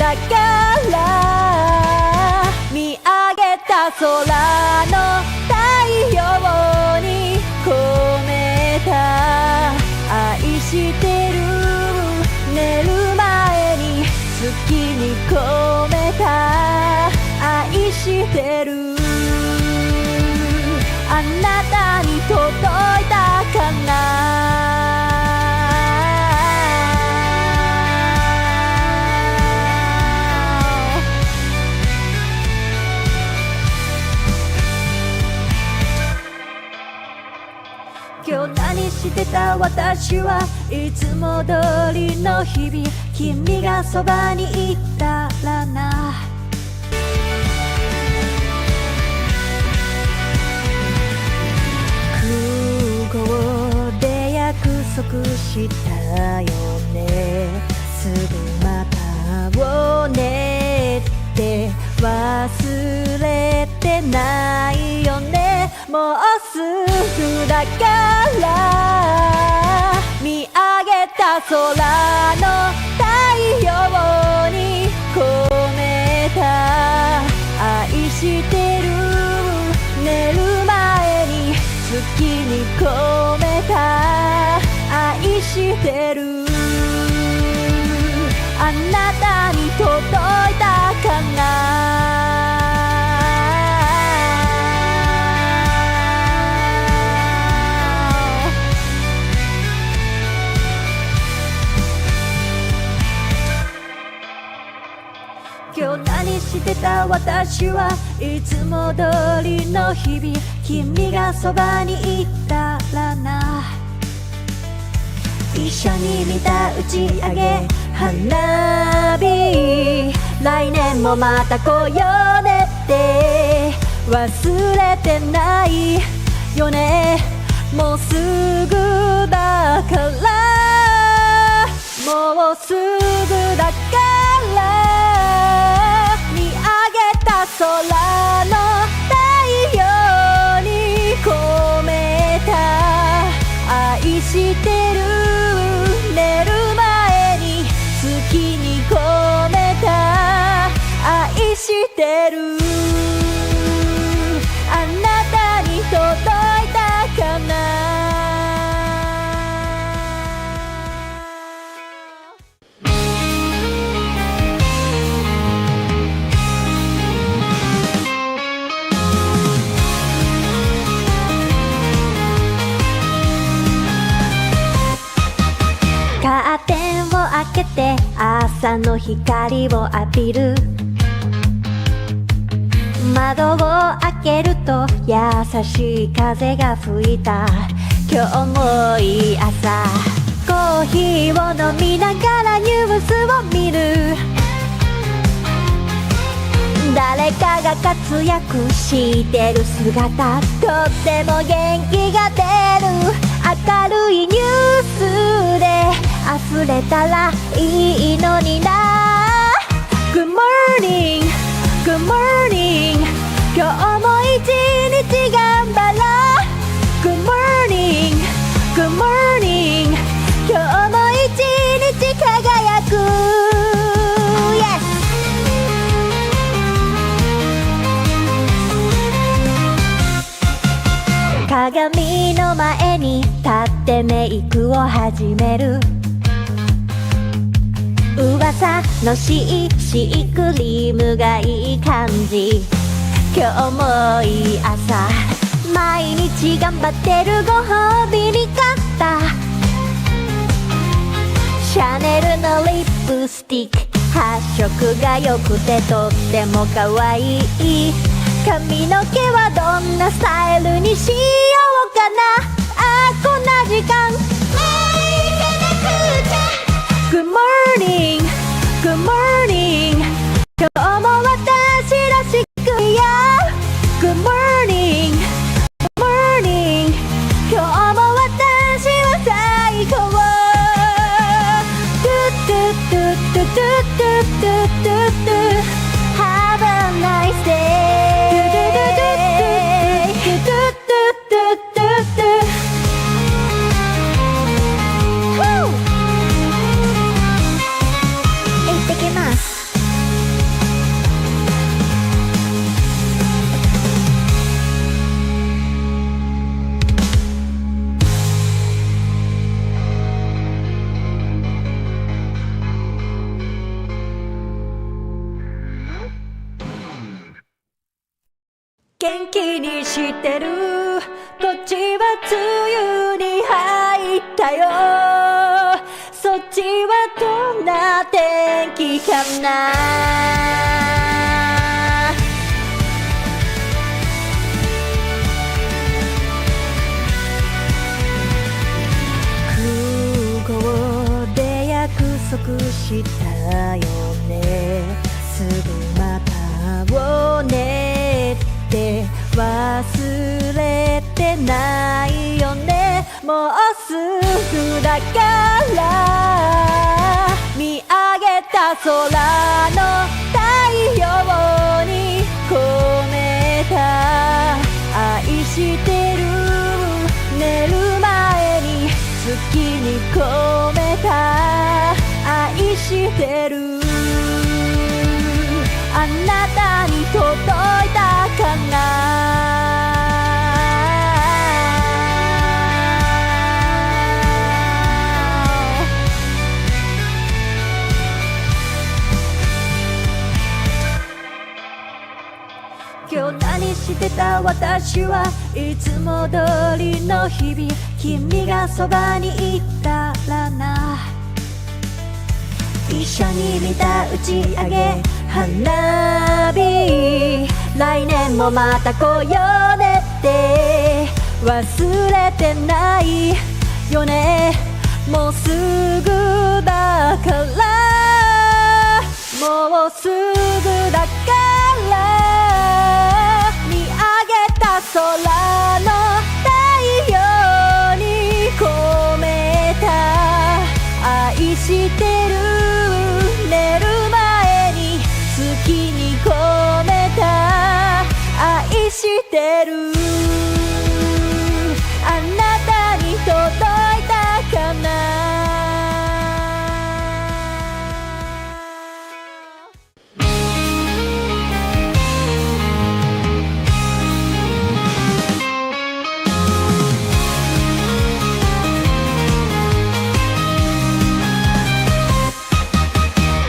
だから見上げた空の太陽に込めた愛してる寝る前に月に込めた愛してるあなたに届いたかな今日何してた私はいつも通りの日々君がそばにいたらな空港で約束したよねすぐまたをねって忘れてないよねもうすぐだから見上げた空の太陽に込めた愛してる寝る前に月に込めた愛してるあなたに届いたかな今日何してた私はいつも通りの日々君がそばにいたらな一緒に見た打ち上げ花火来年もまた来ようねって忘れてないよねもうすぐだからもうすぐだから見上げた空の太陽に込めた愛してる寝る前に月に込めた愛してるあなたに届いたかなカーテンを開けて朝の光を浴びる窓を開けると優しい風が吹いた今日もいい朝コーヒーを飲みながらニュースを見る誰かが活躍してる姿とっても元気が出る明るいニュースで溢れたらいいのにな Good morning, good morning 今日も一日頑張ろう Good morning, good morning 今日も一日輝く Yes鏡の前に立ってメイクを始める噂のシークリームがいい感じ今日もいい朝毎日頑張ってるご褒美に買ったシャネルのリップスティック発色が良くてとっても可愛い髪の毛はどんなスタイルにしようかなあこんな時間Good morning, good morning 今日も私らしくいよ Good morning, good morning 今日も私は最高トゥトゥトゥトゥトゥトゥトゥトゥ Have a nice day トゥトゥトゥトゥトゥトゥ元気にしてる。こっちは梅雨に入ったよ。そっちはどんな天気かな。空港で約束したよね。すぐまたをねって忘れてないよね。もうすぐだから見上げた空の太陽に込めた愛してる。寝る前に月に込めた愛してる。あなたに届いたかな。今日何してた私はいつも通りの日々。君がそばにいたらな。一緒に見た打ち上げ花火。来年もまた来ようねって忘れてないよね。もうすぐだからもうすぐだから見上げた空の太陽に込めた愛してる。寝る前に月に込めた愛してる。あなたに届いたかな。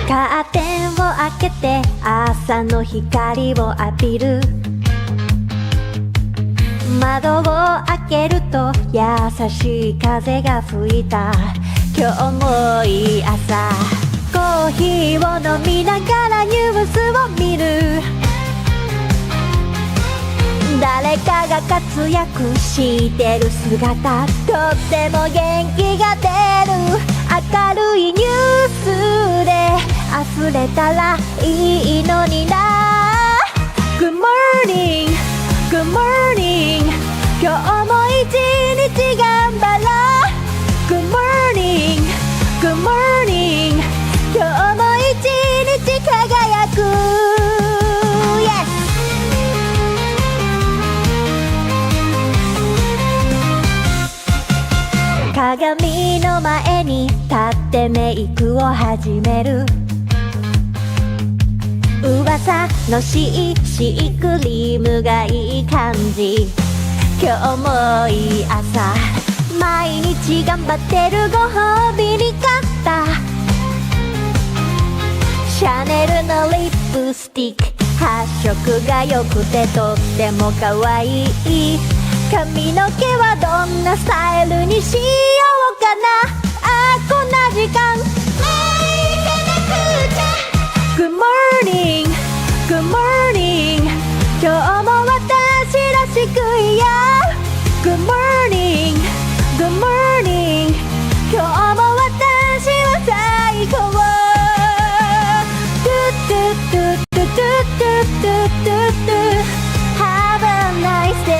カーテンを開けて朝の光を浴びる。窓を開けると優しい風が吹いた。今日もいい朝。コーヒーを飲みながらニュースを見る。誰かが活躍してる姿、とっても元気が出る。明るいニュースで溢れたらいいのにな。 Good morning, good morning。 今日も一日頑張ろう。 Good morning, good morning。 今日も一日輝く。 Yes。 鏡の前に立ってメイクを始める。噂のシークリームがいい感じ。今日もいい朝。毎日頑張ってるご褒美に買ったシャネルのリップスティック。発色が良くてとっても可愛い。髪の毛はどんなスタイルにしようかな。あ、こんな時間もう行かなくちゃ。 Good morning, good morning。 今日も私らしくいよう。 Good morning, good morning。 今日も私は最高。トゥトゥトゥトゥトゥトゥトゥトゥ Have a nice day。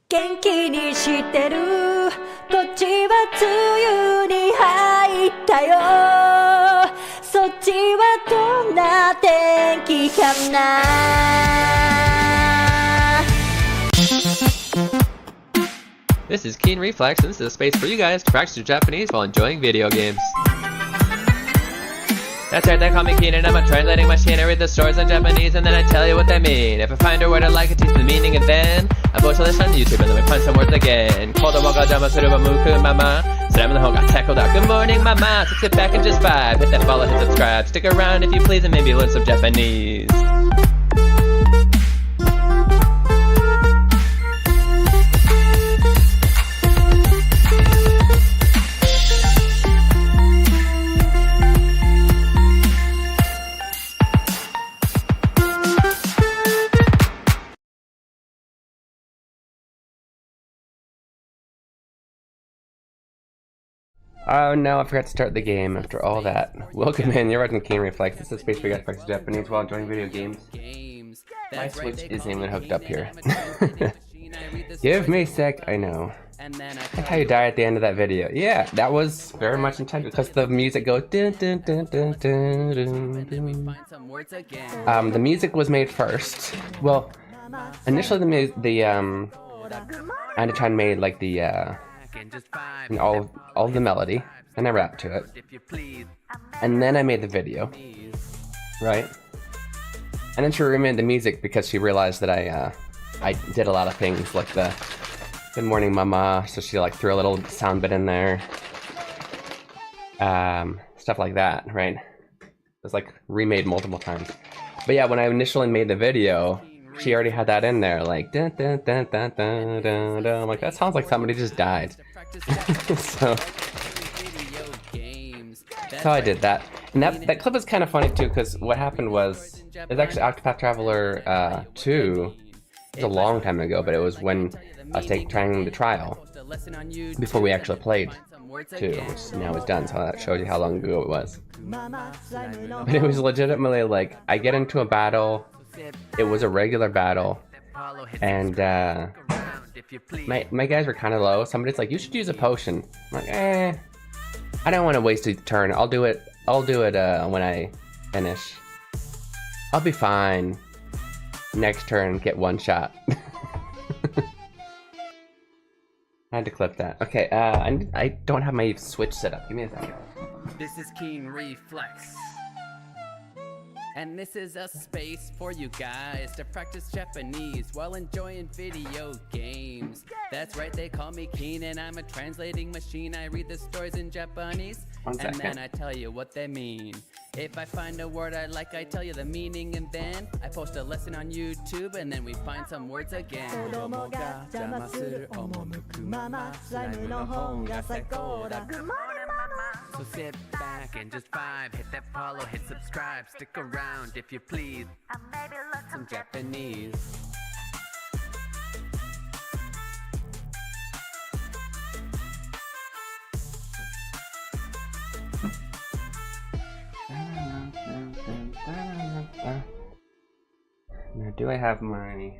元気にしてる。こっちは梅雨に入ったよ。そっちはどんな天気かな。This is Keen Reflex, and this is a space for you guys to practice your Japanese while enjoying video games. That's right, they call me Keen and I'm a translating machine. I read the stories in Japanese and then I tell you what they mean. If I find a word I like, I teach the meaning and then I post a list on YouTube and then we find some words again. Kodomo ga jama suru wa muku mama. Slam the honga tackled out. Good morning, mama. So sit back and just vibe. Hit that follow, hit subscribe. Stick around if you please and maybe learn some Japanese. Oh no, I forgot to start the game after all that. Welcome in, you're watching Keen Reflex. This is a space where you guys practice Japanese while enjoying video games. My Switch isn't even hooked up here. Give me a sec, I know. That's how you die at the end of that video. Yeah, that was very much intended because the music goes dun dun dun dun dun dun dun. The music was made first. Well, initially I had to try and make like the and all of the melody, and I rapped to it, and then I made the video, right? And then she remade the music because she realized that I did a lot of things like the "Good morning, mama," so she like threw a little sound bit in there, stuff like that, right? It was like remade multiple times. But yeah, when I initially made the video, she already had that in there, like dun dun dun dun dun dun dun. I'm like, that sounds like somebody just died. So that's how I did that. And that clip is kind of funny too, because what happened was it's actually Octopath Traveler 2. It was a long time ago, but it was when I was trying the trial before we actually played 2, which now is done. So that shows you how long ago it was. But it was legitimately like I get into a battle. It was a regular battle, and my guys were kind of low. Somebody's like, "You should use a potion." I'm like, I don't want to waste a turn. I'll do it when I finish. I'll be fine. Next turn, get one shot. I had to clip that. Okay, I don't have my Switch set up. Give me a second. This is Keen Reflex. And this is a space for you guys to practice Japanese while enjoying video games. That's right, they call me Keen and I'm a translating machine. I read the stories in Japanese and then I tell you what they mean. If I find a word I like, I tell you the meaning and then I post a lesson on YouTube and then we find some words again. So sit back and just vibe, hit that follow, hit subscribe, stick around if you please, and maybe learn some Japanese. Now, do I have my...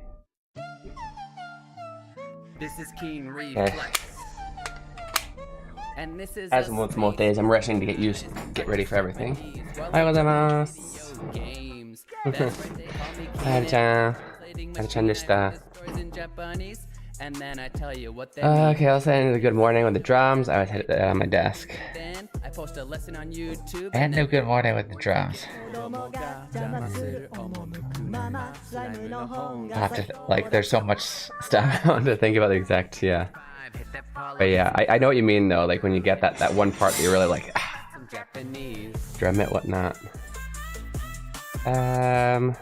This is Keen Reflex. Okay. And this is as with most days, I'm rushing to get ready for everything. Ohayou gozaimasu. Ohayou-chan deshita. Okay, I'll say the good morning with the drums. I was at my desk. I post a lesson on YouTube. And the good morning with the drums. I have to, like, there's so much stuff I want to think about the exact, yeah. But yeah, I know what you mean though, like when you get that one part that you're really like, drum it, whatnot. I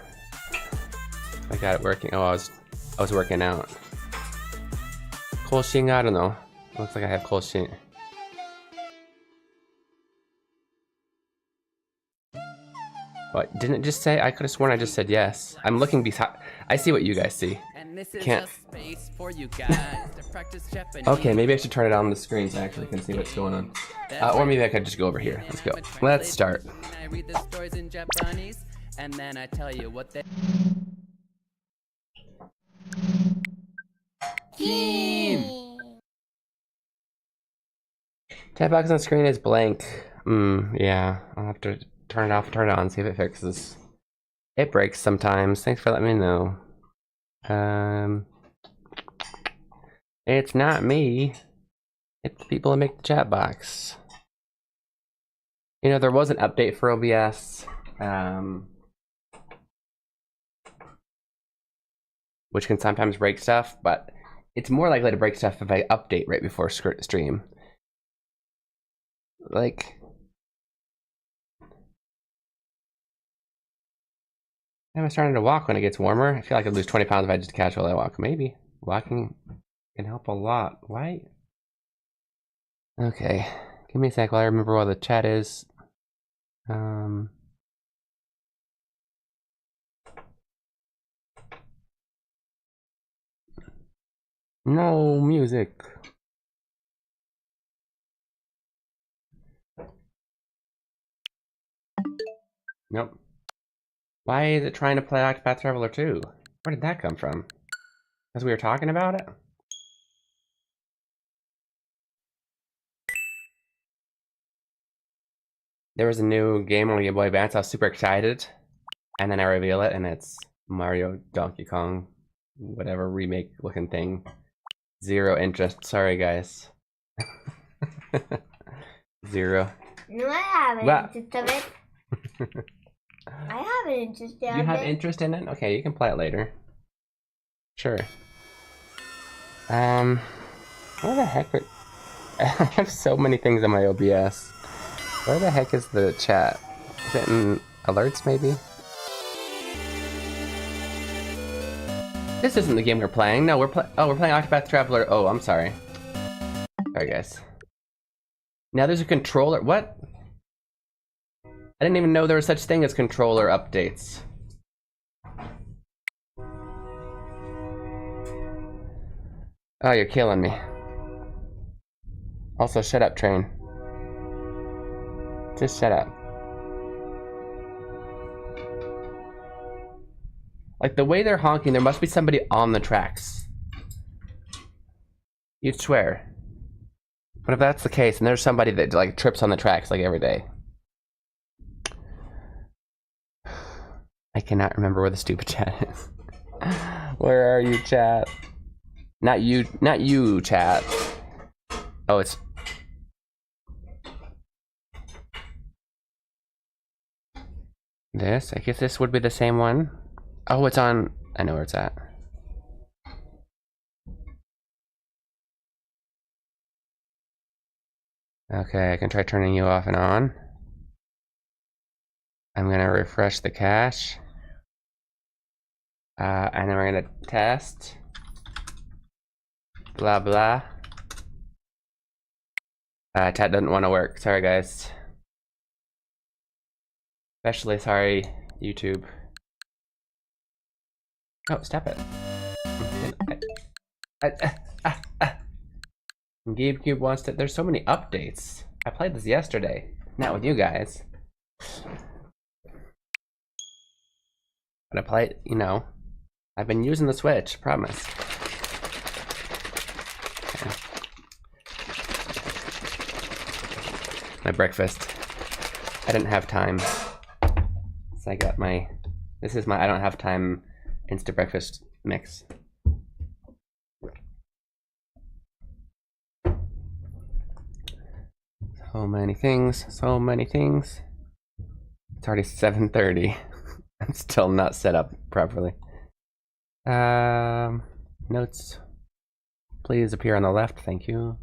got it working. Oh, I was working out. Koshin, I don't know. Looks like I have Koshin. What, didn't it just say? I could have sworn I just said yes. I'm looking beside. I see what you guys see. Can't. Okay, maybe I should turn it on the screen so I actually can see what's going on. Or maybe I could just go over here. Let's go. Let's start. Tab box on screen is blank. Yeah. I'll have to turn it off, turn it on, see if it fixes. It breaks sometimes. Thanks for letting me know. It's not me. It's the people who make the chat box. You know, there was an update for OBS, which can sometimes break stuff, but it's more likely to break stuff if I update right before stream. Like, I'm starting to walk when it gets warmer. I feel like I'd lose 20 pounds if I just casually walk. Maybe. Walking can help a lot. Why? Okay. Give me a sec while I remember what the chat is. No music. Nope. Why is it trying to play Octopath Traveler 2? Where did that come from? Because we were talking about it? There was a new game on Game Boy Advance. I was super excited. And then I reveal it, and it's Mario Donkey Kong, whatever remake looking thing. Zero interest. Sorry, guys. Zero. No, I have an interest of it. I have an interest in it. You have interest in it? Okay, you can play it later. Sure. Where the heck are... I have so many things on my OBS. Where the heck is the chat? Is it in alerts, maybe? This isn't the game we're playing. No, we're playing Octopath Traveler. Oh, I'm sorry. Sorry, guys. Now there's a controller. What? I didn't even know there was such thing as controller updates. Oh, you're killing me. Also, shut up, train. Just shut up. Like, the way they're honking, there must be somebody on the tracks. You'd swear. But if that's the case, and there's somebody that, like, trips on the tracks, like, every day. I cannot remember where the stupid chat is. Where are you, chat? Not you, chat. Oh, it's... This? I guess this would be the same one. Oh, it's on... I know where it's at. Okay, I can try turning you off and on. I'm gonna refresh the cache. And then we're gonna test. Blah, blah. Chat doesn't want to work. Sorry, guys. Especially sorry, YouTube. Oh, stop it. GameCube wants to... There's so many updates. I played this yesterday. Not with you guys. But I played, you know. I've been using the Switch, promise. Okay. My breakfast. I didn't have time. So I got my... This is my I don't have time instant breakfast mix. So many things, so many things. It's already 7:30. I'm still not set up properly. Notes. Please appear on the left, thank you.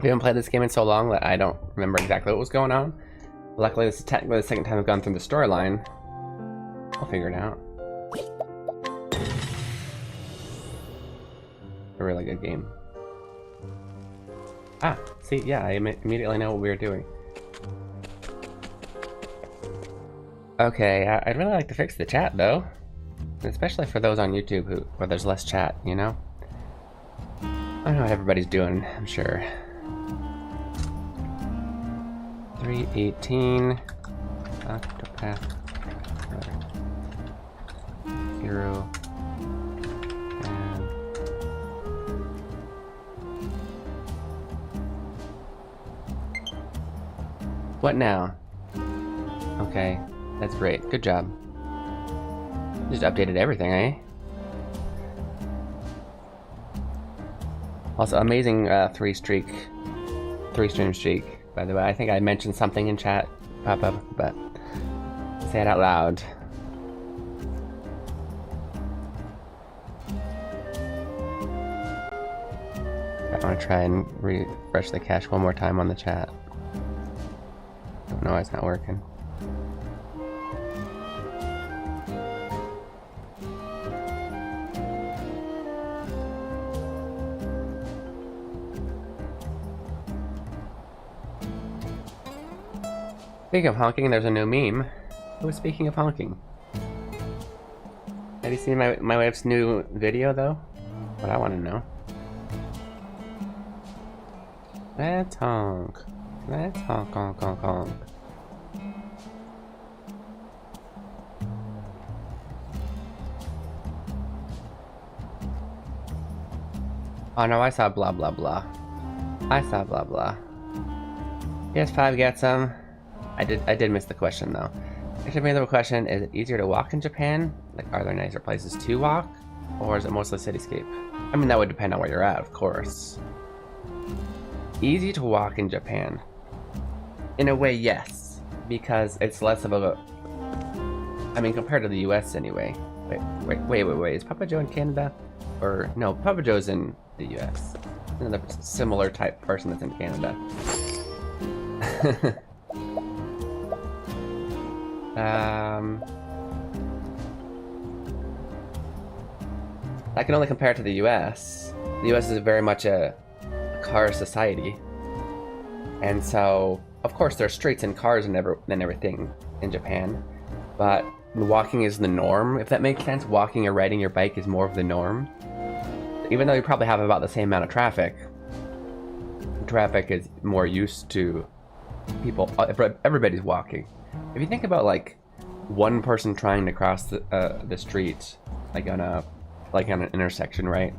We haven't played this game in so long that I don't remember exactly what was going on. Luckily, this is technically the second time I've gone through the storyline. I'll figure it out. A really good game. Ah, see, yeah, I immediately know what we were doing. Okay, I'd really like to fix the chat, though. Especially for those on YouTube where there's less chat, you know? I don't know what everybody's doing, I'm sure. 318 Octopath Hero and what now? Okay, that's great. Good job. Just updated everything, eh? Also, amazing 3-stream streak, by the way. I think I mentioned something in chat, Papa, but say it out loud. I want to try and refresh the cache one more time on the chat. Don't know why it's not working. Speaking of honking, there's a new meme. Oh, speaking of honking. Have you seen my wife's new video, though? What I want to know. Let's honk. Let's honk, honk, honk, honk. Oh no, I saw blah blah blah. I saw blah blah. PS5 gets them. I did miss the question though. Actually, my other question, is it easier to walk in Japan? Like, are there nicer places to walk? Or is it mostly cityscape? I mean, that would depend on where you're at, of course. Easy to walk in Japan. In a way, yes. Because it's less of a... I mean, compared to the US anyway. Wait. Is Papa Joe in Canada? Or, no, Papa Joe's in the US. Another similar type person that's in Canada. I can only compare it to the US. The US is very much a car society. And so, of course, there are streets and cars and everything in Japan. But walking is the norm, if that makes sense. Walking or riding your bike is more of the norm. Even though you probably have about the same amount of traffic. Traffic is more used to people, everybody's walking. If you think about like one person trying to cross the street, like on an intersection, right?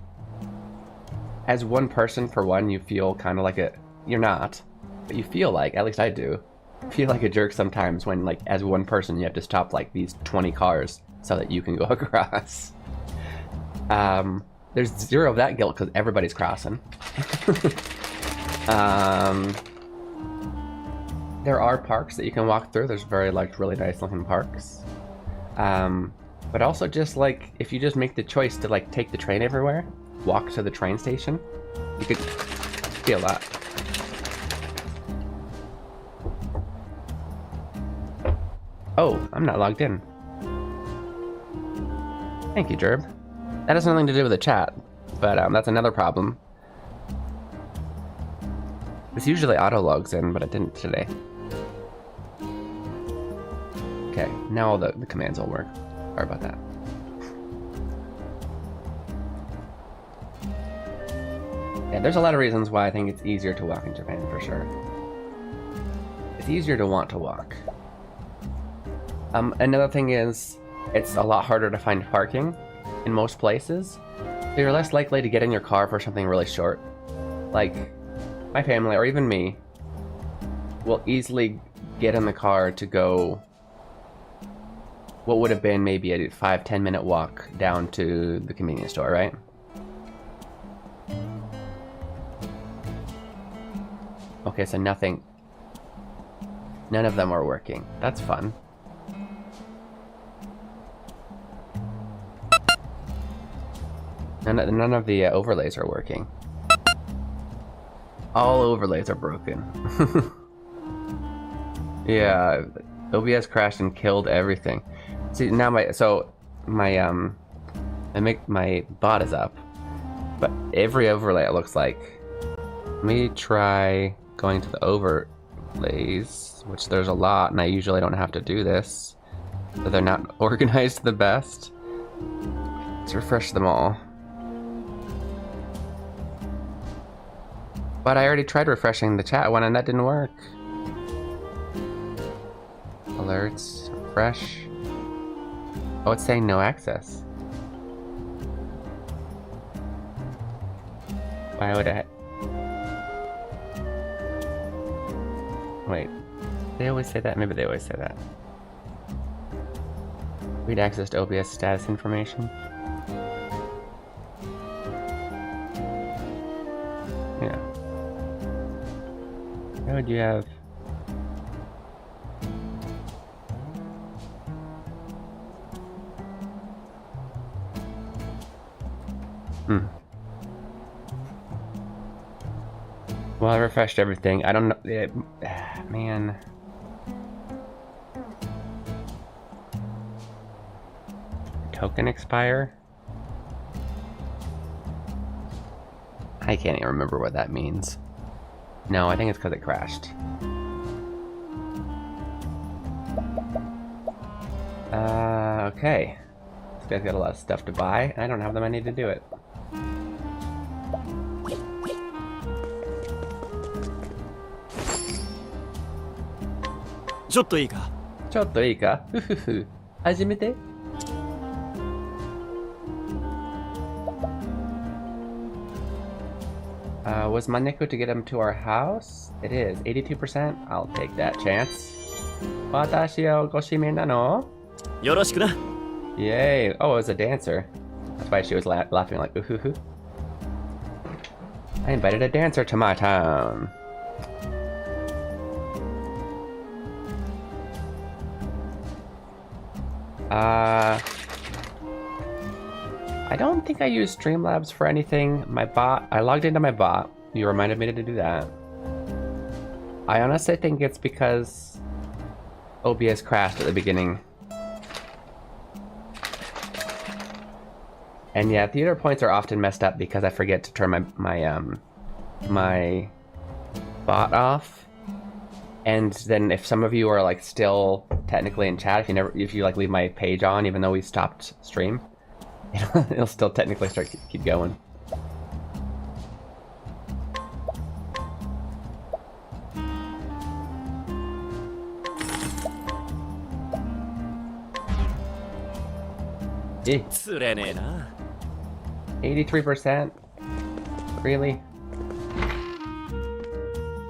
As one person, for one, you feel kind of like you're not, but you feel like, at least I do, feel like a jerk sometimes when, like, as one person you have to stop like these 20 cars so that you can go across. There's zero of that guilt because everybody's crossing. There are parks that you can walk through. There's very really nice looking parks. But also just like, if you just make the choice to like take the train everywhere, walk to the train station, you could feel that. Oh, I'm not logged in. Thank you, Jerb. That has nothing to do with the chat, but that's another problem. This usually auto logs in, but it didn't today. Okay, now all the commands will work. Sorry about that. Yeah, there's a lot of reasons why I think it's easier to walk in Japan, for sure. It's easier to want to walk. Another thing is, it's a lot harder to find parking in most places. So you're less likely to get in your car for something really short. Like, my family, or even me, will easily get in the car to go what would have been maybe a 5-10 minute walk down to the convenience store, right? Okay, so none of them are working. That's fun. None of the overlays are working. All overlays are broken. Yeah, OBS crashed and killed everything. See, now my bot is up, but every overlay, it looks like. Let me try going to the overlays, which there's a lot, and I usually don't have to do this, so they're not organized the best. Let's refresh them all. But I already tried refreshing the chat one and that didn't work. Alerts, refresh. Oh, it's saying no access. Why would I? Wait, they always say that? Maybe they always say that. Read access to OBS status information. Yeah. How would you have? Well, I refreshed everything. I don't know. Man. Token expire? I can't even remember what that means. No, I think it's because it crashed. Okay. This guy's got a lot of stuff to buy, and I don't have the money to do it.ちょっといいか? ちょっといいか? ふふふ。始めて。Was Maneko to get him to our house? It is. 82%? I'll take that chance. 私をご指名なの? よろしくな. Yay. Oh, it was a dancer. That's why she was laughing like, ooh hoo hoo. I invited a dancer to my town. I don't think I use Streamlabs for anything. My bot, I logged into my bot. You reminded me to do that. I honestly think it's because OBS crashed at the beginning. And yeah, theater points are often messed up because I forget to turn my bot off. And then if some of you are like still technically in chat, if you like leave my page on even though we stopped stream, it'll still technically keep going. Eh. 釣れねえな. 83%? Really?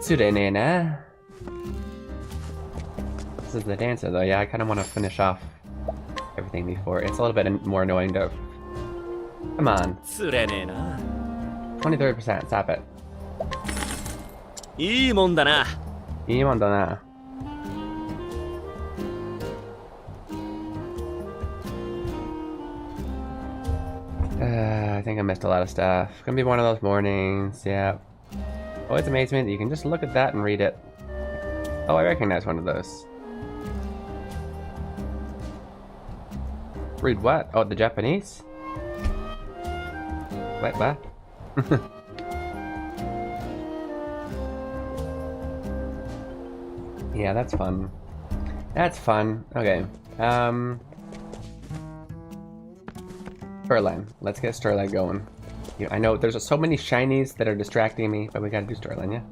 釣れねえな. This is the dancer though. Yeah, I kind of want to finish off everything before. It's a little bit more annoying to... Come on. 釣れねえな. 23%. Stop it. いいもんだな. いいもんだな. I think I missed a lot of stuff. Gonna be one of those mornings, yeah. Always amazes me that you can just look at that and read it. Oh, I recognize one of those. Read what? Oh, the Japanese? What? Yeah, that's fun. That's fun. Okay. Storyline. Let's get storyline going. Yeah, I know there's so many shinies that are distracting me, but we gotta do storyline, yeah?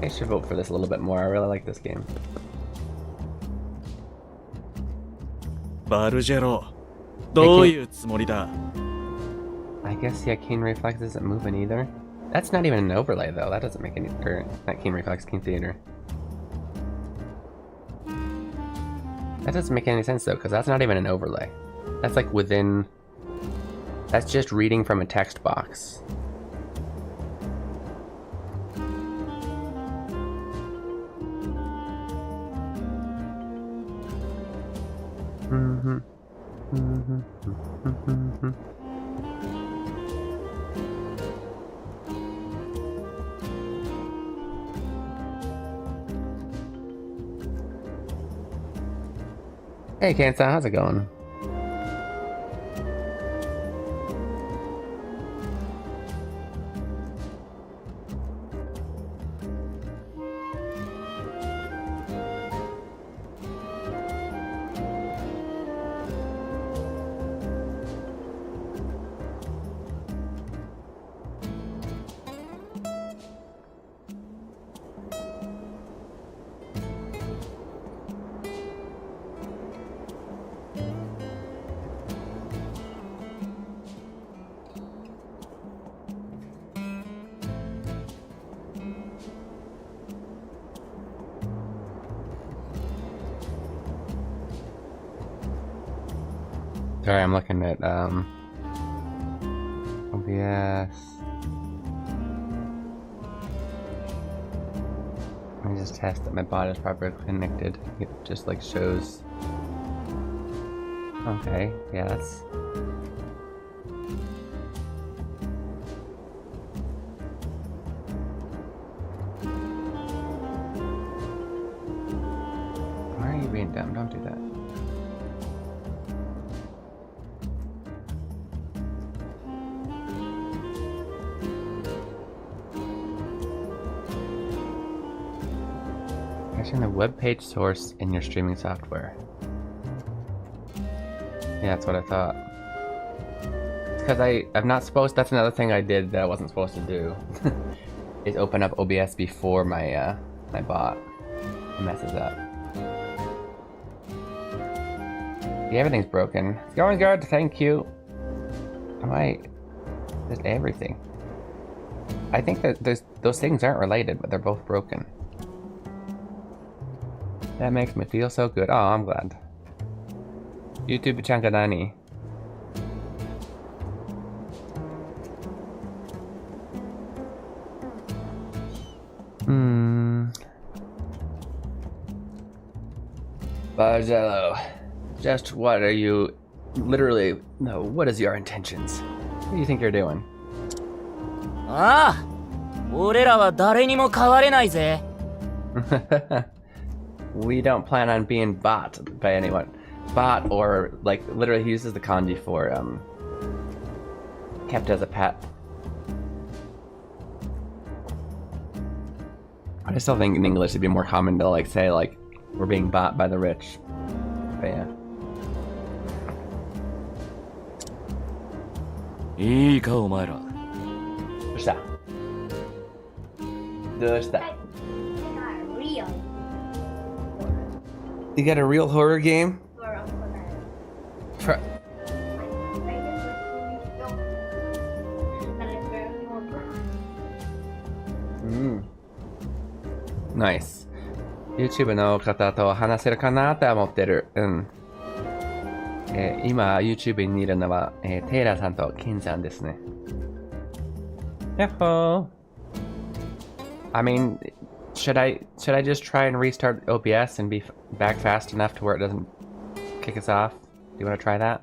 I should vote for this a little bit more. I really like this game. バルジェロ、どういうつもりだ? I guess, yeah, Keen Reflex isn't moving either. That's not even an overlay, though. That doesn't make any... Or, not Keen Reflex, Keen Theater. That doesn't make any sense, though, because that's not even an overlay. That's, like, within... That's just reading from a text box. Hey, Kansa, how's it going? Sorry, I'm looking at OBS. Let me just test that my bot is properly connected. It just like shows. Okay, yeah, that's. Why are you being dumb? Don't do that. Actually, the web page source in your streaming software. Yeah, that's what I thought. Because I'm not supposed. That's another thing I did that I wasn't supposed to do. Is open up OBS before my my bot. It messes up. Yeah, everything's broken. It's going good. Thank you. Am I? Just everything. I think that those things aren't related, but they're both broken. That makes me feel so good. Oh, I'm glad. YouTube chanka nani? Barzello, just what are you... Literally, no, what is your intentions? What do you think you're doing? Ah! 俺らは誰にも変われないぜ。We don't plan on being bought by anyone. Bought or, like, literally he uses the kanji for, kept as a pet. I still think in English it'd be more common to, like, say, like, we're being bought by the rich. But yeah. いいかお前ら。どうした？どうした？ Real. You got a real horror game? For... Nice. YouTube の方と話せるかなって思ってる。うん。今 YouTube にいるのは、テイラーさんとキンさんですね。Yahoo! I mean, should I just try and restart OBS and be back fast enough to where it doesn't kick us off? Do you want to try that?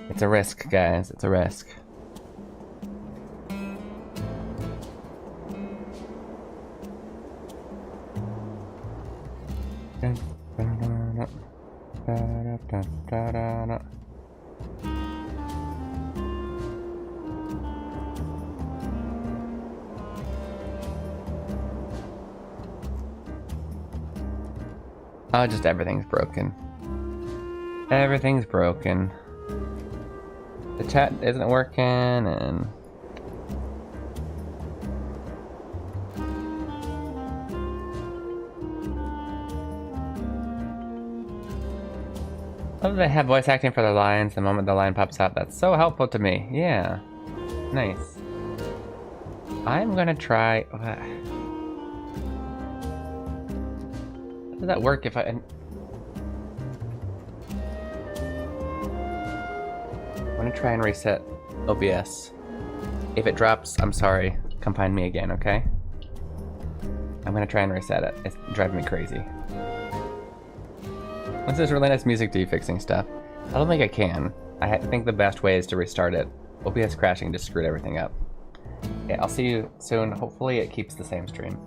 It's a risk, guys. It's a risk. Oh, just everything's broken. Everything's broken. The chat isn't working, and... Oh, they have voice acting for the lines the moment the line pops up. That's so helpful to me. Yeah. Nice. I'm gonna try... How does that work if I... I'm gonna try and reset OBS. If it drops, I'm sorry. Come find me again, okay? I'm gonna try and reset it. It's driving me crazy. What's this really nice music to you fixing stuff? I don't think I can. I think the best way is to restart it. OBS crashing just screwed everything up. Yeah, I'll see you soon. Hopefully it keeps the same stream.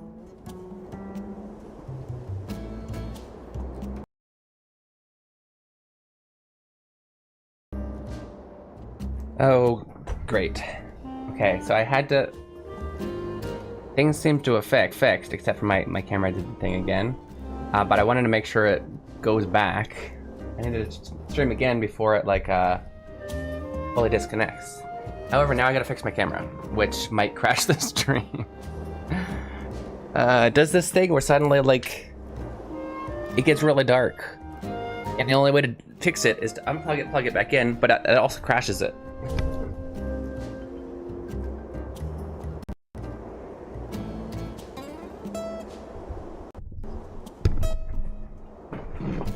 Oh, great. Okay, so I had to... Things seem to have fixed, except for my camera did the thing again. But I wanted to make sure it goes back. I need to stream again before it, like, fully disconnects. However, now I gotta fix my camera, which might crash the stream. It does this thing where suddenly, like, it gets really dark. And the only way to fix it is to unplug it, plug it back in, but it also crashes it.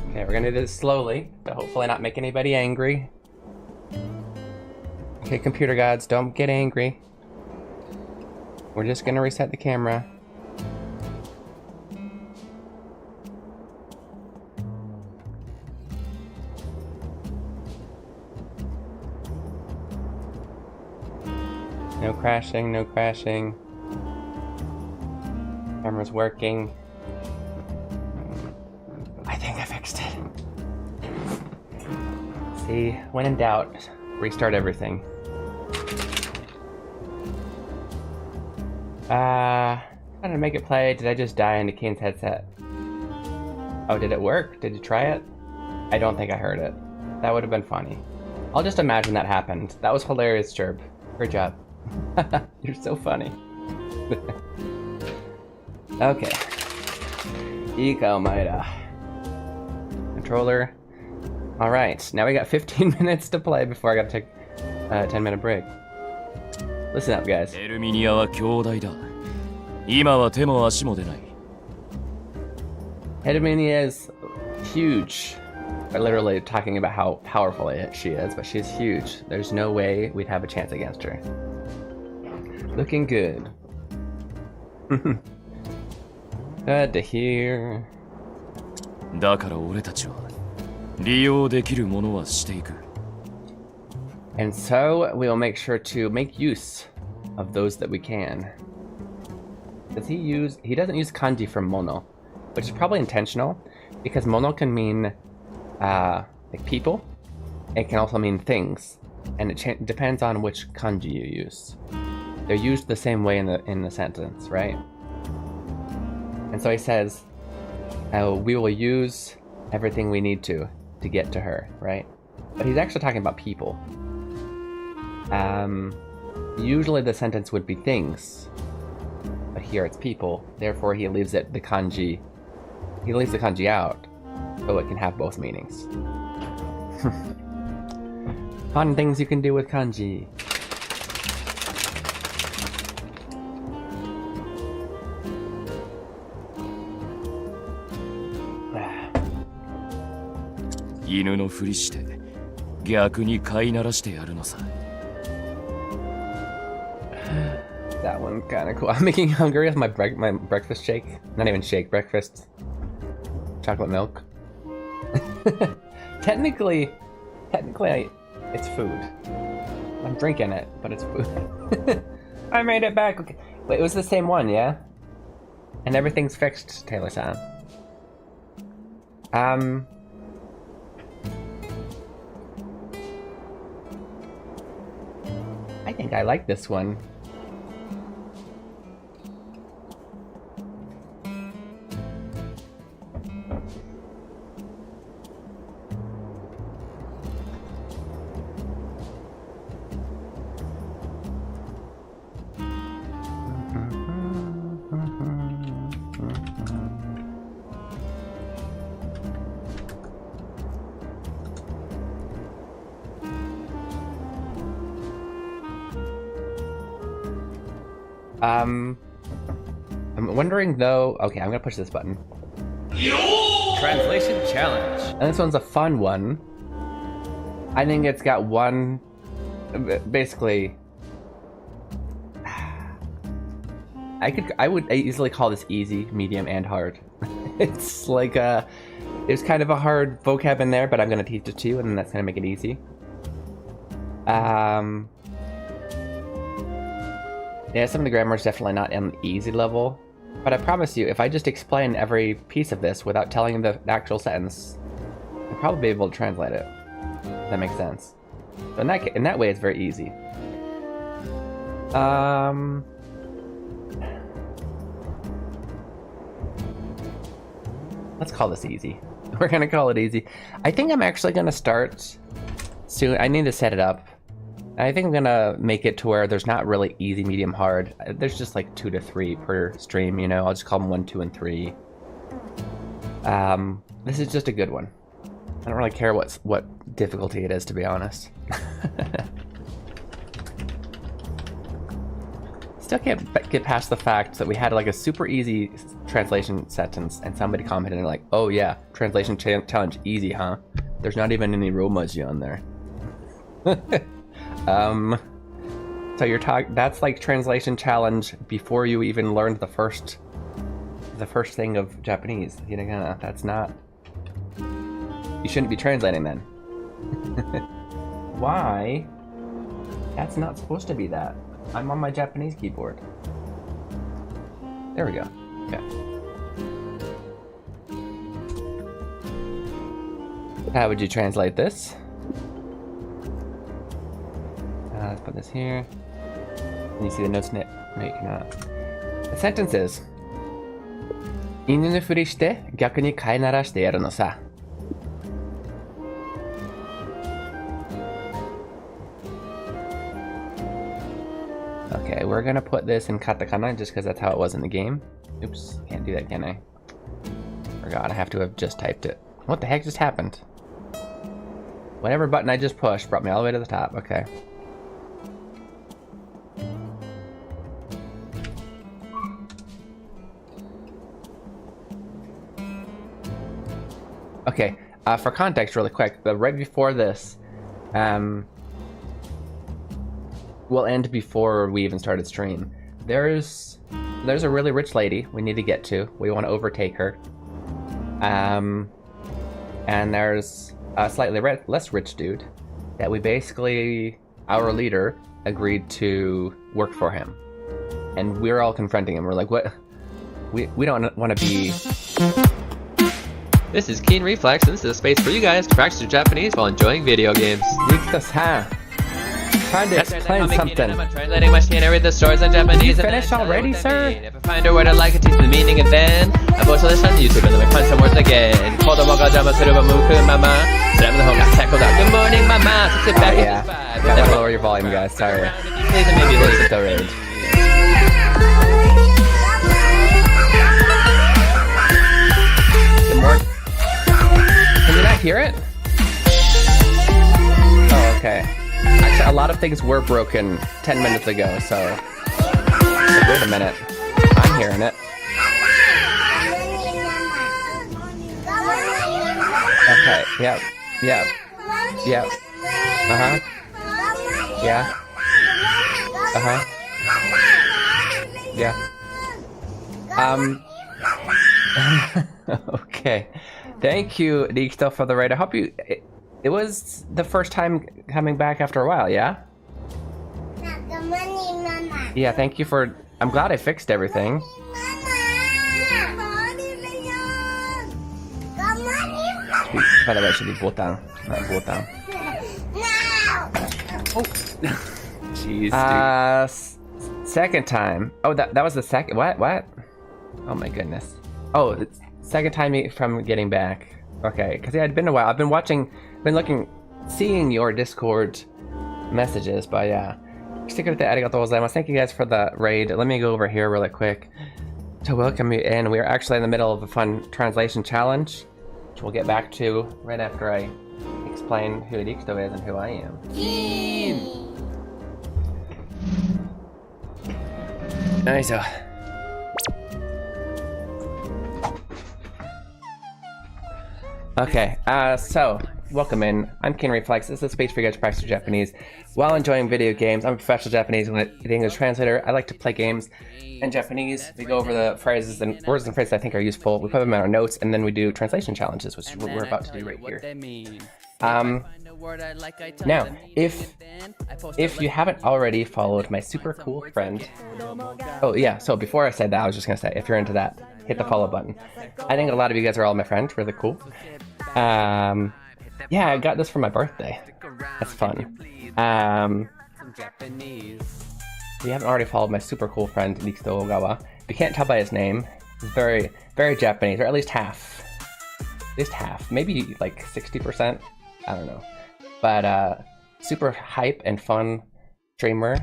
Okay, we're gonna do this slowly, to hopefully not make anybody angry. Okay, computer gods, don't get angry. We're just gonna reset the camera. No crashing, no crashing. Camera's working. I think I fixed it. See, when in doubt, restart everything. Trying to make it play. Did I just die into Keen's headset? Oh, did it work? Did you try it? I don't think I heard it. That would have been funny. I'll just imagine that happened. That was hilarious, Jerb. Good job. You're so funny. Okay. Eco Mida. Controller. Alright, now we got 15 minutes to play before I gotta take a 10-minute break. Listen up, guys. エルミニアは強大だ。今は手も足も出ない。 Herminia is huge. We're literally talking about how powerful she is, but she's huge. There's no way we'd have a chance against her. Looking good. Good to hear. だから俺たちは利用できるものはしていく。 And so we will make sure to make use of those that we can. Does he use? He doesn't use kanji for mono, which is probably intentional, because mono can mean like people. It can also mean things, and it depends on which kanji you use. They're used the same way in the sentence, right? And so he says, we will use everything we need to get to her, right? But he's actually talking about people. Usually the sentence would be things, but here it's people. Therefore, he leaves the kanji out, so it can have both meanings. Fun things you can do with kanji. Inu no furi shite, gyaku ni kai narashite yaru no sa. That one kind of cool. I'm making you hungry with my breakfast shake. Not even shake, breakfast. Chocolate milk. Technically, it's food. I'm drinking it, but it's food. I made it back. Okay. Wait, it was the same one, yeah? And everything's fixed, Taylor-san. I think I like this one. I'm wondering though. Okay, I'm gonna push this button. Translation challenge. And this one's a fun one. I think it's got one. Basically, I would easily call this easy, medium, and hard. It's like there's kind of a hard vocab in there, but I'm gonna teach it to you, and then that's gonna make it easy. Yeah, some of the grammar is definitely not on the easy level, but I promise you, if I just explain every piece of this without telling the actual sentence, I'll probably be able to translate it. If that makes sense. So in that way, it's very easy. Let's call this easy. We're gonna call it easy. I think I'm actually gonna start soon. I need to set it up. I think I'm gonna make it to where there's not really easy, medium, hard. There's just like 2 to 3 per stream, you know. I'll just call them 1, 2, and 3. This is just a good one. I don't really care what difficulty it is, to be honest. Still can't get past the fact that we had like a super easy translation sentence and somebody commented like, oh yeah, translation challenge easy, huh? There's not even any romaji on there. So you're that's like translation challenge before you even learned the first thing of Japanese. Hiragana. That's not. You shouldn't be translating then. Why? That's not supposed to be that. I'm on my Japanese keyboard. There we go. Okay. How would you translate this? Let's put this here. And you see the notes? No, you cannot. The sentence is, 犬のふりして逆に飼いならしてやるのさ。Okay, we're gonna put this in katakana just because that's how it was in the game. Oops, can't do that, can I? Forgot, I have to have just typed it. What the heck just happened? Whatever button I just pushed brought me all the way to the top. Okay. Okay, for context really quick, right before this, we'll end before we even started stream. There's a really rich lady we need to get to. We want to overtake her. And there's a slightly less rich dude that we basically, our leader, agreed to work for him. And we're all confronting him. We're like, what? We don't want to be... This is Keen Reflex, and this is a space for you guys to practice your Japanese while enjoying video games. Trying to explain something. I'm a translating machine. I read the stories in Japanese. You finished already, sir? If I find a word I like, I teach the meaning, and then I post this on YouTube, and then we find some words again. Kodomo ga jama suru wa muku mama. Slam the home got tackled out. Good morning, mama. So sit back yeah. Gotta lower your volume, guys. Sorry. Please, and maybe listen to rage. Can you not hear it? Oh, okay. Actually, a lot of things were broken 10 minutes ago, so... Wait a minute. I'm hearing it. Okay, yep. Yep. Yep. Uh-huh. Yeah. Uh-huh. Yeah. Okay. Thank you, Nikito, for the raid. I hope you... It was the first time coming back after a while, yeah? Yeah, thank you for... I'm glad I fixed everything. By the way, it should be botan, not botan. Oh. Jeez, second time. Oh, that was the second... What? Oh my goodness. Oh, the second time from getting back. Okay, because it had been a while. I've been seeing your Discord messages, but yeah. Thank you guys for the raid. Let me go over here really quick to welcome you in. We are actually in the middle of a fun translation challenge, which we'll get back to right after I explain who Rikito is and who I am. Nice. Okay, so welcome in. I'm Keen Reflex. This is a space for you guys to practice your Japanese while enjoying video games. I'm a professional Japanese English translator. I like to play games in Japanese. We go over the phrases and words and phrases I think are useful. We put them in our notes, and then we do translation challenges, which is what we're about to do right here. Now, if you haven't already followed my super cool friend... Oh yeah, so before I said that, I was just gonna say, if you're into that, hit the follow button. I think a lot of you guys are all my friends, really cool. Yeah, I got this for my birthday. That's fun. If you haven't already followed my super cool friend, Nikito Ogawa, if you can't tell by his name, he's very, very Japanese, or at least half. At least half. Maybe like 60%. I don't know. But super hype and fun streamer.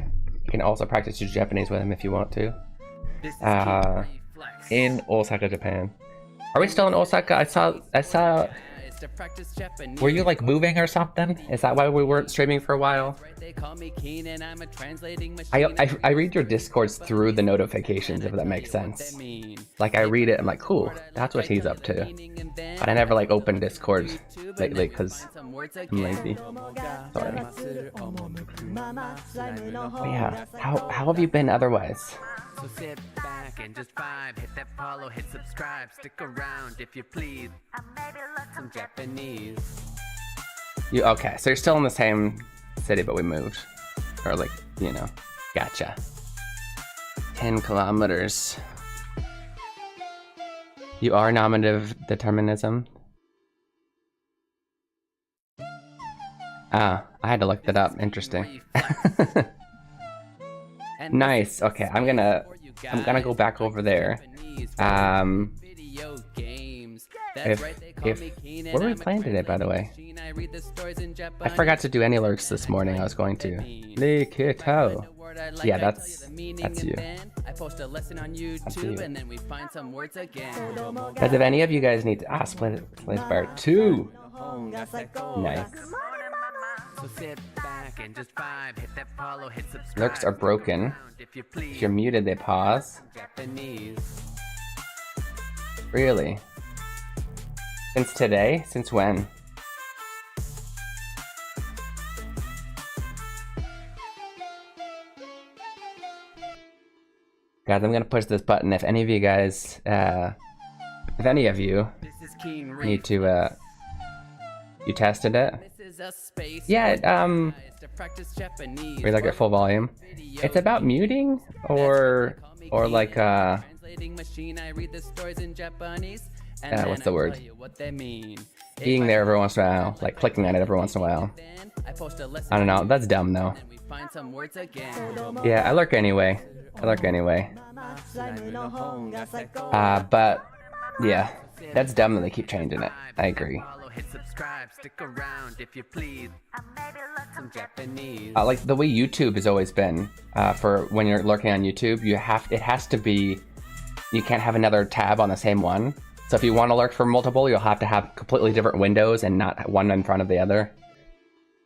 You can also practice your Japanese with him if you want to. In Osaka, Japan. Are we still in Osaka? I saw to practice Japanese. Were you like moving or something? Is that why we weren't streaming for a while? They call me Keen and I'm a translating machine. I read your discords through the notifications, if that makes sense. Like I read it, I'm like, cool, that's what he's up to. But I never like open Discord lately because I'm lazy. Sorry. But yeah, how have you been otherwise? So sit back and just vibe, hit that follow, hit subscribe, stick around if you please. Some Japanese. You okay? So you're still in the same city, but we moved, or like, you know, gotcha. 10 kilometers. You are nominative determinism. Ah, I had to look that up. Interesting. Nice. Okay, I'm gonna go back over there. What were we playing today, by the way? I forgot to do any lurks this morning. I was going to. Nikito. Yeah, that's you. That's you. Guys, if any of you guys need to split bar 2. Nice. So sit back and just vibe, hit that follow, hit subscribe. Lurks are broken. If you're muted, they pause. Really? Since today? Since when? Guys, I'm gonna push this button. If any of you guys, if any of you need to, you tested it? Yeah, we like at full volume. It's about muting or like what's the word? Being there every once in a while, like clicking on it every once in a while. I don't know, that's dumb though. Yeah, I lurk anyway. But yeah, that's dumb that they keep changing it. I agree. Hit subscribe, stick around if you please. Some Japanese. Like the way YouTube has always been, for when you're lurking on YouTube, it has to be, you can't have another tab on the same one. So if you want to lurk for multiple, you'll have to have completely different windows and not one in front of the other.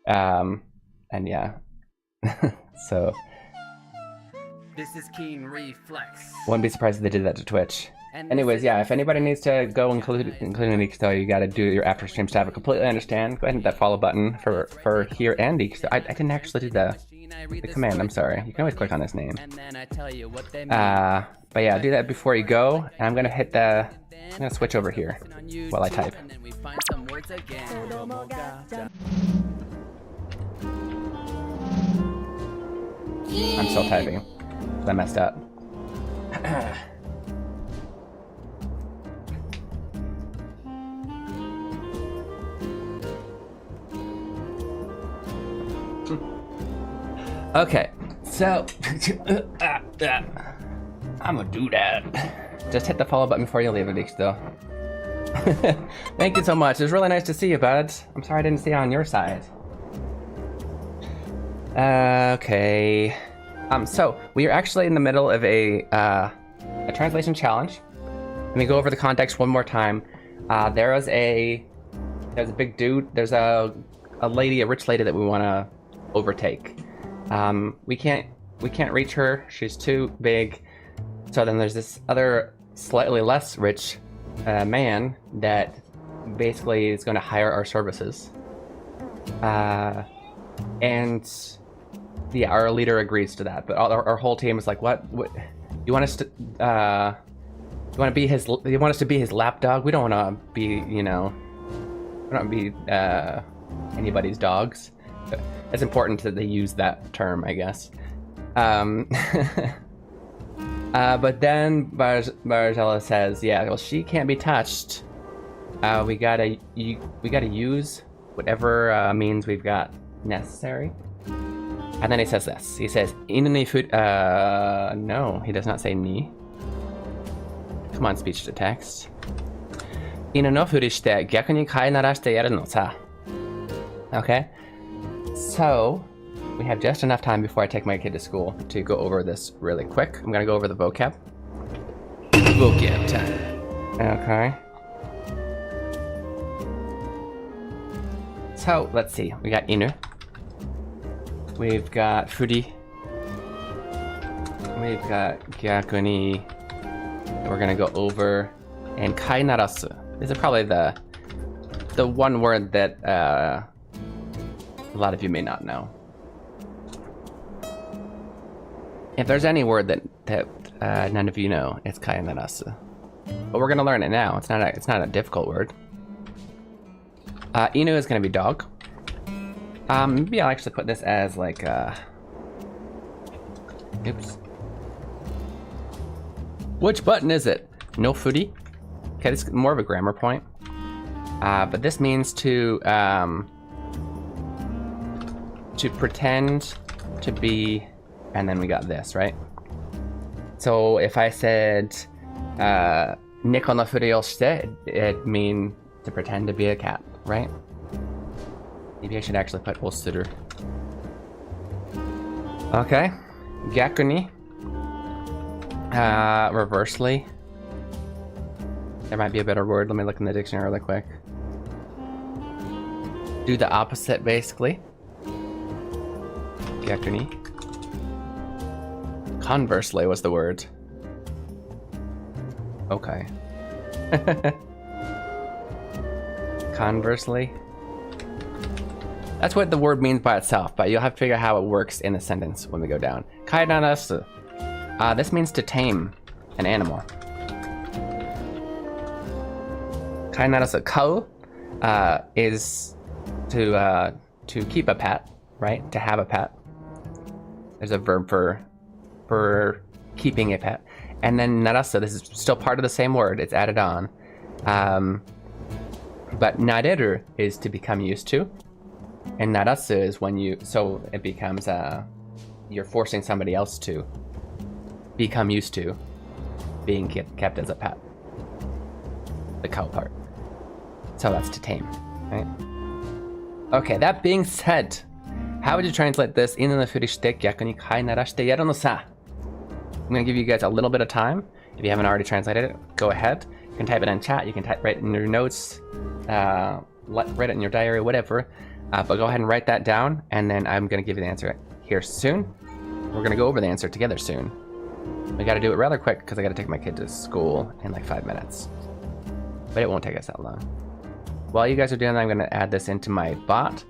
And yeah, so. This is Keen Reflex. Wouldn't be surprised if they did that to Twitch. Anyways, yeah, if anybody needs to go, including Nikito, you gotta do your after stream stuff. I completely understand. Go ahead and hit that follow button for here and Nikito. I didn't actually do the command, I'm sorry. You can always click on his name. But yeah, do that before you go. And I'm gonna switch over here while I type. I'm still typing. I messed up. Okay, so I'm gonna do that. Just hit the follow button before you leave it, though. Thank you so much. It was really nice to see you, bud. I'm sorry I didn't see you on your side. Okay. So we are actually in the middle of a translation challenge. Let me go over the context one more time. There's a big dude. There's a rich lady that we want to overtake. We can't reach her. She's too big. So then there's this other slightly less rich man that basically is going to hire our services. And yeah, our leader agrees to that. But our whole team is like, what? You want us to? You want us to be his lapdog? We don't want to be, we don't want to be anybody's dogs. But it's important that they use that term, I guess. But then Barzella says, yeah, well, she can't be touched. We gotta use whatever means we've got necessary. And then he says this. He says, no, he does not say ni. Come on, speech to text. 犬のふりして逆に飼いならしてやるのさ. Okay? So, we have just enough time before I take my kid to school to go over this really quick. I'm gonna go over the vocab. Vocab time. Okay. So, let's see. We got Inu. We've got Furi. We've got Gyakuni. We're gonna go over. And Kainarasu. This is probably the one word that a lot of you may not know. If there's any word that none of you know, it's Kainarasu. But we're gonna learn it now. It's not a difficult word. Inu is gonna be dog. Maybe I'll actually put this as like oops. Which button is it? No Furi? Okay, this is more of a grammar point. But this means to pretend to be, and then we got this, right? So if I said Neko no furi o shite, it'd mean to pretend to be a cat, right? Maybe I should actually put osuru. Okay. Gyakuni. Reversely. There might be a better word. Let me look in the dictionary really quick. Do the opposite, basically. Gyakuni. Conversely was the word. Okay. Conversely. That's what the word means by itself, but you'll have to figure out how it works in the sentence when we go down. Kainarasu. This means to tame an animal. Kainarasu. Kau is to keep a pet, right? To have a pet. There's a verb for keeping a pet. And then narasu, this is still part of the same word, it's added on. But nareru is to become used to. And narasu is when so it becomes, you're forcing somebody else to become used to being kept as a pet. The cow part. So that's to tame, right? Okay, that being said, how would you translate this? Inu no furi shite gyaku ni kai narashite yaru no sa. I'm gonna give you guys a little bit of time. If you haven't already translated it, go ahead. You can type it in chat, you can write it in your notes, write it in your diary, whatever. But go ahead and write that down, and then I'm gonna give you the answer here soon. We're gonna go over the answer together soon. We gotta do it rather quick, because I gotta take my kid to school in like 5 minutes. But it won't take us that long. While you guys are doing that, I'm gonna add this into my bot.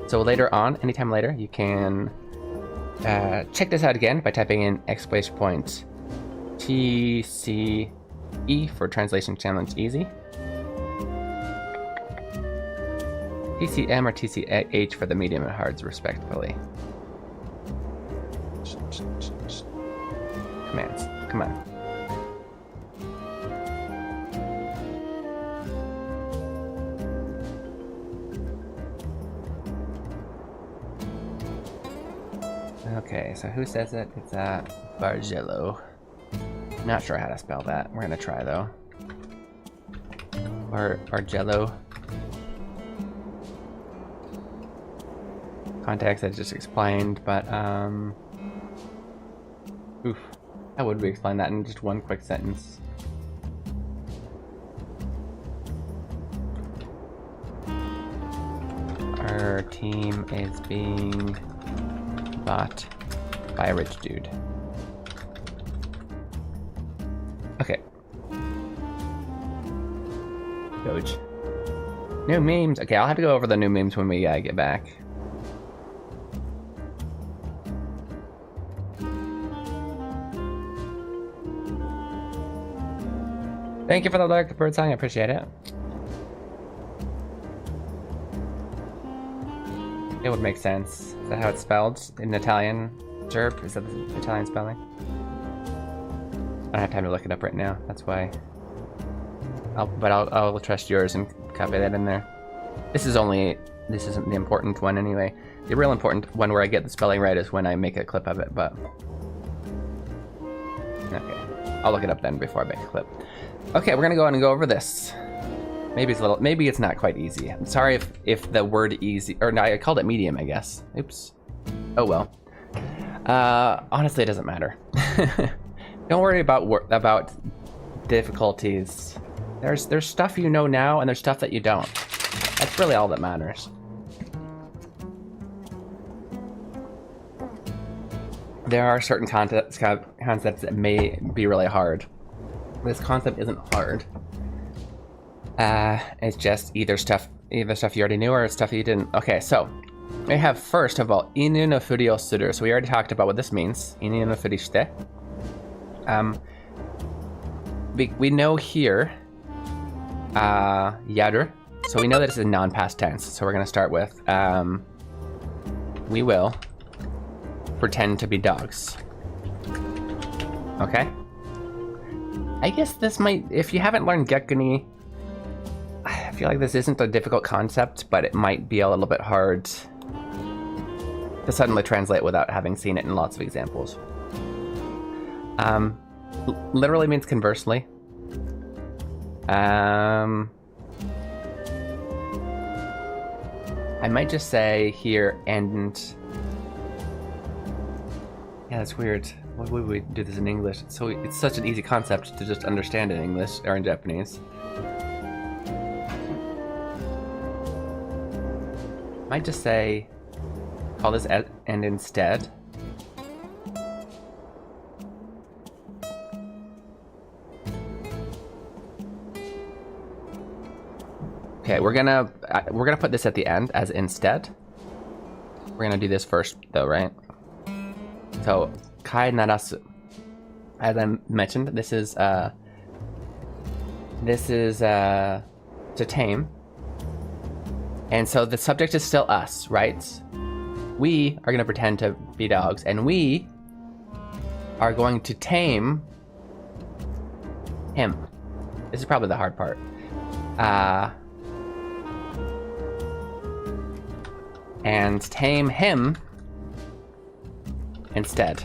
So later on, anytime later, you can check this out again by typing in exclamation point TCE for Translation Challenge Easy. TCM or TCH for the medium and hards, respectively. Commands, come on. Okay, so who says it? It's Bargello. Not sure how to spell that. We're gonna try though. Bargello. Context I just explained, but oof. How would we explain that in just one quick sentence? Our team is being bought by a rich dude. Okay. Doge. New memes. Okay, I'll have to go over the new memes when we get back. Thank you for the like, bird song. I appreciate it. It would make sense. Is that how it's spelled in Italian? Derp? Is that the Italian spelling? I don't have time to look it up right now. That's why. I'll trust yours and copy that in there. This isn't the important one anyway. The real important one where I get the spelling right is when I make a clip of it. But okay, I'll look it up then before I make a clip. Okay, we're gonna go ahead and go over this. Maybe it's not quite easy. I'm sorry if the word easy, or no, I called it medium, I guess. Oops. Oh well. Honestly, it doesn't matter. Don't worry about difficulties. There's stuff you know now, and there's stuff that you don't. That's really all that matters. there are certain concepts that may be really hard. This concept isn't hard. It's just either stuff you already knew or stuff you didn't. Okay, so we have first of all inu no furi o suru. So we already talked about what this means. Inu no furi shite. We know here yaru. So we know that this is non-past tense. So we're gonna start with we will pretend to be dogs. Okay. I guess this might, if you haven't learned Gekuni, I feel like this isn't a difficult concept, but it might be a little bit hard to suddenly translate without having seen it in lots of examples. Literally means conversely. I might just say here and... Yeah, that's weird. Why would we do this in English? So it's such an easy concept to just understand in English or in Japanese. Might just say, call this and instead. Okay, we're gonna put this at the end as instead. We're gonna do this first though, right? So kai narasu. As I mentioned, this is to tame. And so the subject is still us, right? We are gonna pretend to be dogs, and we are going to tame him. This is probably the hard part. And tame him instead.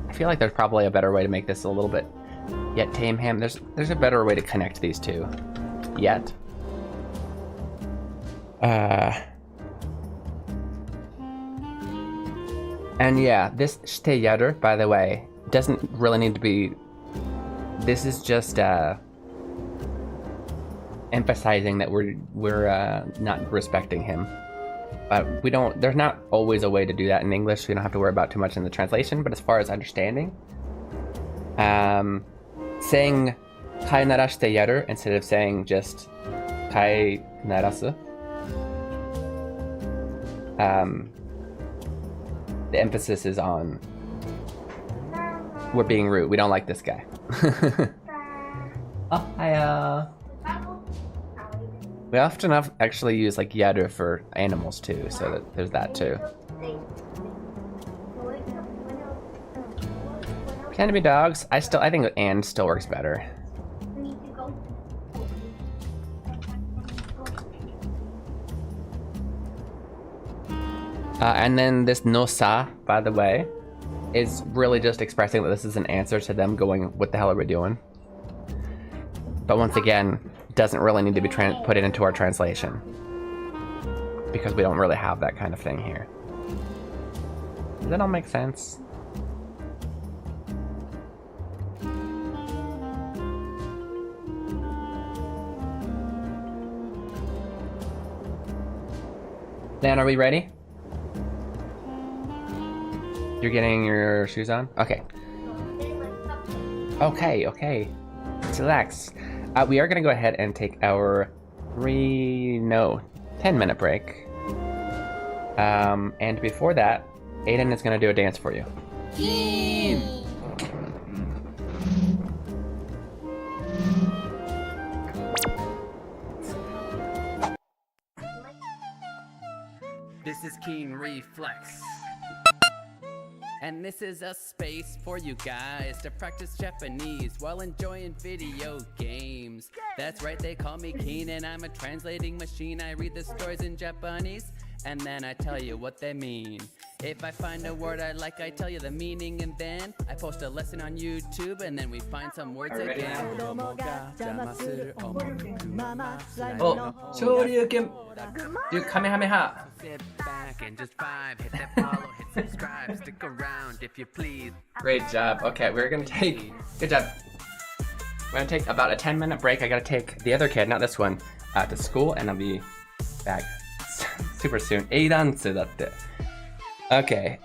I feel like there's probably a better way to make this a little bit. Yet tame him. There's a better way to connect these two. Yet. And yeah, this shite yaru, by the way, doesn't really need to be. This is just emphasizing that we're not respecting him. But there's not always a way to do that in English, so you don't have to worry about too much in the translation, but as far as understanding, saying kai narashite yaru instead of saying just kai narasu, the emphasis is on we're being rude, we don't like this guy. Oh, hiya. We often actually use like yaru for animals too, so that there's that too. Pretend to be dogs. I think and still works better. And then this no sa, by the way, is really just expressing that this is an answer to them going, what the hell are we doing? But once again, doesn't really need to be put into our translation because we don't really have that kind of thing here. Does that all make sense? Dan, are we ready? You're getting your shoes on? Okay. Okay. Let's relax. We are going to go ahead and take our 10-minute break. And before that, Aiden is going to do a dance for you. This is Keen Reflex. And this is a space for you guys to practice Japanese while enjoying video games. That's right, they call me Keen and I'm a translating machine. I read the stories in Japanese and then I tell you what they mean. If I find a word I like, I tell you the meaning, and then I post a lesson on YouTube and then we find some words again. Oh, Shoryuken! Do Kamehameha! Sit back and just vibe, hit that follow, hit subscribe, stick around if you please. Great job. Okay, we're gonna take. Good job. We're gonna take about a 10-minute break. I gotta take the other kid, not this one, to school, and I'll be back super soon. 8 ダンスだって. Okay.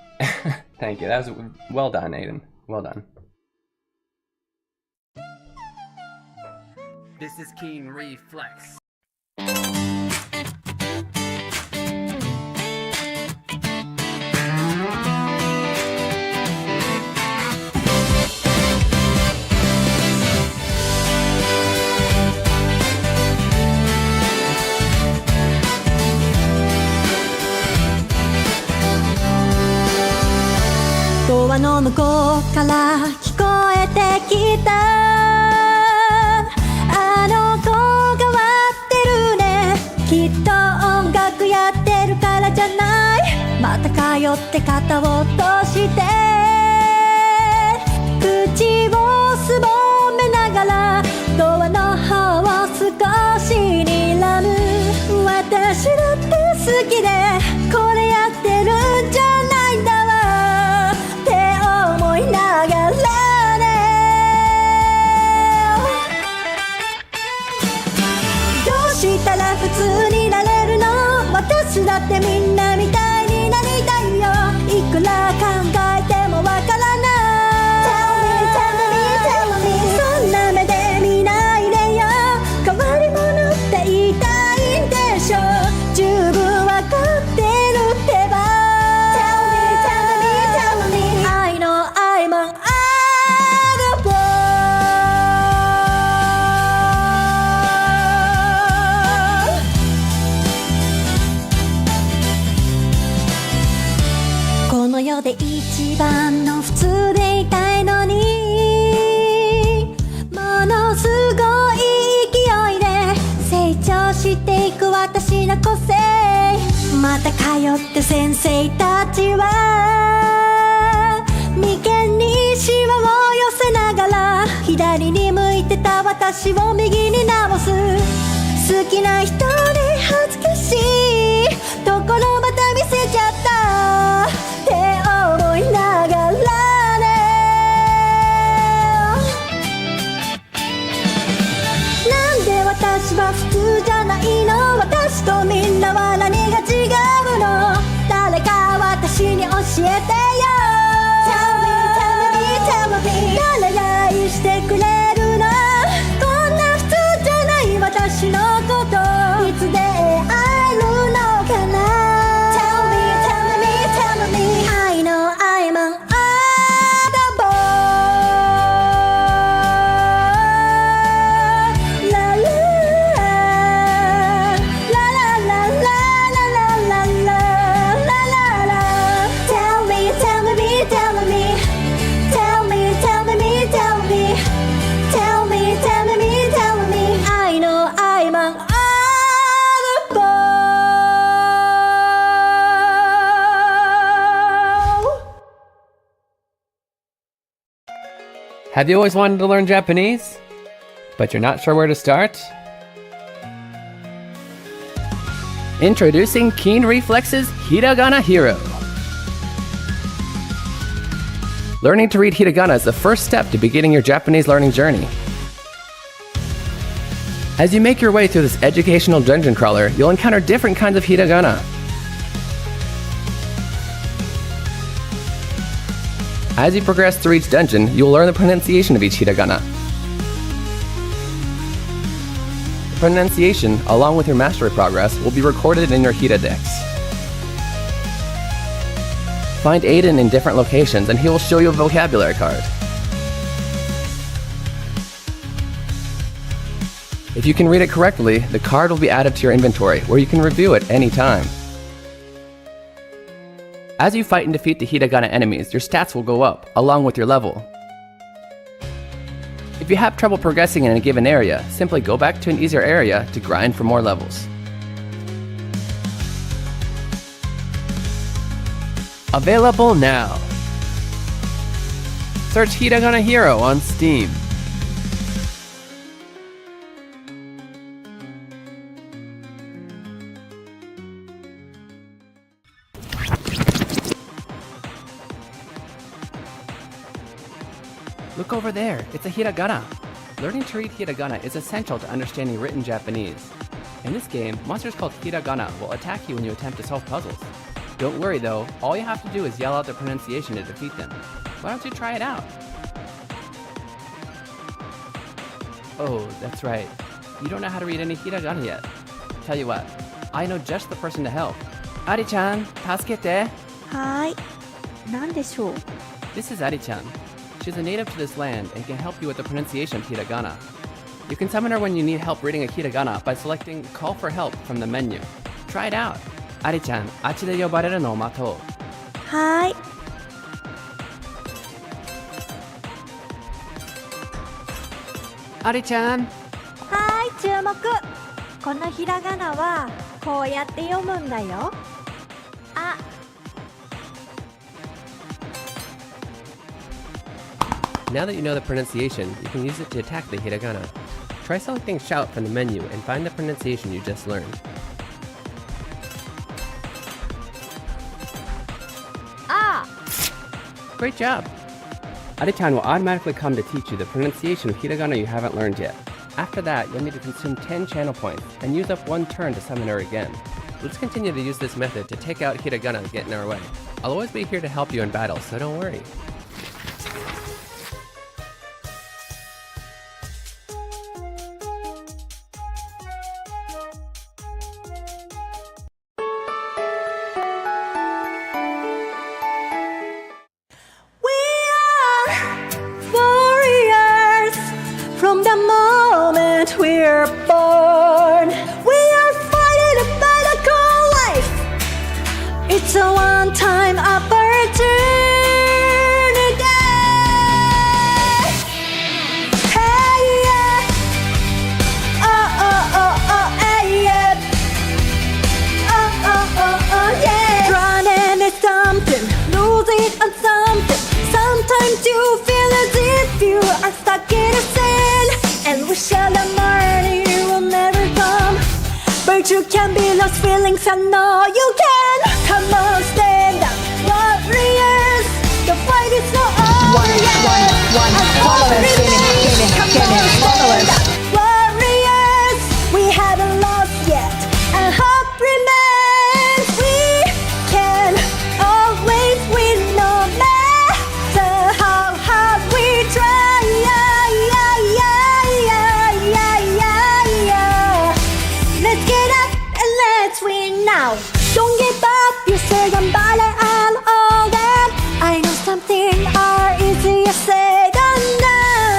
Thank you. That was well done, Aiden. Well done. This is Keen Reflex. ドアの向こうから聞こえてきたあの子変わってるねきっと音楽やってるからじゃないまた通って肩を落として口をすぼめながらドアの方を少し睨む私だって好きでこれやってるんじゃないんだわって思いながらねどうしたら普通になれるの私だってみんなみたいになりたいよいくら考えてもわからない Tell me, tell me, tell me そんな目で見ないでよ変わり者って言いたいんでしょ十分わかってるってば Tell me, tell me, tell me I know I'm an oddball この世で一番の普通でいたいのにものすごい勢いで成長していく私の個性また通って先生たちは眉間にシワを寄せながら左に向いてた私を右に直す好きな人に恥ずかしいところまた見せちゃったって思いながらねなんで私は普通じゃないの私とみんなは何が違うの誰か私に教えてよ Tell me, tell me, tell me 誰が愛してくれるのこんな普通じゃない私のこといつで会えるのかな Tell me, tell me, tell me I know I'm an oddball La la la la la la la la la la Tell me, tell me, tell me Tell me, tell me, tell me Tell me, tell me, tell me I know I'm an oddball Have you always wanted to learn Japanese, but you're not sure where to start? Introducing Keen Reflex's Hiragana Hero. Learning to read hiragana is the first step to beginning your Japanese learning journey. As you make your way through this educational dungeon crawler, you'll encounter different kinds of hiragana. As you progress through each dungeon, you will learn the pronunciation of each hiragana. The pronunciation, along with your mastery progress, will be recorded in your Hiradex. Find Aiden in different locations and he will show you a vocabulary card. If you can read it correctly, the card will be added to your inventory where you can review it anytime. As you fight and defeat the hiragana enemies, your stats will go up, along with your level. If you have trouble progressing in a given area, simply go back to an easier area to grind for more levels. Available now! Search Hiragana Hero on Steam. Look over there, it's a hiragana. Learning to read hiragana is essential to understanding written Japanese. In this game, monsters called hiragana will attack you when you attempt to solve puzzles. Don't worry though, all you have to do is yell out the pronunciation to defeat them. Why don't you try it out? Oh, that's right. You don't know how to read any hiragana yet. Tell you what, I know just the person to help. Ari-chan, tasukete. はーい。なんでしょう。 This is Ari-chan. She's a native to this land and can help you with the pronunciation of hiragana. You can summon her when you need help reading a hiragana by selecting Call for Help from the menu. Try it out. Ari-chan, あっちで呼ばれるのを待とう。はーい。Ari-chan! はーい、注目。このひらがなはこうやって読むんだよ。あ。Now that you know the pronunciation, you can use it to attack the hiragana. Try selecting Shout from the menu and find the pronunciation you just learned. Ah! Great job! Ari-chan will automatically come to teach you the pronunciation of hiragana you haven't learned yet. After that, you'll need to consume 10 channel points and use up 1 turn to summon her again. Let's continue to use this method to take out hiragana that get in our way. I'll always be here to help you in battle, so don't worry. From the moment we're born, we are fighting a battle called life. It's a one-time opportunity. Hey yeah, oh oh oh oh hey yeah, oh oh oh oh yeah. Running is something, losing on something. Sometimes you feel as if you are stuck in a sin, and wish that the morning will never come. But you can be lost feelings, I know you can. Come on, stand up, warriors. The fight is not over yet. Warriors, we haven't lost yet, and hope remains. We can always win, no matter how hard we try. Let's get up and let's win now. Don't give up, you say ganbare and all that. I know something are easier said than done.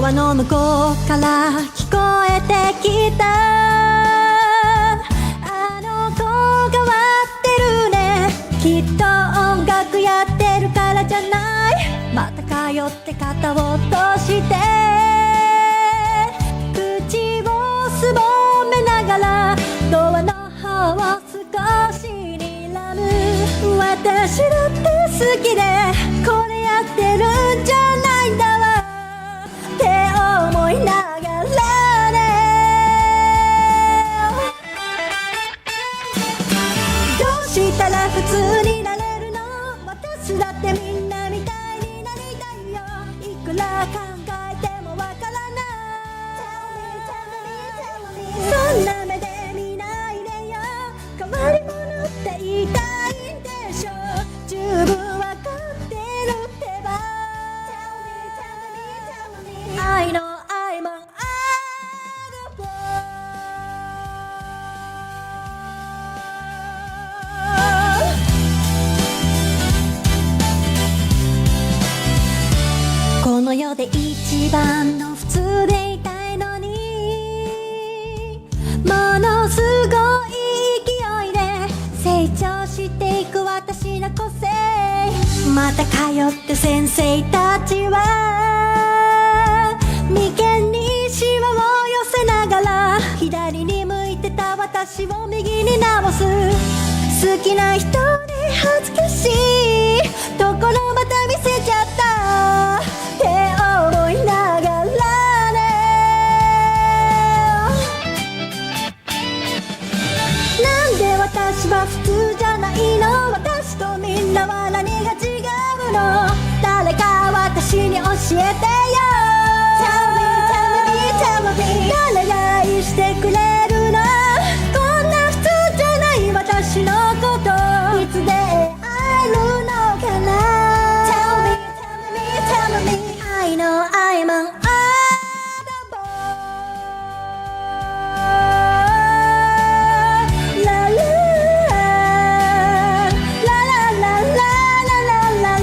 アの向こうから聞こえてきたあの子変わってるねきっと音楽やってるからじゃないまた通って肩を落として口をすぼめながらドアの方を少し睨む私だって好きでこれやってるんじゃないんだわって思いながらねどうしたら普通になれるの私だってみんなみたいになりたいよいくら考えてもわからないそんな目で見ないでよ変わり者って言いたいんでしょ十分わかってるってば I know I'm an oddball この世で一番の普通でいたいのにものすごい勢いで成長していく私の個性また通って先生たちは眉間にシワを寄せながら左に向いてた私を右に直す好きな人に恥ずかしいところまた見せちゃったって思いながらねなんで私は普通じゃないの私とみんなは何が違うの誰か私に教えてよ Tell me, tell me, tell me 誰が愛してくれるのこんな普通じゃない私のこといつで会えるのかな Tell me, tell me, tell me I know I'm an oddball La la la la la la la la la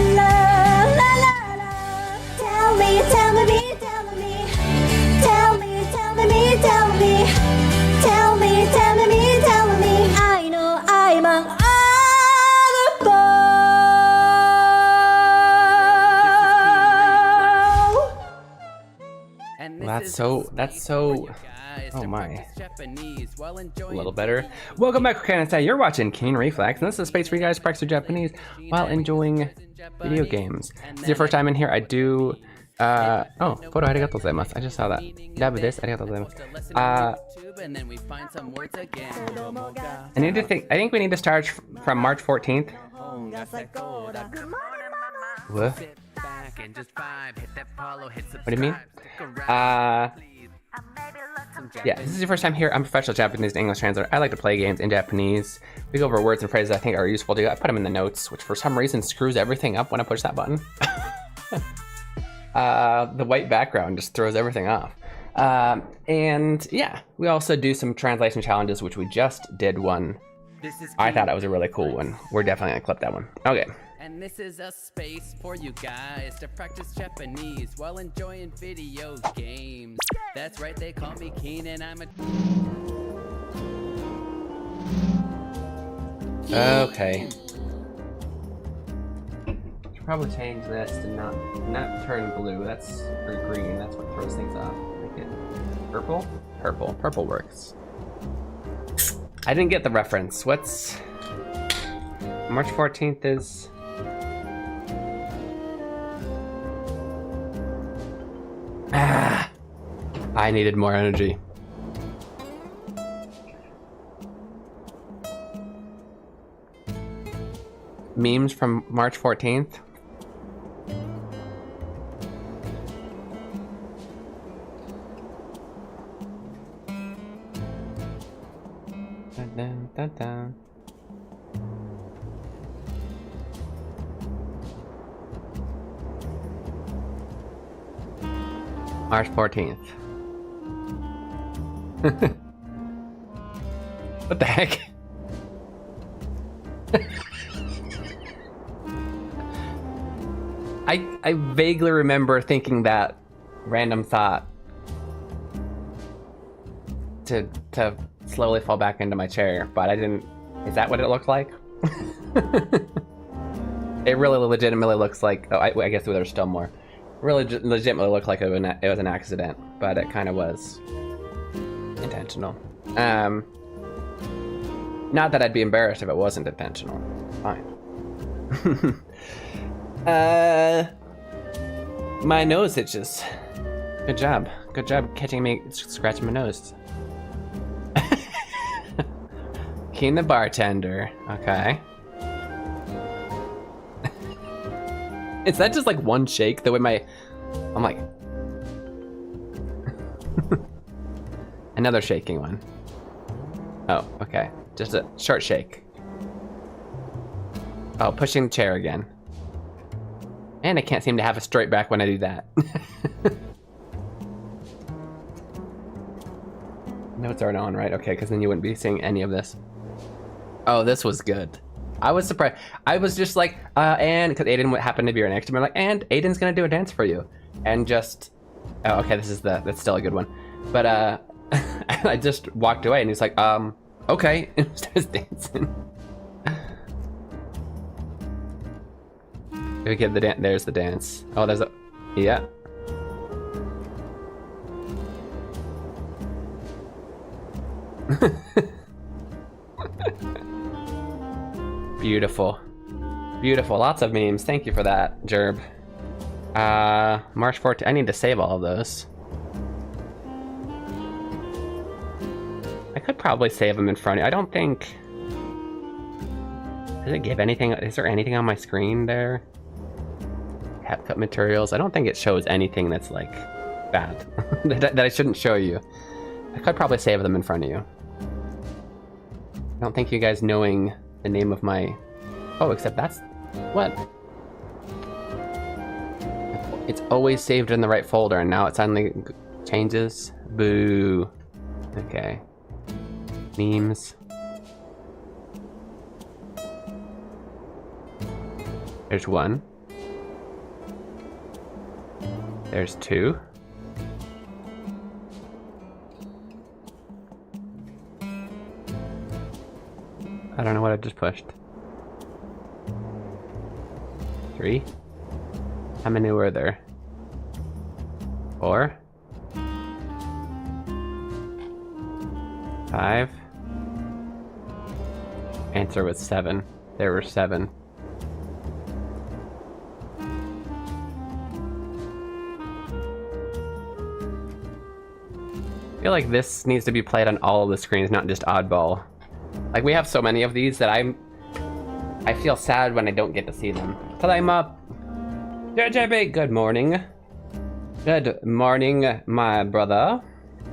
la la la Tell me, tell me, tell me Tell me, tell me, tell me Tell me, tell me, tell me I know I'm an oddball And That's this so- is that's so- for you guys oh to my. practice Japanese while A enjoying little better. Welcome back, Canada. You're watching Keen Reflex, and this is a space for you guys to practice your Japanese while enjoying video games. If this is your first time in here, I do. Oh, photo arigatou gozaimasu. I just saw that. Dab this. Arigatou gozaimasu. And then we find some words again. I need to think. I think we need to start from March 14th. What? Sit back and just vibe. Hit that follow, hit subscribe. What do you mean? Stick around, please. Yeah, this is your first time here. I'm a professional Japanese and English translator. I like to play games in Japanese. We go over words and phrases I think are useful to you. I put them in the notes, which for some reason screws everything up when I push that button. The white background just throws everything off. And yeah, we also do some translation challenges, which we just did one. This is I Keen thought it was a really cool one. We're definitely gonna clip that one. Okay. And this is a space for you guys to practice Japanese while enjoying video games. That's right, they call me Keen and I'm a... Okay. Should probably change this to not turn blue. That's or green. That's what throws things off. Make it purple. Purple works. I didn't get the reference. What's March 14th is. Ah, I needed more energy. Memes from March 14th. Dun, dun, dun, dun. March 14th. What the heck? I vaguely remember thinking that random thought to slowly fall back into my chair, but I didn't. Is that what it looked like? It really legitimately looks like. Oh, I guess there's still more. Really legitimately looked like it was an accident, but it kind of was intentional. Not that I'd be embarrassed if it wasn't intentional. Fine. My nose itches. Good job. Good job catching me scratching my nose. Keen the bartender. Okay. Is that just like one shake? The way I'm like... Another shaking one. Oh, okay. Just a short shake. Oh, pushing the chair again. And I can't seem to have a straight back when I do that. Notes aren't on, right? Okay, because then you wouldn't be seeing any of this. Oh, this was good. I was surprised. I was just like, and because Aiden happened to be right next to me, I'm like, and Aiden's gonna do a dance for you. And just, oh, okay, that's still a good one. But I just walked away and he's like, okay, and starts dancing. We get the dance. There's the dance. Oh, there's a, yeah. Beautiful. Beautiful. Lots of memes. Thank you for that, Jerb. March 14th. I need to save all of those. I could probably save them in front of you. I don't think... Does it give anything? Is there anything on my screen there? CapCut materials. I don't think it shows anything that's like bad. that I shouldn't show you. I could probably save them in front of you. I don't think you guys knowing the name of my... Oh, except that's... What? It's always saved in the right folder and now it suddenly changes? Boo. Okay. Memes. There's one. There's two. I don't know what I just pushed. Three. How many were there? Four. 5. Answer was 7. There were 7. I feel like this needs to be played on all of the screens, not just Oddball. Like, we have so many of these that I feel sad when I don't get to see them. Till I'm up. JJB, good morning. Good morning, my brother.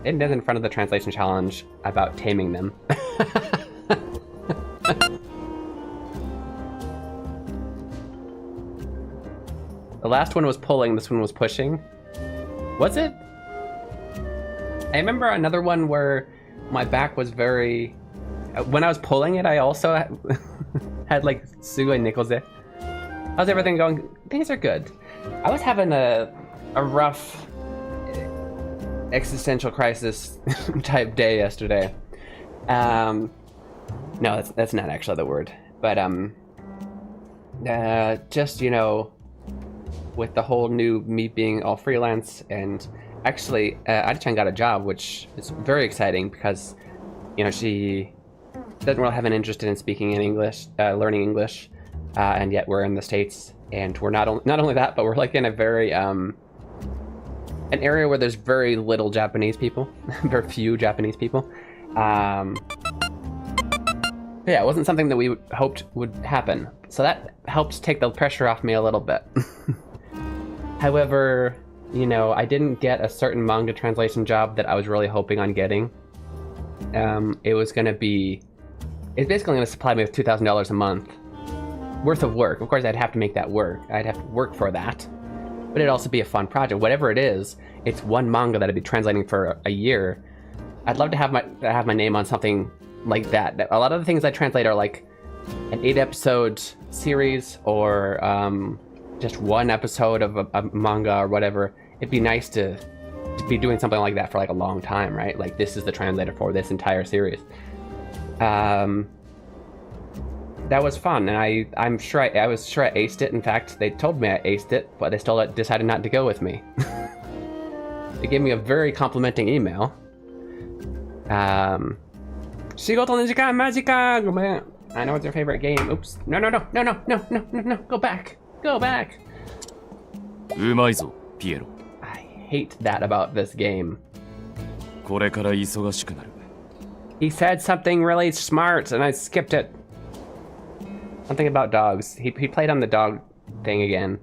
It is in front of the translation challenge about taming them. The last one was pulling, this one was pushing. Was it? I remember another one where my back was very... When I was pulling it, I also had like Sue and Nichols there. How's everything going? Things are good. I was having a rough existential crisis type day yesterday. No, that's not actually the word. But just, you know, with the whole new me being all freelance, and actually Adi-chan got a job, which is very exciting because, you know, she doesn't really have an interest in speaking in English, learning English, and yet we're in the States, and we're not only that, but we're like in a very an area where there's very little Japanese people, very few Japanese people. Yeah, it wasn't something that we hoped would happen, so that helped take the pressure off me a little bit. However, you know, I didn't get a certain manga translation job that I was really hoping on getting. It was going to be... It's basically going to supply me with $2,000 a month worth of work. Of course, I'd have to make that work. I'd have to work for that. But it'd also be a fun project. Whatever it is, it's one manga that I'd be translating for a year. I'd love to have my name on something like that. A lot of the things I translate are like an 8-episode series or just one episode of a manga or whatever. it'd be nice to be doing something like that for like a long time, right? Like this is the translator for this entire series. That was fun, and I was sure I aced it. In fact, they told me I aced it, but they still decided not to go with me. They gave me a very complimenting email. 仕事の時間マジかごめん I know it's your favorite game. Oops. No, go back. Go back. うまいぞ、ピエロ。I hate that about this game. これから忙しくなる。He said something really smart, and I skipped it. Something about dogs. He played on the dog thing again.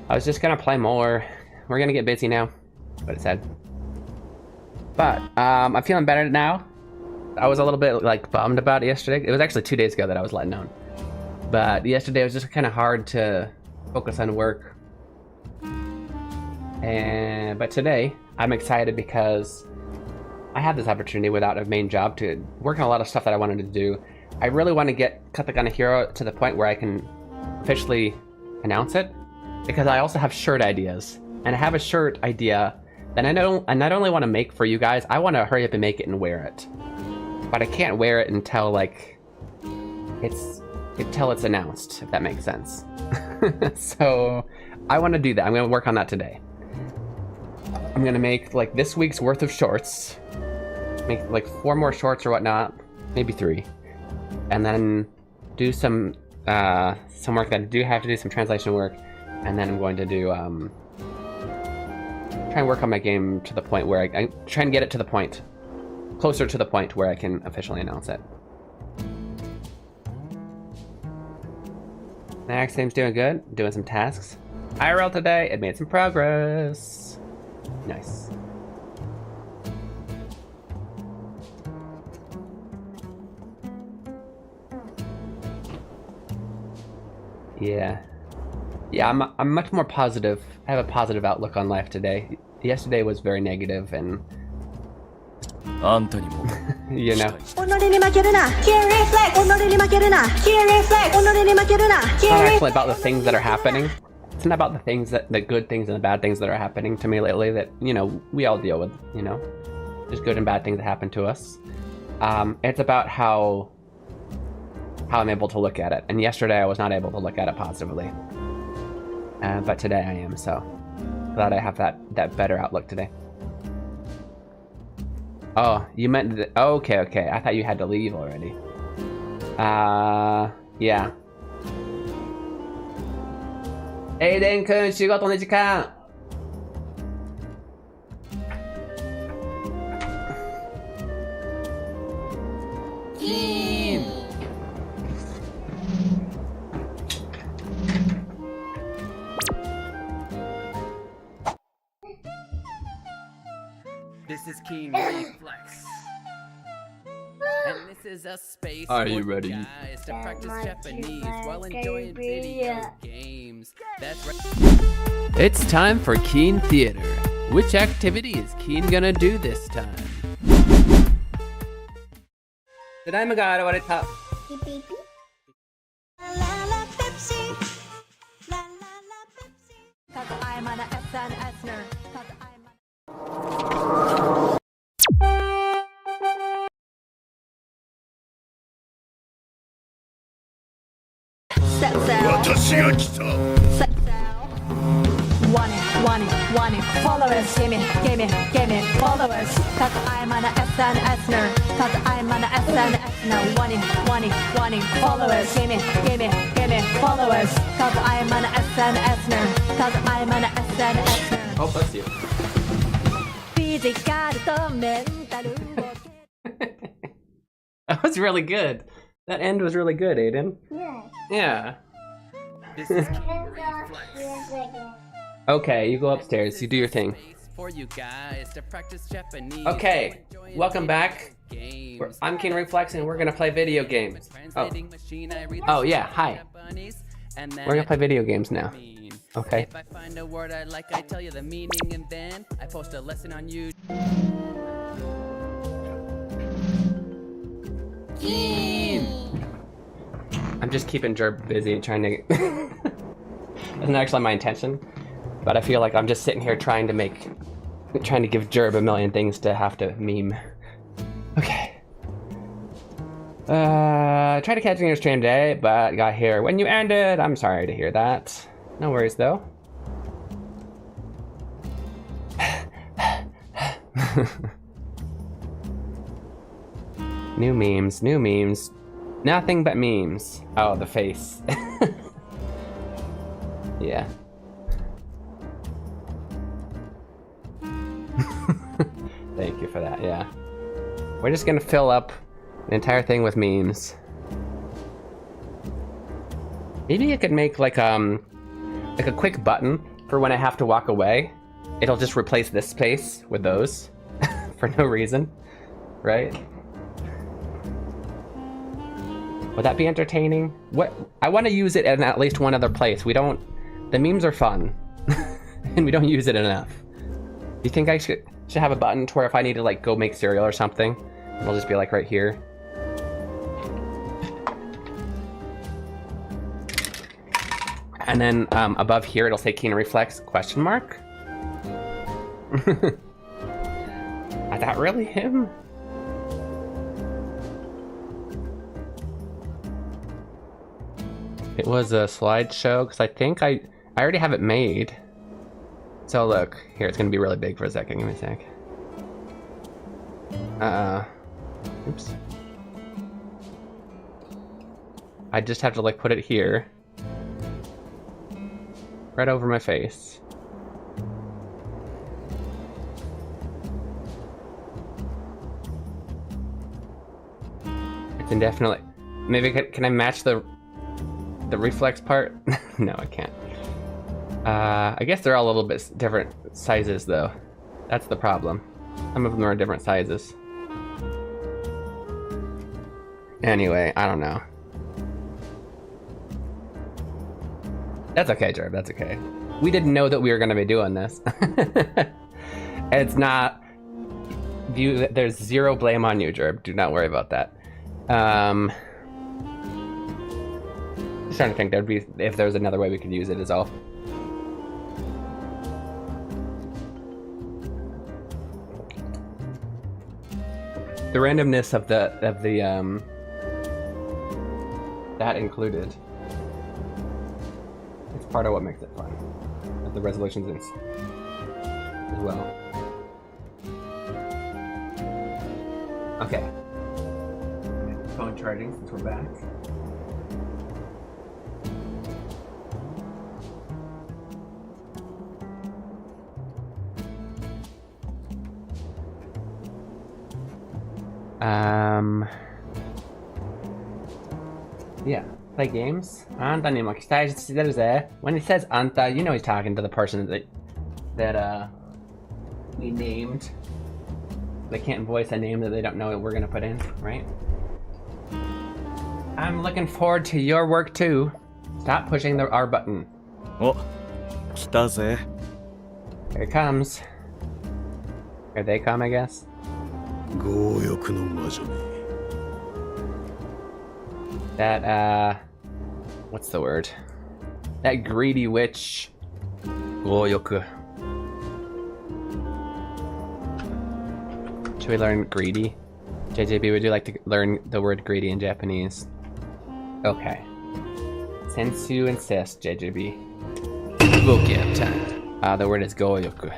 I was just gonna play more. We're gonna get busy now. That's what it said. But I'm feeling better now. I was a little bit like bummed about it yesterday. It was actually 2 days ago that I was let known. But yesterday it was just kind of hard to focus on work. But today I'm excited because I have this opportunity without a main job to work on a lot of stuff that I wanted to do. I really want to get Hiragana Hero to the point where I can officially announce it, because I also have shirt ideas, and I have a shirt idea that I not only want to make for you guys, I want to hurry up and make it and wear it. But I can't wear it until like it's announced, if that makes sense. So I want to do that. I'm going to work on that today. I'm going to make like this week's worth of shorts, make like 4 more shorts or whatnot, maybe 3. And then do some work that I do have to do, some translation work, and then I'm going to do try and work on my game to the point where I try and get it to the point, closer to the point where I can officially announce it. Max seems doing good, doing some tasks. IRL today, it made some progress. Nice. Yeah, I'm much more positive. I have a positive outlook on life today. Yesterday was very negative, and あんたにも you know. 己に負けるな Keen Reflex 己に負けるな Keen Reflex 己に負けるな It's not actually about the things that are happening. It's not about the good things and the bad things that are happening to me lately that, you know, we all deal with, you know. There's good and bad things that happen to us. It's about how I'm able to look at it. And yesterday I was not able to look at it positively. But today I am, so glad I have that better outlook today. Oh, you meant that, okay. I thought you had to leave already. Yeah. Aiden-kun, 仕事の時間. Keen! This is Keen Reflex. And this is a space Are for you ready? guys to practice Japanese while enjoying video games. That's right. It's time for Keen Theater. Which activity is Keen gonna do this time? ただいまが現れた. Want it, followers, gimme, followers. Cause I'm an SNSner, cause I'm an SNSner. Want it, followers, gimme, followers. Cause I'm an SNSner, cause I'm an SNSner. Oh, bless you. Physical to mental. That was really good. That end was really good, Aiden. Yeah. This is Keen Reflex. Okay, you go upstairs. You do your thing. For you guys to practice Japanese. Okay, welcome back. I'm Keen Reflex, and we're gonna play video games. Oh yeah, hi. We're gonna play video games now. Okay. If I find a word I like, I tell you the meaning, and then I post a lesson on YouTube. Keen! I'm just keeping Jerb busy trying to... That's not actually my intention. But I feel like I'm just sitting here trying to give Jerb a million things to have to meme. Okay. I tried to catch your stream today, but got here when you ended. I'm sorry to hear that. No worries though. New memes, new memes. Nothing but memes. Oh, the face. Yeah. Thank you for that, yeah. We're just gonna fill up the entire thing with memes. Maybe you could make like a quick button for when I have to walk away. It'll just replace this space with those for no reason, right? Would that be entertaining? What I want to use it in at least one other place. The memes are fun, and we don't use it enough. Do you think I should have a button to where if I need to like go make cereal or something, it'll just be like right here? And then above here, it'll say Keen Reflex ? Is that really him? It was a slideshow, because I think I already have it made. So look, here, it's gonna be really big for a second, give me a sec. Oops. I just have to like put it here. Right over my face. It's indefinitely. Maybe can I match the reflex part? No, I can't. I guess they're all a little bit different sizes though. That's the problem. Some of them are different sizes. Anyway, I don't know. That's okay, Jerb, that's okay. We didn't know that we were gonna be doing this. It's not... There's zero blame on you, Jerb. Do not worry about that. Just trying to think there'd be... if there was another way we could use it is all. The randomness of the that included. It's part of what makes it fun. The resolutions is as well. Okay. Phone charging since we're back. Yeah, play games. Anta ni mo kitai shiteru ze. When he says Anta, you know he's talking to the person that we named. They can't voice a name that they don't know that we're gonna put in, right? I'm looking forward to your work too. Stop pushing the R button. Oh, 来たぜ. Here it comes. Here they come, I guess. 強欲の魔女め. That, what's the word? That greedy witch. 強欲. Should we learn greedy? JJB, would you like to learn the word greedy in Japanese? Okay. Since you insist, JJB. Book BGM time. The word is 強欲.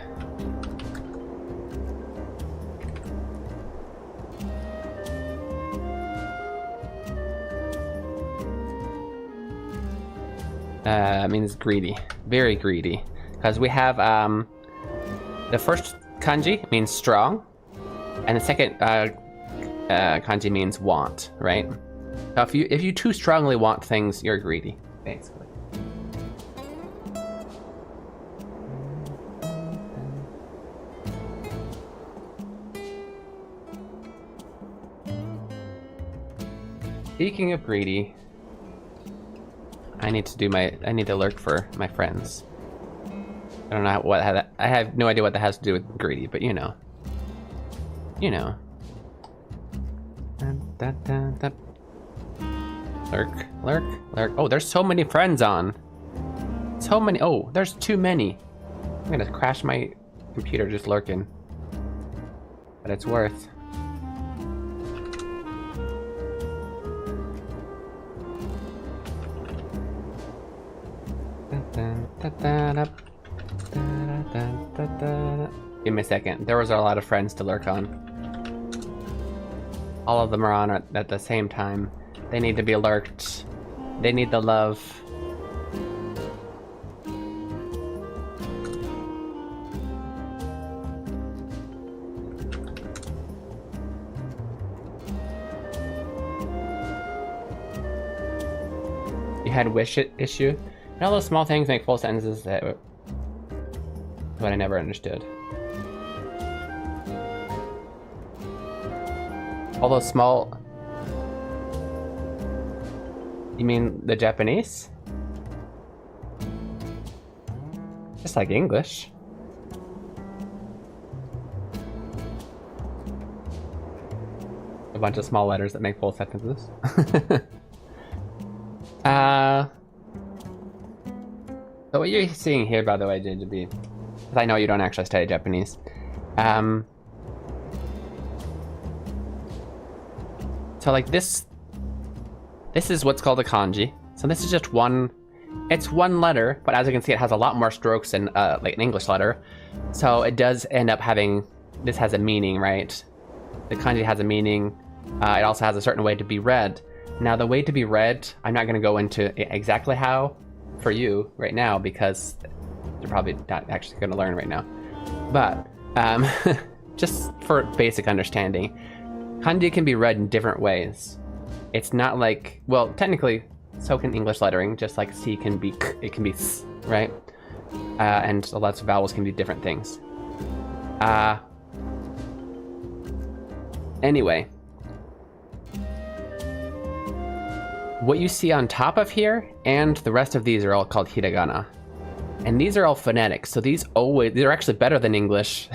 Means greedy, very greedy, because we have the first kanji means strong, and the second kanji means want, right? So if you too strongly want things, you're greedy, basically. Speaking of greedy, I need to lurk for my friends. I don't know I have no idea what that has to do with greedy, but you know. You know. Lurk, lurk, lurk. Oh, there's so many friends on. So many. Oh, there's too many. I'm gonna crash my computer just lurking. But it's worth. Give me a second. There was a lot of friends to lurk on. All of them are on at the same time. They need to be lurked. They need the love. You had wish issue? And all those small things make full sentences that what I never understood. All those small... You mean the Japanese? Just like English. A bunch of small letters that make full sentences. So what you're seeing here, by the way, JJB, because I know you don't actually study Japanese. So like this is what's called a kanji. So this is just one, it's one letter, but as you can see, it has a lot more strokes than like an English letter. So it does end up having, this has a meaning, right? The kanji has a meaning. It also has a certain way to be read. Now the way to be read, I'm not going to go into exactly how for you right now because you're probably not actually going to learn right now. But just for basic understanding, kanji can be read in different ways. It's not like, well, technically, so can English lettering, just like C can be K, it can be S, right? And lots of vowels can be different things. Anyway. What you see on top of here and the rest of these are all called hiragana. And these are all phonetic, so these are actually better than English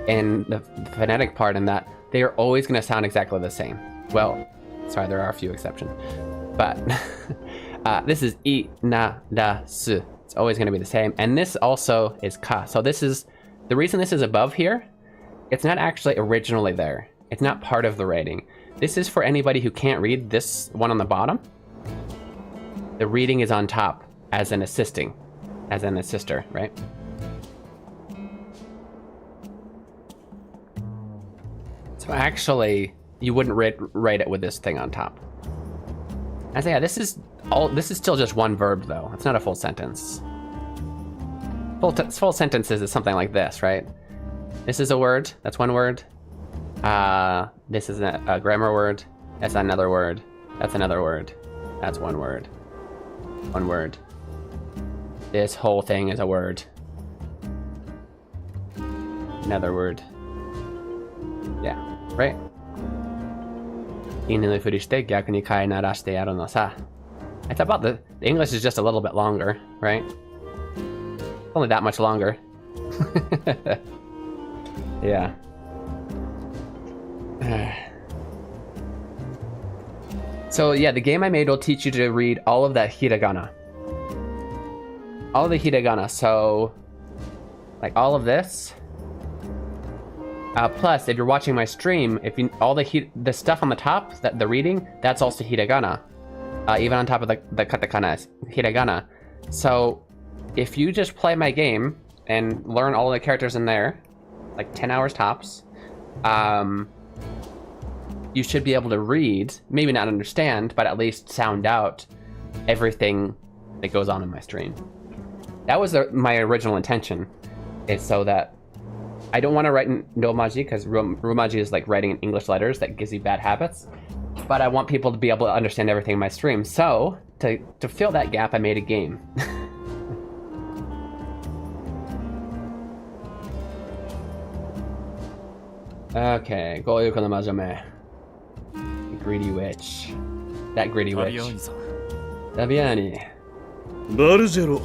in the phonetic part in that they are always going to sound exactly the same. Well, sorry, there are a few exceptions. But this is I, na, da, su. It's always going to be the same. And this also is ka. So this is, the reason this is above here, it's not actually originally there. It's not part of the rating. This is for anybody who can't read this one on the bottom. The reading is on top as an assisting, as an assister, right? So actually, you wouldn't write it with this thing on top. I say, yeah, this is still just one verb though. It's not a full sentence. Full sentences is something like this, right? This is a word, that's one word. This is a grammar word, that's another word, that's another word, that's one word. One word. This whole thing is a word. Another word. Yeah, right? It's about the English is just a little bit longer, right? Only that much longer. Yeah. So yeah, the game I made will teach you to read all of that hiragana. All of the hiragana, so like all of this. Plus, if you're watching my stream, if you all the stuff on the top, the reading, that's also hiragana. Even on top of the katakana, hiragana. So if you just play my game and learn all the characters in there, like 10 hours tops, you should be able to read, maybe not understand, but at least sound out everything that goes on in my stream. That was my original intention, is so that I don't want to write in romaji, because romaji is like writing in English letters that gives you bad habits, but I want people to be able to understand everything in my stream. So to fill that gap, I made a game. Okay, Goyuko no Majome. Greedy witch. That greedy witch. Daviani. Bargero.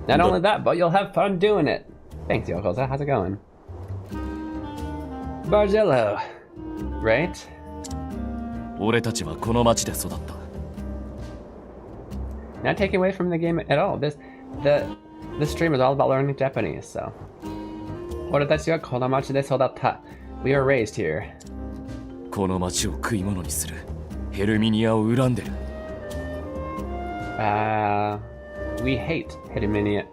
Not only that, but you'll have fun doing it. Thanks, Yokoza. How's it going? Bargello. Right? 俺たちはこの町で育った。 Not taking away from the game at all. The stream is all about learning Japanese, so 俺たちはこの町で育った。We were raised here. この町を食い物にするヘルミニアを恨んでる。We hate Herminia.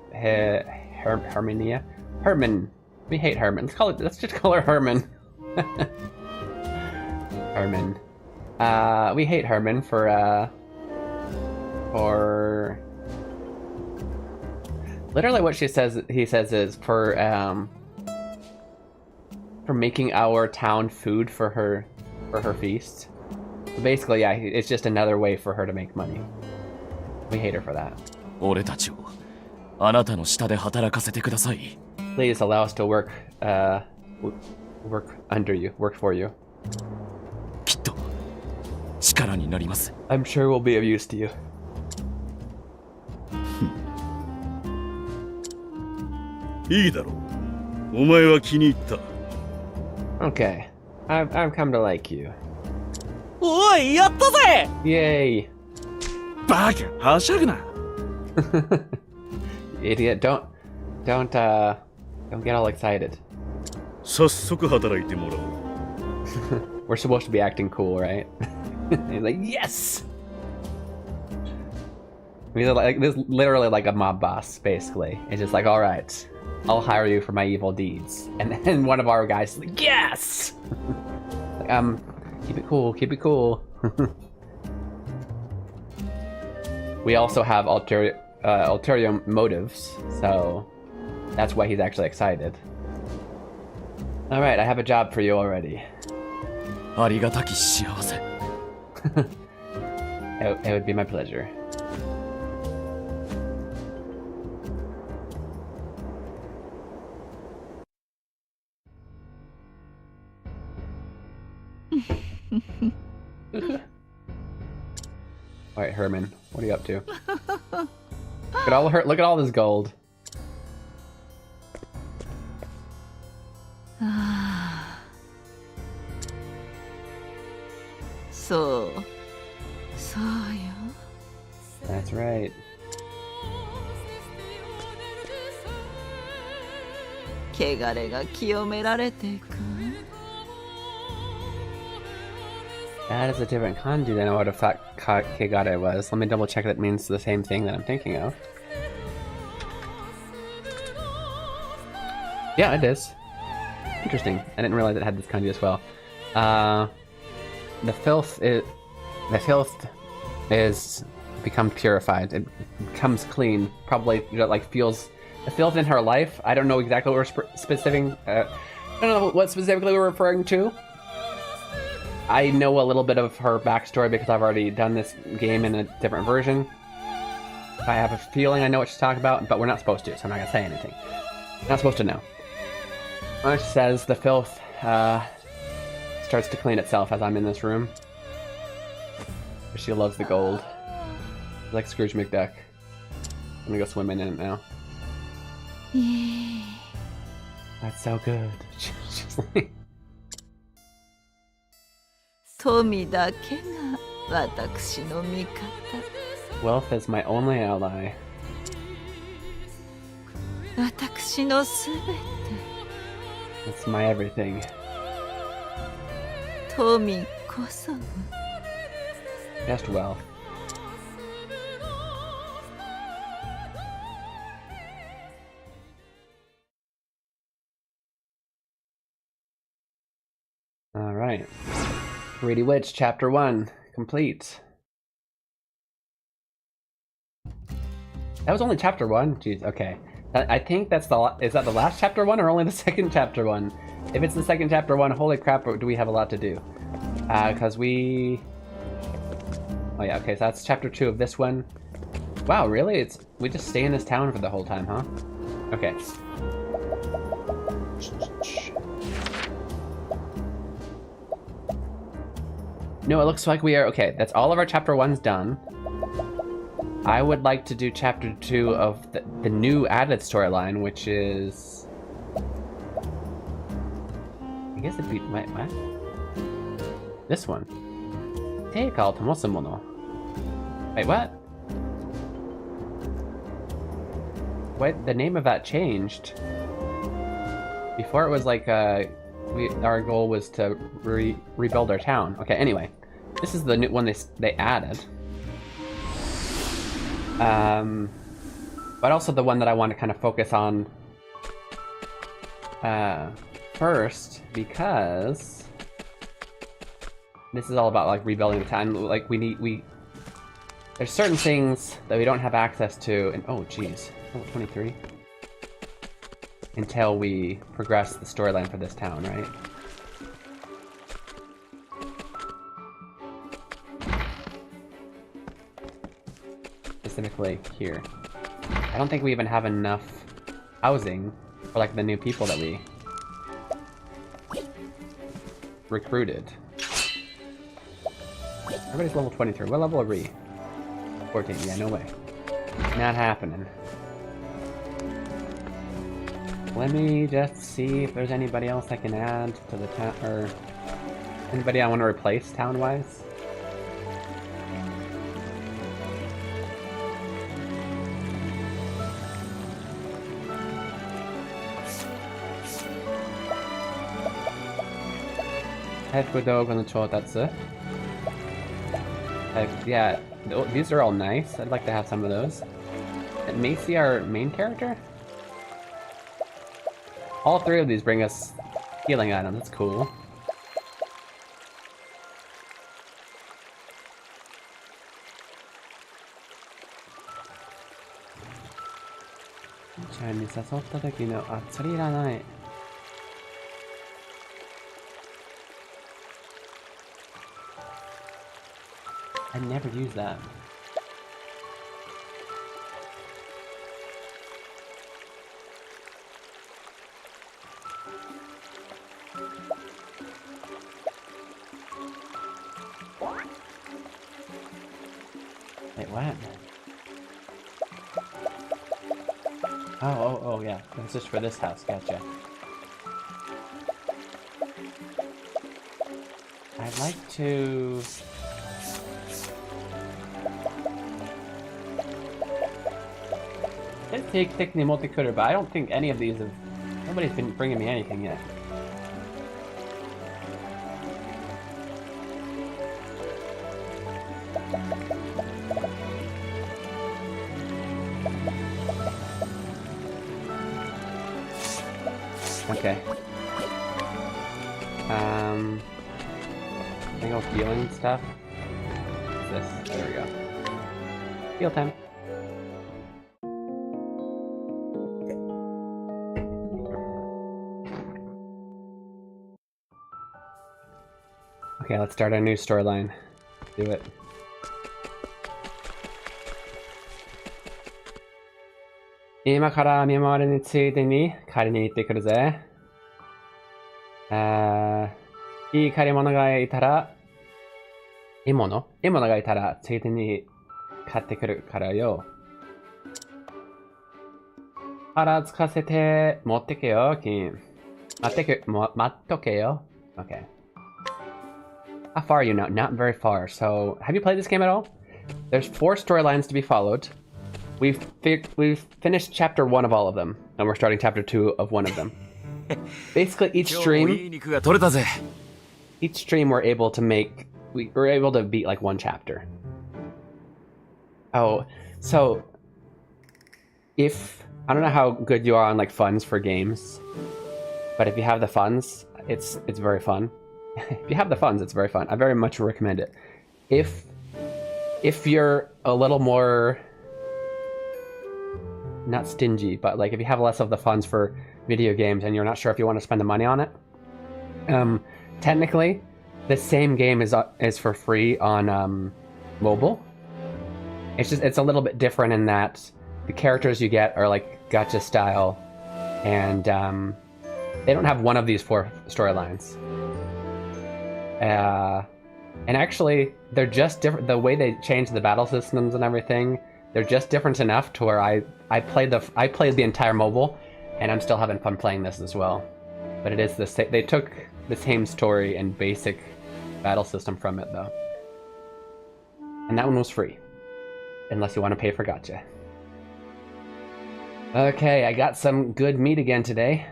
Herman. We hate Herman. Let's just call her Herman. Herman. We hate Herman for literally what he says is for making our town food for her feast. But basically, yeah, it's just another way for her to make money. We hate her for that. 俺たちをあなたの下で働かせてください。Please allow us to work under you, work for you. きっと力になります。I'm sure we'll be of use to you. いいだろう。お前は気に入った。Okay, I've come to like you. おい、やったぜ Yay! バカ、はしゃぐな。Idiot! Don't get all excited. 早速働いてもらおう。We're supposed to be acting cool, right? He's like, yes! This is literally like a mob boss, basically. It's just like, all right, I'll hire you for my evil deeds. And then one of our guys is like, yes! Like, keep it cool, keep it cool. We also have ulterior motives, so that's why he's actually excited. Alright, I have a job for you already. ありがたき幸せ。It would be my pleasure. Alright, Herman, what are you up to? Look at all this gold. So That's right. That is a different kanji than what a fat kegare was. Let me double check that means the same thing that I'm thinking of. Yeah, it is. Interesting. I didn't realize it had this kanji as well. The filth is become purified. It becomes clean. Probably, you know, like feels the filth in her life. I don't know exactly what we're I don't know what specifically we're referring to. I know a little bit of her backstory because I've already done this game in a different version. I have a feeling I know what she's talking about, but we're not supposed to, so I'm not gonna say anything. Not supposed to know. She says the filth starts to clean itself as I'm in this room. She loves the gold. Like Scrooge McDuck. I'm gonna go swimming in it now. That's so good. She's like... Wealth is my only ally. It's my everything. Just wealth. Alright. Greedy Witch, Chapter 1, complete. That was only Chapter 1? Jeez, okay. I think that's is that the last Chapter 1 or only the second Chapter 1? If it's the second Chapter 1, holy crap, do we have a lot to do. Because we... Oh yeah, okay, so that's Chapter 2 of this one. Wow, really? We just stay in this town for the whole time, huh? Okay. No, it looks like we are... Okay, that's all of our Chapter 1's done. I would like to do Chapter 2 of the new added storyline, which is... I guess it'd be... Wait, what? This one. Teikao Tomosumono. Wait, what? Wait, the name of that changed. Before it was like our goal was to rebuild our town. Okay, anyway, this is the new one they added. But also the one that I want to kind of focus on first, because this is all about like rebuilding the town. Like there's certain things that we don't have access to, and oh geez, level 23. Until we progress the storyline for this town, right? Specifically here. I don't think we even have enough housing for like the new people that we recruited. Everybody's level 23. What level are we? 14. Yeah, no way. Not happening. Let me just see if there's anybody else I can add to the town, or anybody I want to replace town-wise. Yeah, these are all nice. I'd like to have some of those. And Macy, our main character? All three of these bring us healing items. That's cool. I never use that. Wait, what? Oh, yeah. That's just for this house. Gotcha. I'd like to... Let's take the multi-cutter, but I don't think any of these have... Nobody's been bringing me anything yet. Okay. I think I'll healing stuff. What's this? There we go. Heal time. Okay, let's start our new storyline. Do it. Ima kara miyamare ni tsuide ni kari ni itte kuru ze. Ii karimono ga itara... Imono ga itara tsuide ni katte kuru kara yo. Hara tsukasete motte yo, Keen. Mattoke yo? Okay. How far are you now? Not very far. So, have you played this game at all? There's 4 storylines to be followed. We've finished chapter 1 of all of them, and we're starting chapter 2 of one of them. Basically, each stream we're able to beat like 1 chapter. Oh, so I don't know how good you are on like funds for games, but if you have the funds, it's very fun. If you have the funds, it's very fun. I very much recommend it. If you're a little more, not stingy, but like if you have less of the funds for video games and you're not sure if you want to spend the money on it, technically, the same game is for free on mobile. It's a little bit different in that the characters you get are like gacha style, and they don't have one of these 4 storylines. And actually, they're just different. The way they change the battle systems and everything, they're just different enough to where I played the entire mobile, and I'm still having fun playing this as well. But it is the same. They took the same story and basic battle system from it though, and that one was free, unless you want to pay for gacha. Okay, I got some good meat again today.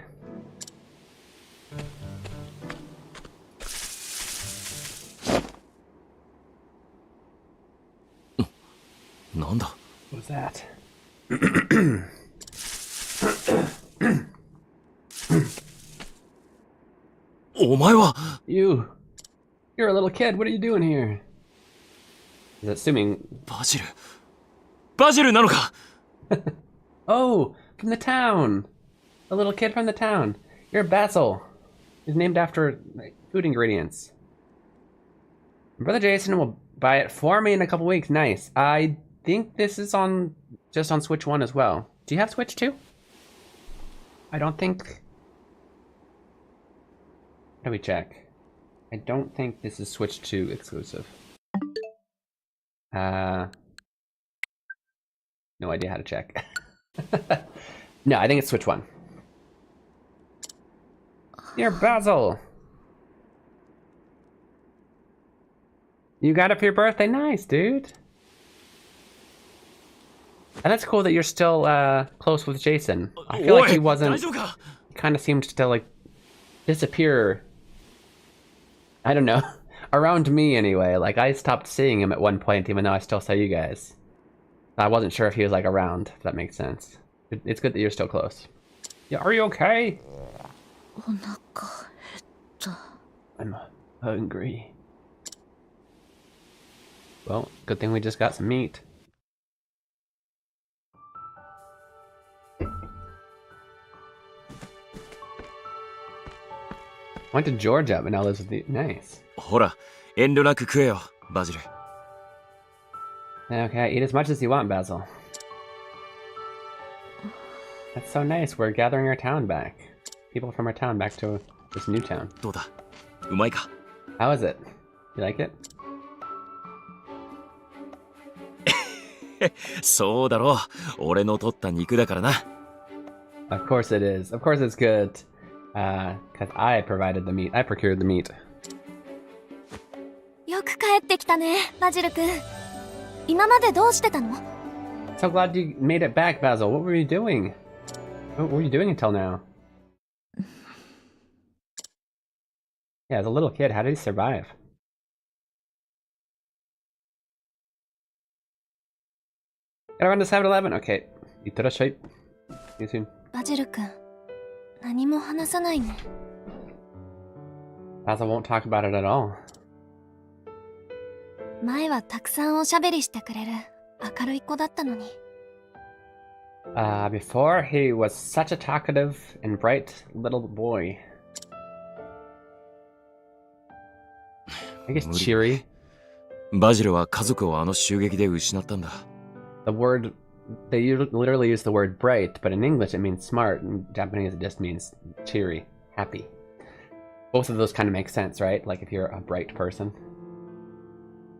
なんだ What was that? お前は You! You're a little kid, what are you doing here? Is assuming... バジルバジルなのか Oh! From the town! A little kid from the town. You're Basil. He's named after like, food ingredients. Brother Jason will buy it for me in a couple weeks. Nice. I think this is on just on Switch 1 as well. Do you have Switch 2? I don't think... How do we check? I don't think this is Switch 2 exclusive. No idea how to check. No, I think it's Switch 1. You're Basil! You got it for your birthday? Nice, dude! And that's cool that you're still close with Jason. I feel like he wasn't... He kind of seemed to like disappear. I don't know. Around me anyway. Like I stopped seeing him at one point even though I still saw you guys. I wasn't sure if he was like around, if that makes sense. It's good that you're still close. Yeah, are you okay? I'm hungry. Well, good thing we just got some meat. Went to Georgia, but now lives with the... Nice. ほら遠慮なく食えよバジル Okay, eat as much as you want, Basil. That's so nice. We're gathering our town back. People from our town back to this new town. どうだうまいか How is it? You like it? そうだろう俺の取った肉だからな Of course it is. Of course it's good. Because I provided the meat. I procured the meat. よく帰ってきたね、バジル君。今までどうしてたの？ So glad you made it back, Basil. What were you doing? What were you doing until now? Yeah, as a little kid, how did he survive? Gotta run to 7-Eleven. Okay. いってらっしゃい. See you soon. バジル君、何も話さないね。Basil won't talk about it at all. 前はたくさんおしゃべりしてくれる明るい子だったのに。Before he was such a talkative and bright little boy. I guess cheery. バジルは家族をあの襲撃で失ったんだ The word, they literally use the word bright, but in English it means smart. In Japanese it just means cheery, happy. Both of those kind of make sense, right? Like if you're a bright person.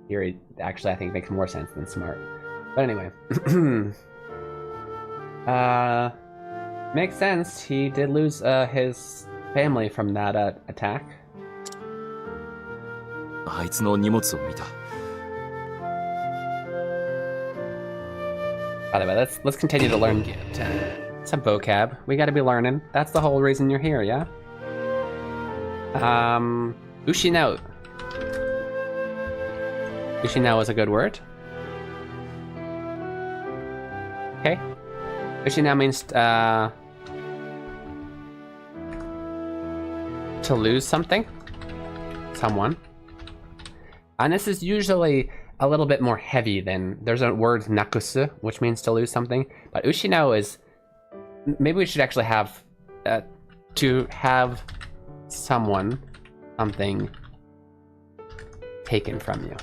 Cheery actually I think makes more sense than smart. But anyway. Makes sense. He did lose his family from that attack. あいつの荷物を見た By the way, let's continue to learn some vocab. We gotta be learning. That's the whole reason you're here, yeah? Ushinao. Ushinao is a good word. Okay. Ushinao means to lose something. Someone. And this is usually a little bit more heavy than... There's a word nakusu, which means to lose something. But ushinao is... Maybe we should actually have... to have someone, something taken from you.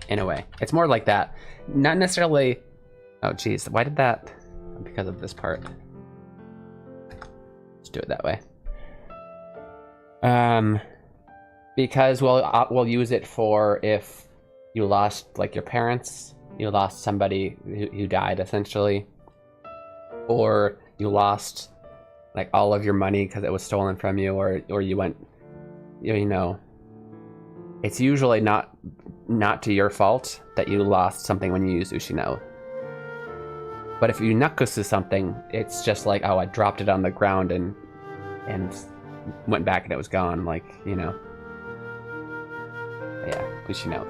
In a way. It's more like that. Not necessarily... Oh, geez. Why did that... Because of this part. Let's do it that way. Because we'll use it for if you lost like your parents, you lost somebody who died essentially, or you lost like all of your money because it was stolen from you, or you went, you know, it's usually not to your fault that you lost something when you use ushinao. But if you nakusu something, it's just like, oh, I dropped it on the ground and went back and it was gone, like, you know. Yeah, ushinao.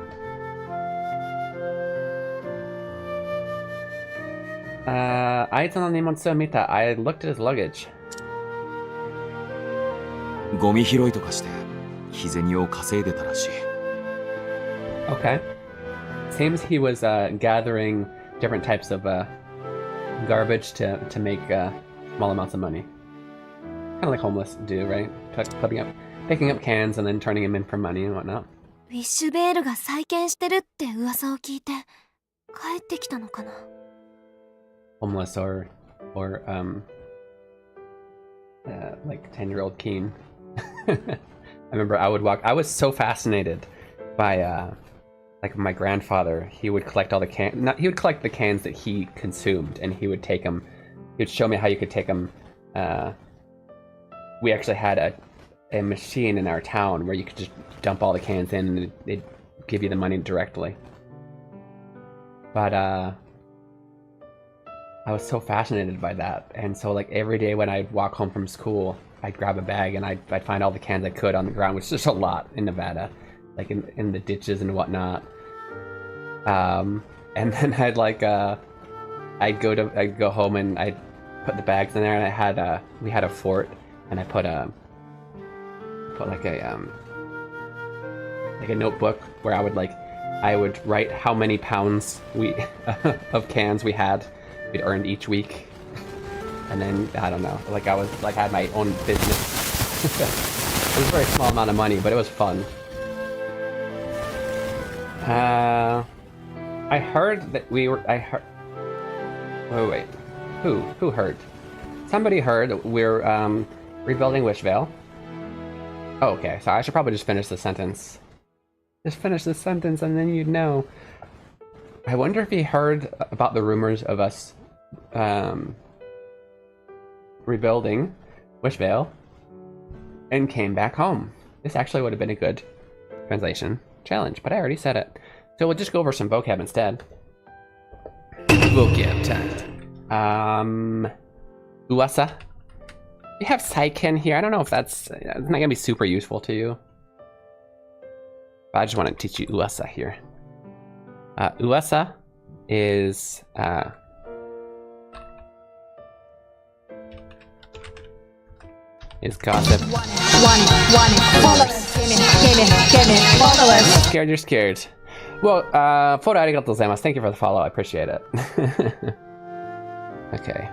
Aito no nimotsu o mita. I looked at his luggage. ゴミ拾いとかして日銭を稼いでたらしい。 Okay. Seems he was gathering different types of garbage to make small amounts of money. Kind of like homeless do, right? Picking up cans and then turning them in for money and whatnot. ウィッシュベールが再建してるって噂を聞いて帰ってきたのかな。 Homeless or like 10-year-old Keen. I remember I was so fascinated by like my grandfather. He would collect all the he would collect the cans that he consumed, and he would take them. He would show me how you could take them. We actually had a machine in our town where you could just dump all the cans in, and they'd give you the money directly. But I was so fascinated by that, and so like every day when I'd walk home from school, I'd grab a bag and I'd find all the cans I could on the ground, which is just a lot in Nevada, like in the ditches and whatnot. And then I'd go home and I'd put the bags in there, and we had a fort, and I put like a notebook where I would write how many pounds of cans we'd earned each week. And then, I don't know, like I had my own business. It was a very small amount of money, but it was fun. I heard that wait. Who heard? Somebody heard we're rebuilding Wishvale. Oh, okay, so I should probably just finish the sentence. Just finish the sentence and then you'd know. I wonder if he heard about the rumors of us rebuilding Wishvale and came back home. This actually would have been a good translation challenge, but I already said it. So we'll just go over some vocab instead. Vocab time. Uwasa. We have Saiken here. I don't know if it's not gonna be super useful to you. But I just want to teach you Uwasa here. Uwasa is gossip. Followers. Scared, you're scared. Well, photo arigatou gozaimasu. Thank you for the follow. I appreciate it. Okay.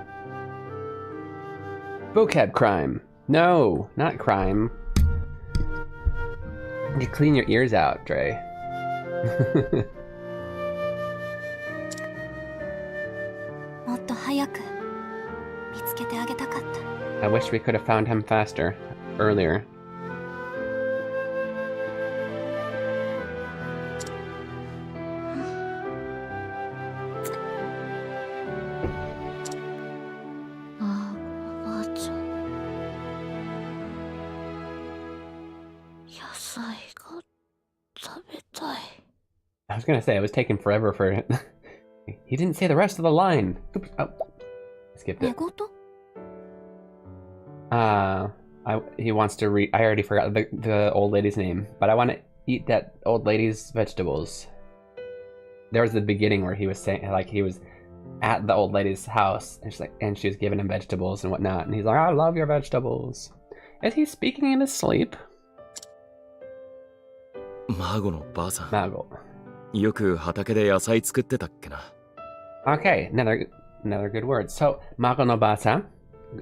Vocab crime. No, not crime. You clean your ears out, Dre. I wish we could have found him faster, earlier. I was gonna say, it was taking forever for... He didn't say the rest of the line. Oops. Oh. Skipped it. He wants to read... I already forgot the old lady's name, but I want to eat that old lady's vegetables. There was the beginning where he was saying, like, he was at the old lady's house, and she was giving him vegetables and whatnot, and he's like, I love your vegetables. Is he speaking in his sleep? Mago. Okay, another good word. So, Mago no Basa,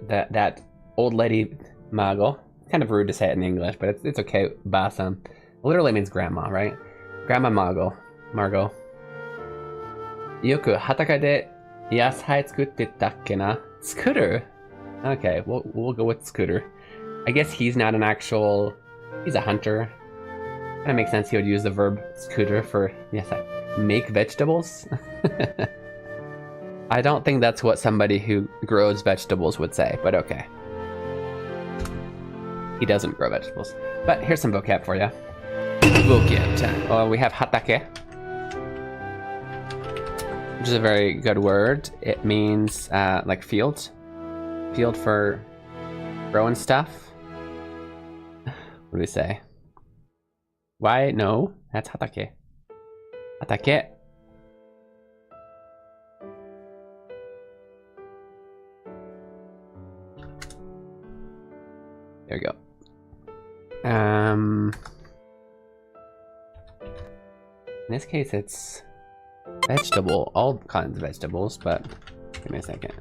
that old lady Mago. Kind of rude to say it in English, but it's okay. Basa literally means grandma, right? Grandma Margot. Yoku hataka de yasai tsukutte takke na? Scooter. Okay, we'll go with Scooter. I guess he's not an actual... He's a hunter. That makes sense. He would use the verb scooter for make vegetables. I don't think that's what somebody who grows vegetables would say, but okay. He doesn't grow vegetables. But here's some vocab for you. Vocab time. Well, we have hatake, which is a very good word. It means like field for growing stuff. What do we say? Why? No, that's hatake. Hatake. In this case, it's all kinds of vegetables, but give me a second.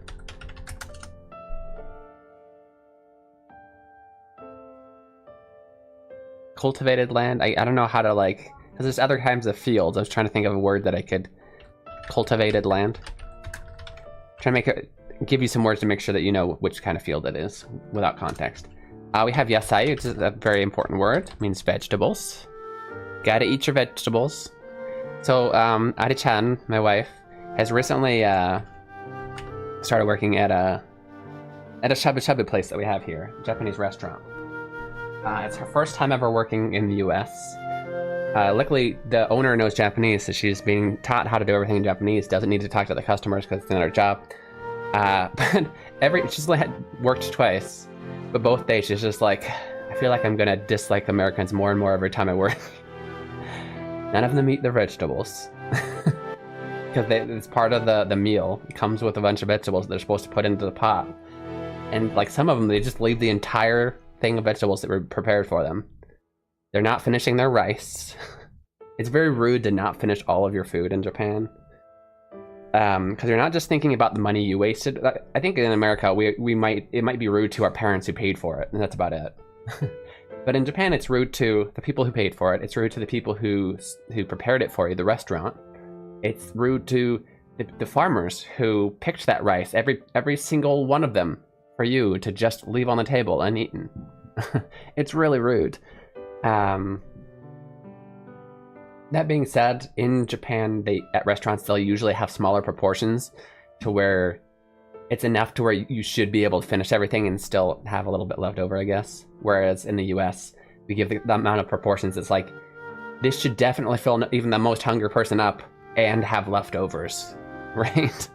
Cultivated land. I don't know how to like, because there's other kinds of fields. I was trying to think of a word that I could. Cultivated land. Trying to make it, give you some words to make sure that you know which kind of field it is without context. We have yasai, which is a very important word. It means vegetables. Gotta eat your vegetables. So Ari-chan, my wife, has recently started working at a shabu-shabu place that we have here, a Japanese restaurant. It's her first time ever working in the US. Luckily, the owner knows Japanese, so she's being taught how to do everything in Japanese. Doesn't need to talk to the customers because it's not her job. But she's worked twice, but both days she's just like, I feel like I'm gonna dislike Americans more and more every time I work. None of them eat their vegetables. Because it's part of the meal. It comes with a bunch of vegetables that they're supposed to put into the pot. And like some of them, they just leave the entire thing of vegetables that were prepared for them. They're not finishing their rice. It's very rude to not finish all of your food in Japan. Because you're not just thinking about the money you wasted. I think in America, it might be rude to our parents who paid for it, and that's about it. But in Japan, it's rude to the people who paid for it. It's rude to the people who prepared it for you, the restaurant. It's rude to the farmers who picked that rice, every single one of them, for you to just leave on the table uneaten. It's really rude. That being said, in Japan, at restaurants, they'll usually have smaller proportions to where it's enough to where you should be able to finish everything and still have a little bit left over, I guess. Whereas in the US, we give the amount of proportions. It's like, this should definitely fill even the most hungry person up and have leftovers, right?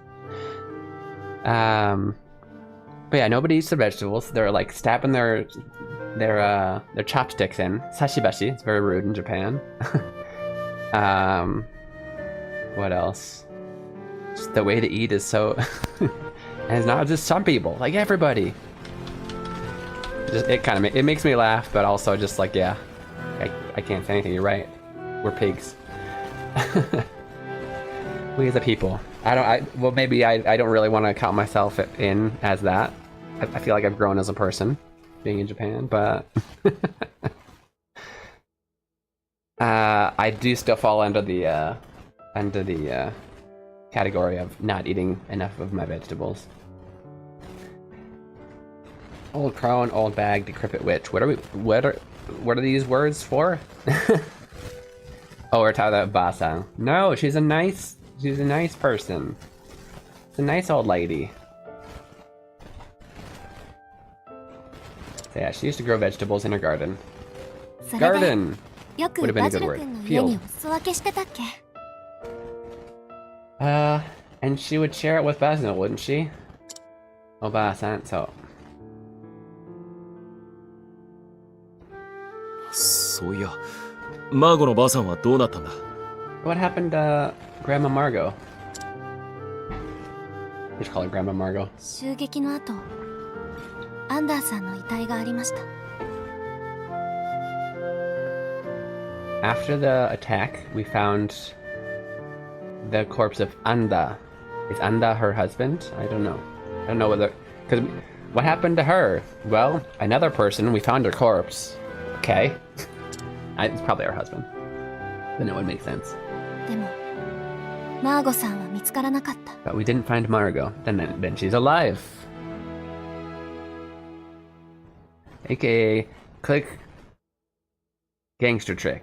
But yeah, nobody eats the vegetables. They're like stabbing their chopsticks in. Sashibashi, it's very rude in Japan. What else? Just the way to eat is so... and it's not just some people, like everybody. It makes me laugh, but also just like, yeah, I can't say anything, you're right. We're pigs. We as a people. Well, maybe I don't really want to count myself in as that. I feel like I've grown as a person being in Japan, but I do still fall under the category of not eating enough of my vegetables. Old crone, old bag, decrepit witch. What are these words for? Oh, we're talking about Basa. No, she's a nice person. She's a nice old lady. So yeah, she used to grow vegetables in her garden. Garden! Would have been a good word. Field. And she would share it with Basil, wouldn't she? Oba-san, so. そういや、マーゴのばあさんはどうなったんだ? What happened to Grandma Margot? We should call her Grandma Margot. 襲撃の後、アンダーさんの遺体がありました。 After the attack, we found the corpse of Anda. Is Anda her husband? I don't know. I don't know whether... Because what happened to her? Well, another person, we found her corpse. Okay. It's probably her husband. Then it would make sense. でも、マーゴさんは見つからなかった。 But we didn't find Margot. Then she's alive. AKA, click gangster trick.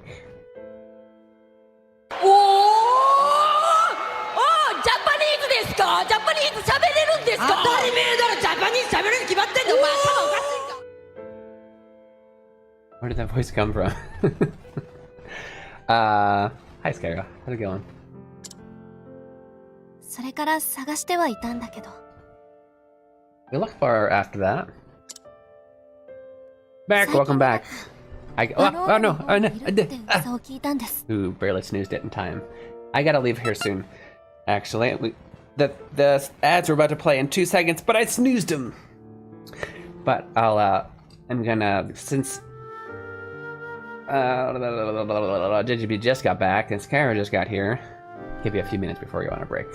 おージャパニーズですか？ジャパニーズ喋れるんですか？当たり前だろ、ジャパニーズ喋れるに決まってんだ、お前頭おかしいか？ Where did that voice come from? Hi Skyra, how's it going? それから探してはいたんだけど。 We look for her after that. Back, welcome back. Oh no! Ooh, barely snoozed it in time. I gotta leave here soon. Actually, the ads were about to play in 2 seconds, but I snoozed them. But I'm gonna, since JGB just got back, and Skyra just got here. Give you a few minutes before you go on a break.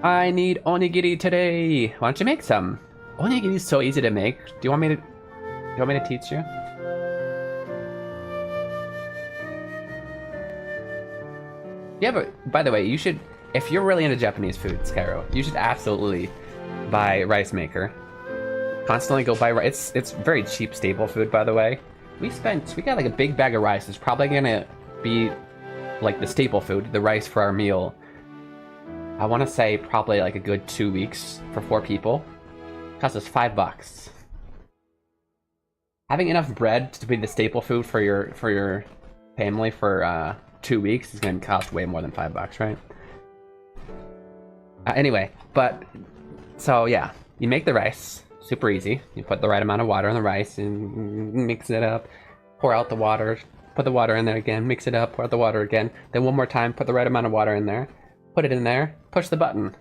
I need onigiri today. Why don't you make some? Onigiri is so easy to make. Do you want me to teach you? Yeah, but by the way, you should, if you're really into Japanese food, Skyro, you should absolutely buy rice maker. Constantly go buy rice. It's very cheap staple food, by the way. We got like a big bag of rice. It's probably gonna be like the staple food, the rice for our meal. I want to say probably like a good 2 weeks for 4 people. Costs us $5. Having enough bread to be the staple food for your family for 2 weeks is gonna cost way more than $5, right? Anyway, but so yeah, you make the rice. Super easy. You put the right amount of water in the rice and mix it up. Pour out the water. Put the water in there again. Mix it up. Pour out the water again. Then one more time. Put the right amount of water in there. Put it in there. Push the button.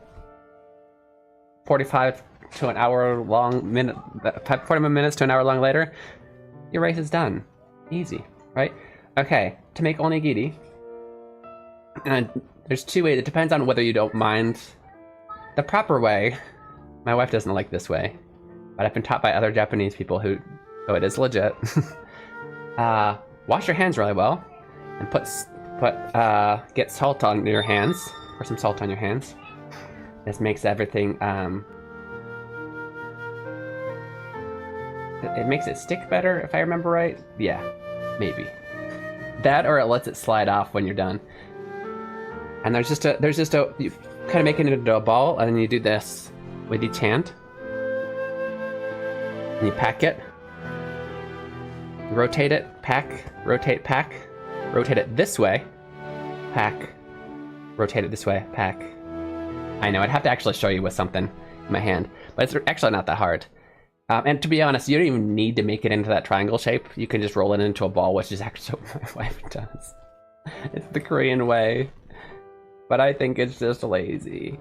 45 to an hour long 40 minutes to an hour long later, your rice is done. Easy, right? Okay. To make onigiri, and there's 2 ways. It depends on whether you don't mind. The proper way. My wife doesn't like this way. But I've been taught by other Japanese people who, so it is legit. Wash your hands really well, and get salt on your hands. Pour some salt on your hands. This makes everything. It makes it stick better, if I remember right. Yeah, maybe that, or it lets it slide off when you're done. And there's just a you kind of make it into a ball, and then you do this with each hand. And you pack it, rotate it, pack, rotate, pack, rotate it this way, pack, rotate it this way, pack. I know, I'd have to actually show you with something in my hand, but it's actually not that hard. And to be honest, you don't even need to make it into that triangle shape. You can just roll it into a ball, which is actually what my wife does. It's the Korean way, but I think it's just lazy.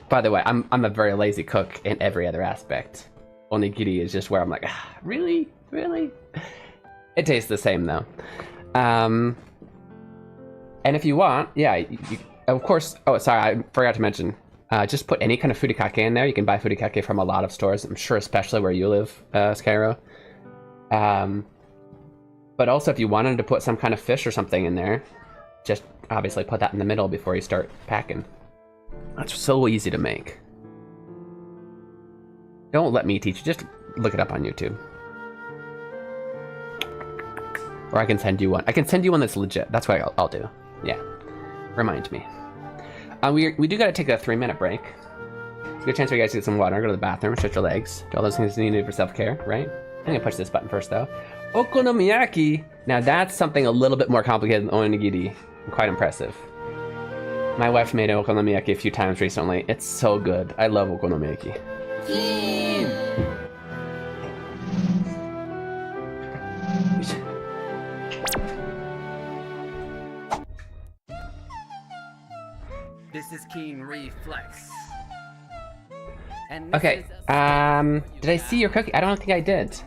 By the way, I'm a very lazy cook in every other aspect. Onigiri is just where I'm like, really? It tastes the same though. And if you want, yeah, you, of course. Oh, sorry, I forgot to mention. Just put any kind of furikake in there. You can buy furikake from a lot of stores. I'm sure, especially where you live, Skyro. But also, if you wanted to put some kind of fish or something in there, just obviously put that in the middle before you start packing. That's so easy to make. Don't let me teach you, just look it up on YouTube. Or I can send you one. I can send you one that's legit. That's what I'll do. Yeah. Remind me. We do gotta take a 3-minute break. It's a good chance for you guys to get some water, go to the bathroom, stretch your legs, do all those things you need for self-care, right? I'm gonna push this button first though. Okonomiyaki! Now that's something a little bit more complicated than onigiri. Quite impressive. My wife made okonomiyaki a few times recently. It's so good. I love okonomiyaki. This is Keen Reflex. Okay, did I see your cookie? I don't think I did.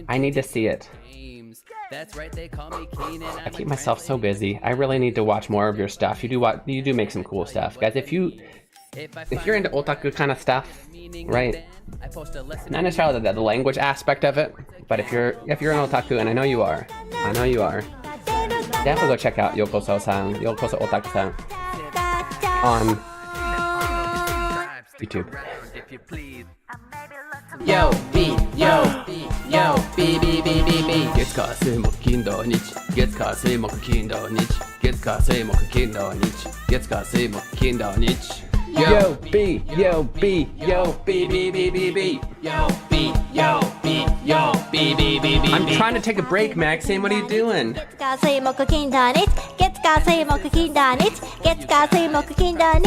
I need to see it. I keep myself so busy. I really need to watch more of your stuff. You do make some cool stuff. Guys, if you're into otaku kind of stuff, right? Not necessarily the language aspect of it, but if you're an otaku, and I know you are, definitely go check out Yokoso-san, Yokoso Otaku-san on YouTube. Yo, B, yo, B, yo, B, B, B, B, B. 月火水木金土日月火水木金土日月火水木金土日月火水木金土日 Yo B Yo B Yo B B B B B Yo, B, yo, B, yo, B, B, B, B. I'm trying to take a break, Maxine. What are you doing? 月火水木金土日月火水木金土日月火水木金土日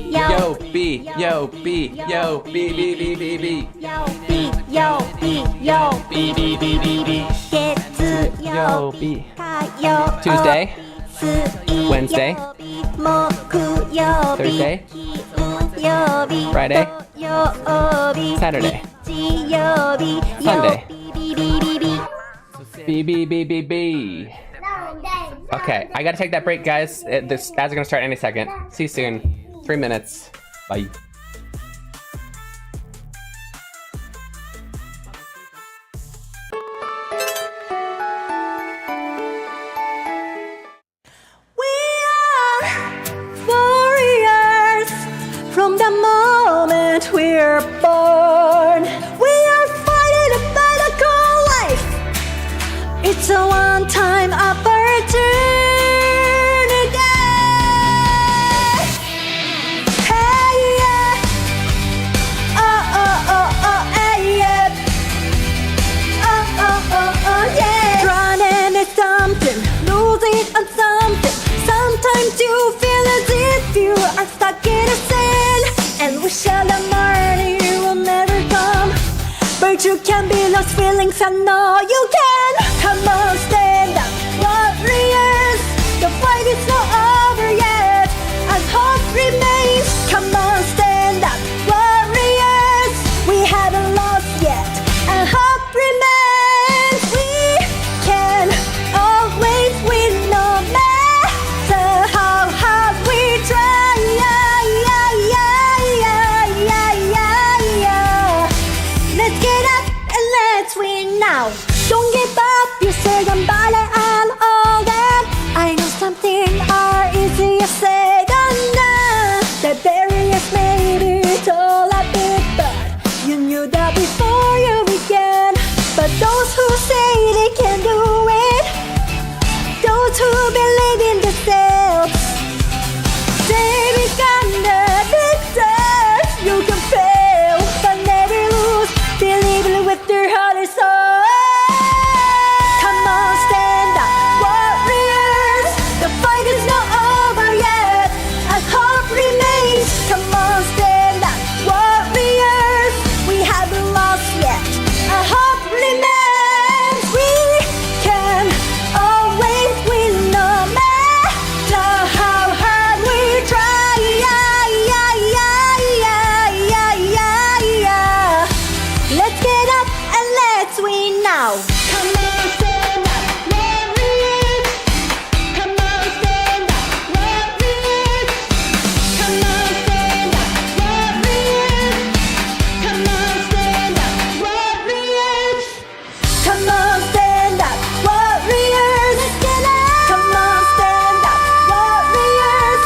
Yo B Yo B Yo B B B B B Yo B Yo B Yo B, B, B, B, B. 月 Yo 曜 B 火曜 Tuesday 水 Wednesday 木曜 Thursday 金曜日 Friday 土曜日 Saturday 日曜日 Sunday ビビビビビ B, B, B, B, B. Okay, I gotta take that break, guys. This ads are gonna start any second. See you soon. 3 minutes. Bye. Warriors from the moment we're born. We are fighting a battle called life. It's a one-time opportunity. Hey yeah. Oh oh oh oh hey yeah. Oh oh oh oh yeah. Running is something, losing on something. Sometimes you feel as if you are stuck in a sin, and wish that the morning will never come. But you can be lost feelings, I know you can. Come on, stand up, warriors. The fight is not over yet, and hope remains. Come on, stand up, warriors. We haven't lost yet, and hope remains. We can always win no matter how hard we try. Let's get up and let's win now. Don't give up, you say gambale and all that. I know something are easier said than done. The barriers may be tall a bit, but you knew that before you began. But those who say they can do it, those who believe in themselves, they become the victors. You can fail, but never lose. Believe with their heart and soul. Come on, stand up, warriors. The fight is not over yet, and hope remains. Come on, stand up, warriors. We haven't lost yet, and hope remains. We can always win no matter how hard we try. Let's get up and let's win now. Come on, stand up, warriors. Come on, stand up, warriors. Come on, stand up, warriors. Come on, stand up, warriors. Come on, stand up, warriors. Let's get up. Come on, stand up, warriors.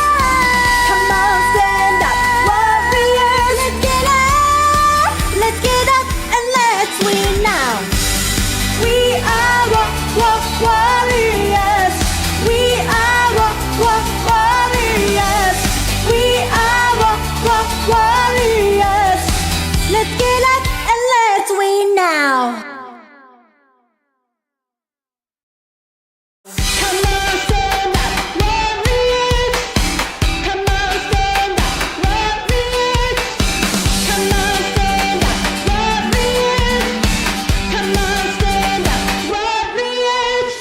Come on, stand up, warriors. Let's get up. Let's get up and let's win now. We are warriors. We are warriors. We are warriors. Let's get up and let's win now. Come on, stand up, warriors. Come on, stand up, warriors. Come on, stand up, warriors. Come on, stand up, warriors.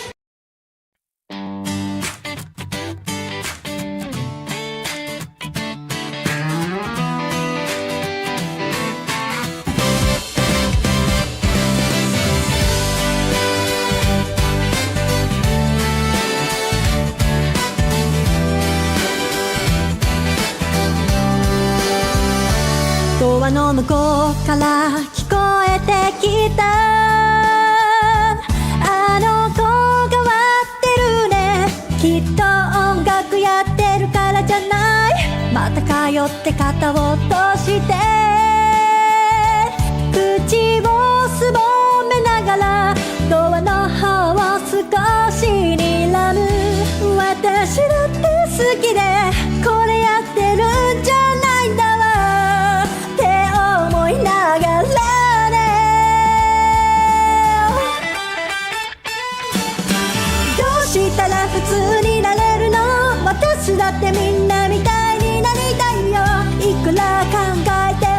ドアの向こうから聞こえてきた。あの子変わってるね。きっと音楽やってるからじゃない。また通って肩を落として口をすぼめながらドアの方を少し睨む。私だって好きでこれやってるんじゃないんだわって思いながらね。どうしたら普通になれるの？私だってみんなみたいになりたいよ。いくら考えて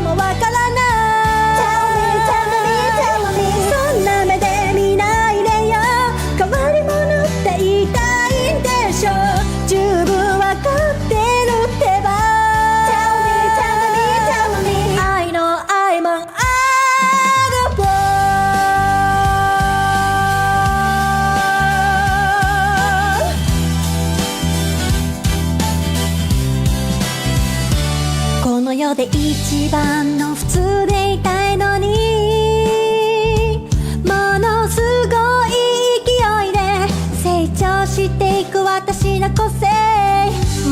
番の普通でいたいのにものすごい勢いで成長していく私の個性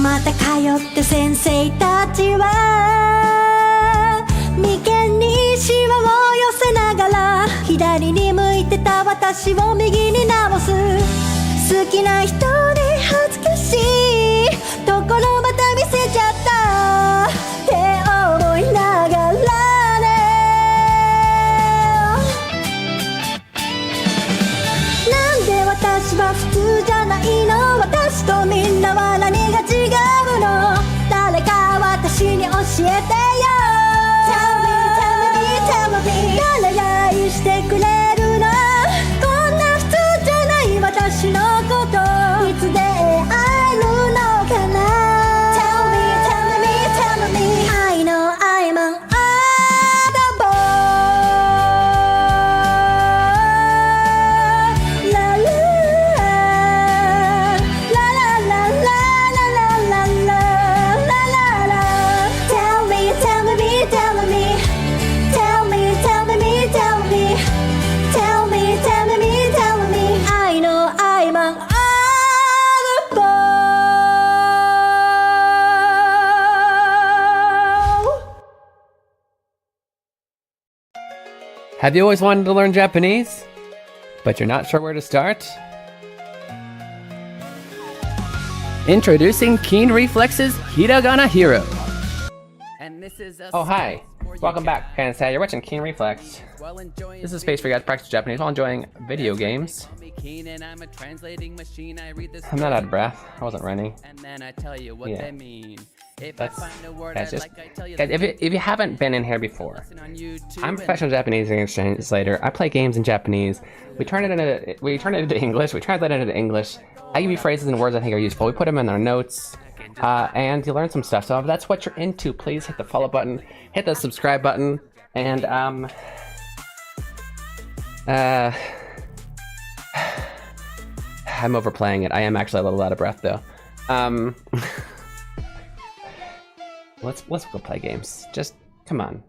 また通って先生たちは眉間にシワを寄せながら左に向いてた私を右に直す好きな人に恥ずかしいところまた見せちゃったって思いながらねなんで私は普通じゃないの私とみんなは何が違うの誰か私に教えてよ Tell me, tell me, tell me 誰が愛してくれるのこんな普通じゃない私のこといつで会えるのかな Tell me, tell me, tell me I know I'm an oddball La la la la la la la la la la la Tell me, tell me, tell me Tell me, tell me, tell me Tell me, tell me, tell me I know I'm an oddball Have you always wanted to learn Japanese, but you're not sure where to start? Introducing Keen Reflex's Hiragana Hero. And this is a Oh, hi. Welcome back. Kansai, you're watching Keen Reflex. This is a space for you guys to practice Japanese while enjoying video games. I'm not out of breath. I wasn't running. And then I tell you what Yeah. they mean. If That's, I find a word that's I just, like, I tell you guys, the if you haven't been in here before, on YouTube I'm a professional Japanese English translator. I play games in Japanese. We turn it into English. We translate it into English. I give you phrases and words I think are useful. We put them in our notes, and you learn some stuff. So if that's what you're into, please hit the follow button, hit the subscribe button, and I'm overplaying it. I am actually a little out of breath though. Let's go play games. Just come on,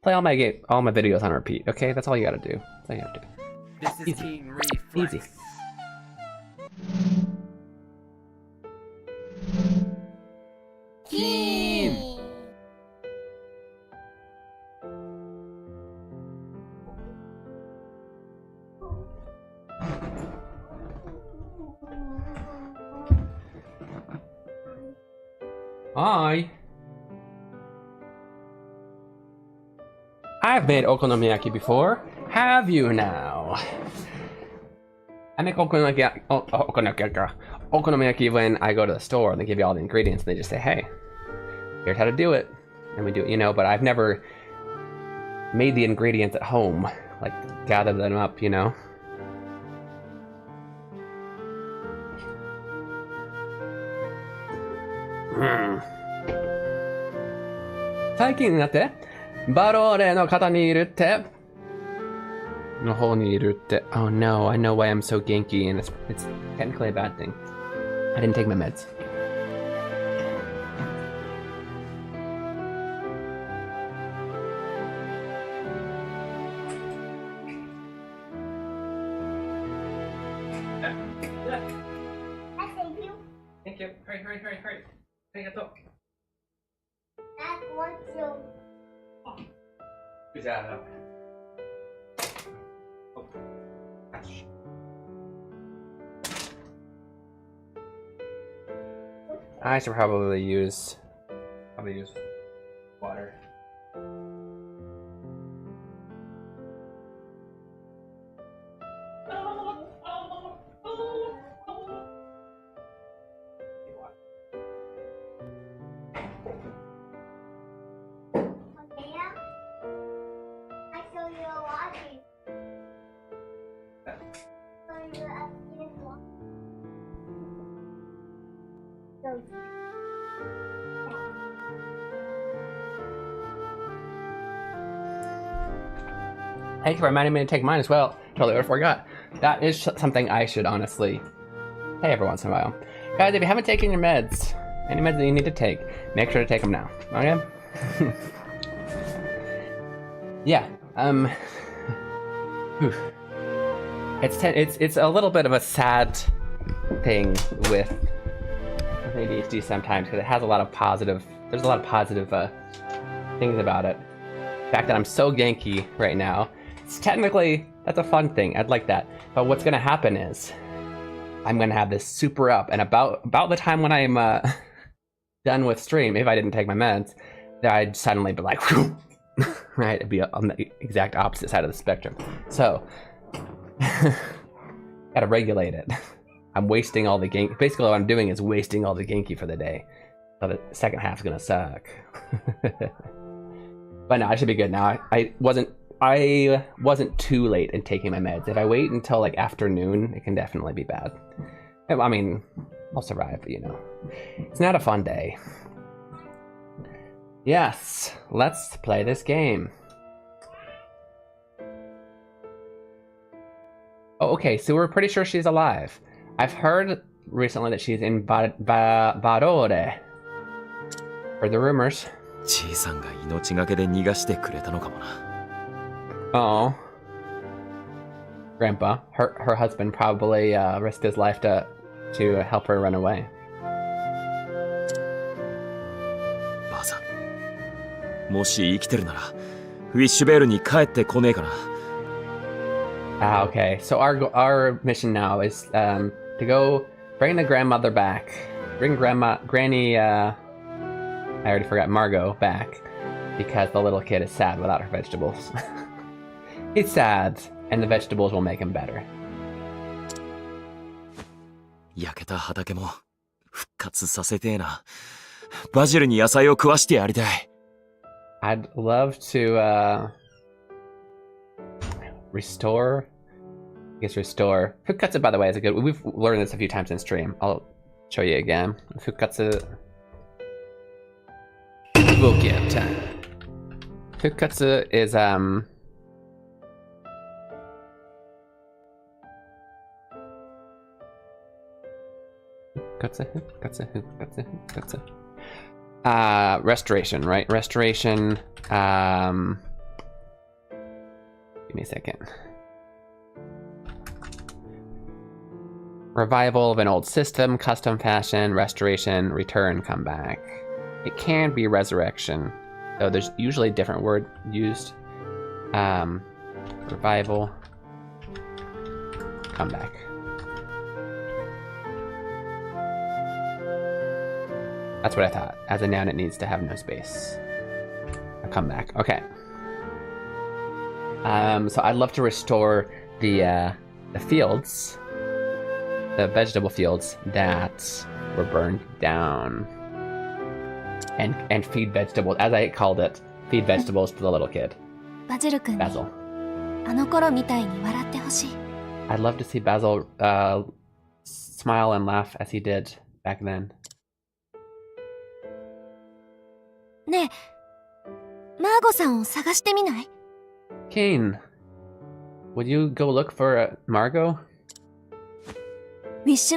play all my videos on repeat. Okay, that's all you gotta do. That's all you gotta do. This is Easy. Keen Reflex. Easy. Keen. Hi. I've made okonomiyaki before. Have you now? I make okonomiyaki when I go to the store and they give you all the ingredients and they just say, hey, here's how to do it. And we do it, you know, but I've never made the ingredients at home, like gather them up, you know? Hmm. 最近になってバローレの方にいるっての方にいるって Oh no, I know why I'm so genki and it's technically a bad thing. I didn't take my meds. Thank you. Hurry. Arigatou. Good job. Oh. Gosh. I should probably use water. Thank you for reminding me to take mine as well. Totally forgot. That is something I should honestly say every once in a while. Guys, if you haven't taken your meds, any meds that you need to take, make sure to take them now. Okay? Yeah. It's a little bit of a sad thing with ADHD sometimes because it has a lot of positive. There's a lot of positive things about it. The fact that I'm so Genki right now, it's technically that's a fun thing. I'd like that. But what's gonna happen is I'm gonna have this super up, and about the time when I'm done with stream, if I didn't take my meds, that I'd suddenly be like, right? It'd be on the exact opposite side of the spectrum. So, gotta regulate it. I'm wasting all the Genki. Basically, what I'm doing is wasting all the Genki for the day. So the second half's gonna suck. But no, I should be good now. I wasn't too late in taking my meds. If I wait until like afternoon, it can definitely be bad. I mean, I'll survive, but you know. It's not a fun day. Yes, let's play this game. Oh, okay, so we're pretty sure she's alive. I've heard recently that she's in Barore. Heard the rumors. Oh. Grandpa, her husband probably risked his life to help her run away. Okay, so our mission now is to go bring the grandmother back. Bring Granny, I already forgot, Margot back. Because the little kid is sad without her vegetables. He's sad, and the vegetables will make him better. I'd love to restore. I guess restore. Fukkatsu, by the way, is a good. We've learned this a few times in stream. I'll show you again. Fukkatsu. Book BGM time. Fukkatsu is restoration, right? Restoration. Give me a second. Revival of an old system, custom fashion, restoration, return, come back. It can be resurrection, though there's usually a different word used. Revival, come back. That's what I thought. As a noun, it needs to have no space. A comeback. Okay. So I'd love to restore the fields, the vegetable fields that were burned down, and feed vegetables, as I called it, feed vegetables to the little kid. Basil. I'd love to see Basil smile and laugh as he did back then. Keen, would you go look for Margot? Let's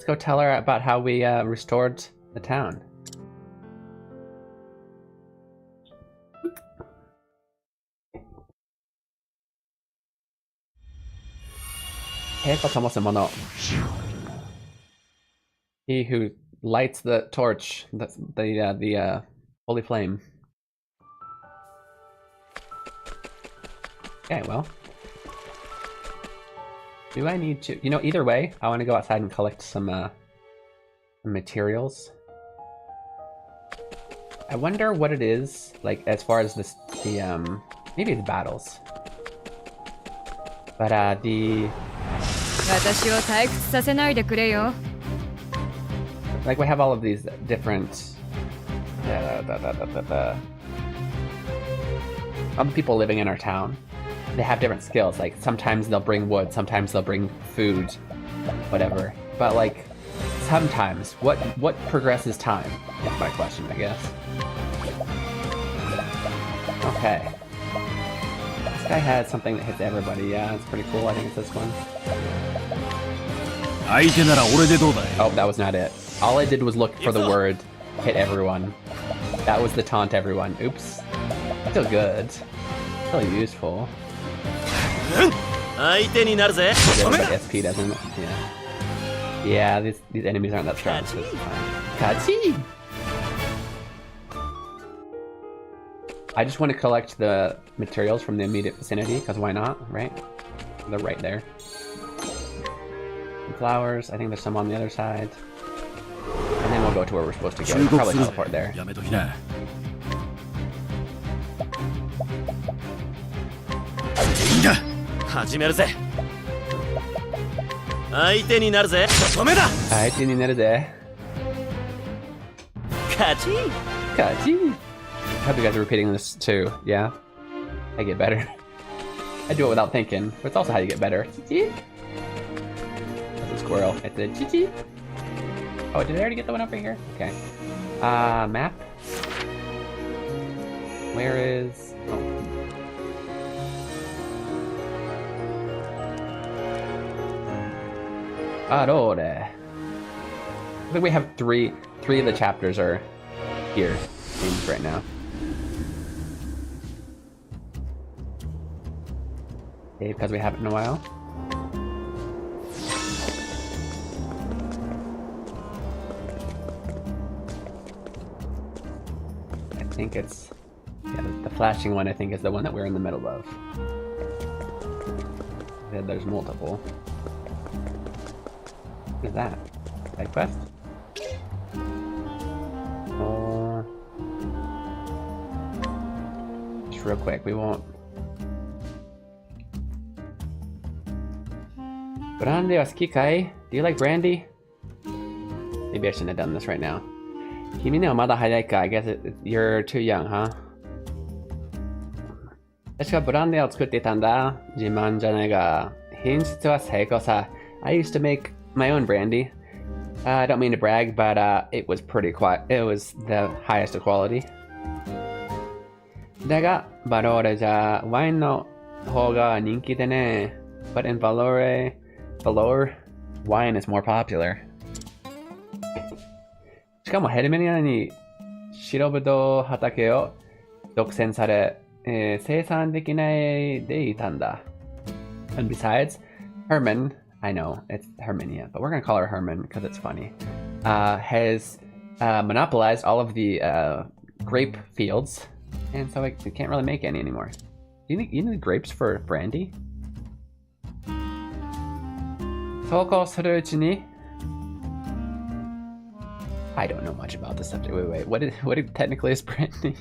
go tell her about how we restored the town. He who lights the torch, the holy flame. Okay, well. Do I need to... You know, either way, I want to go outside and collect some materials. I wonder what it is, like, as far as this, maybe it's battles. But, like, we have all of these different... other people living in our town. They have different skills, like sometimes they'll bring wood, sometimes they'll bring food, whatever. But like, sometimes, what progresses time? That's my question, I guess. Okay. This guy has something that hits everybody, yeah, it's pretty cool, I think it's this one. Oh, that was not it. All I did was look for the word, hit everyone. That was the taunt, everyone. Oops. Still good. Still useful. Yeah, like SP doesn't it? Yeah. Yeah, these enemies aren't that strong. So it's fine. Kachi! I just want to collect the materials from the immediate vicinity, because why not, right? They're right there. And flowers, I think there's some on the other side. And then we'll go to where we're supposed to go. We'll probably teleport there. Kachi! I hope you guys are repeating this too, yeah? I get better. I do it without thinking, but it's also how you get better. That's a squirrel. It's a chichi. Oh, did I already get the one over here? Okay. Map? Where is... Oh. Arore. I think we have three of the chapters are here right now. Okay, because we haven't in a while. I think it's... yeah, the flashing one I think is the one that we're in the middle of. Then there's multiple. What is that? Side quest? Or... just real quick, we won't... Brandy wa suki kai? Do you like brandy? Maybe I shouldn't have done this right now. Kimi no mada hayai ka? I guess you're too young, huh? 私がブランデーを作っていたんだ。自慢じゃないが、品質は最高さ。I used to make my own brandy. I don't mean to brag, but it was pretty quiet. It was the highest of quality. だが、バローレじゃワインの方が人気でね。But in Valore, wine is more popular. しかもヘルメニアに白ぶどう畑を独占され、生産できないでいたんだ。And besides, Herman, I know it's Herminia, but we're gonna call her Herman because it's funny, has monopolized all of the grape fields, and so we can't really make any anymore. You need grapes for brandy? そうこうするうちに I don't know much about this subject. Wait. What technically is brandy?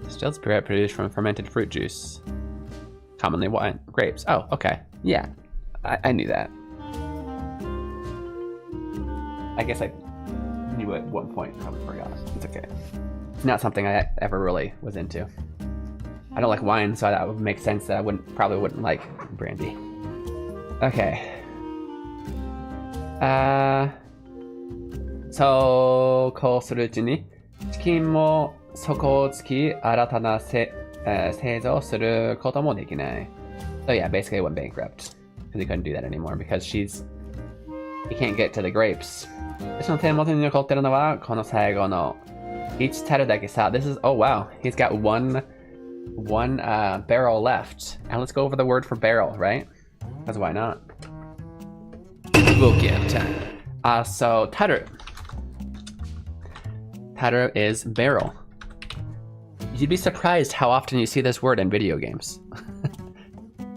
Distilled spirit produced from fermented fruit juice. Commonly wine. Grapes. Oh, okay. Yeah. I knew that. I guess I knew at one point. I forgot. It's okay. It's not something I ever really was into. I don't like wine, so that would make sense that I probably wouldn't like brandy. Okay. So, こうするうちに、チキンも底をつき、新たな製造することもできない。So yeah, basically it went bankrupt. Because he couldn't do that anymore, because he can't get to the grapes. 私の手元に残ってるのは、この最後の1樽だけさ。This is, oh wow, he's got one barrel left. And let's go over the word for barrel, right? Because why not? Book BGM. So taru. Taru is barrel. You'd be surprised how often you see this word in video games.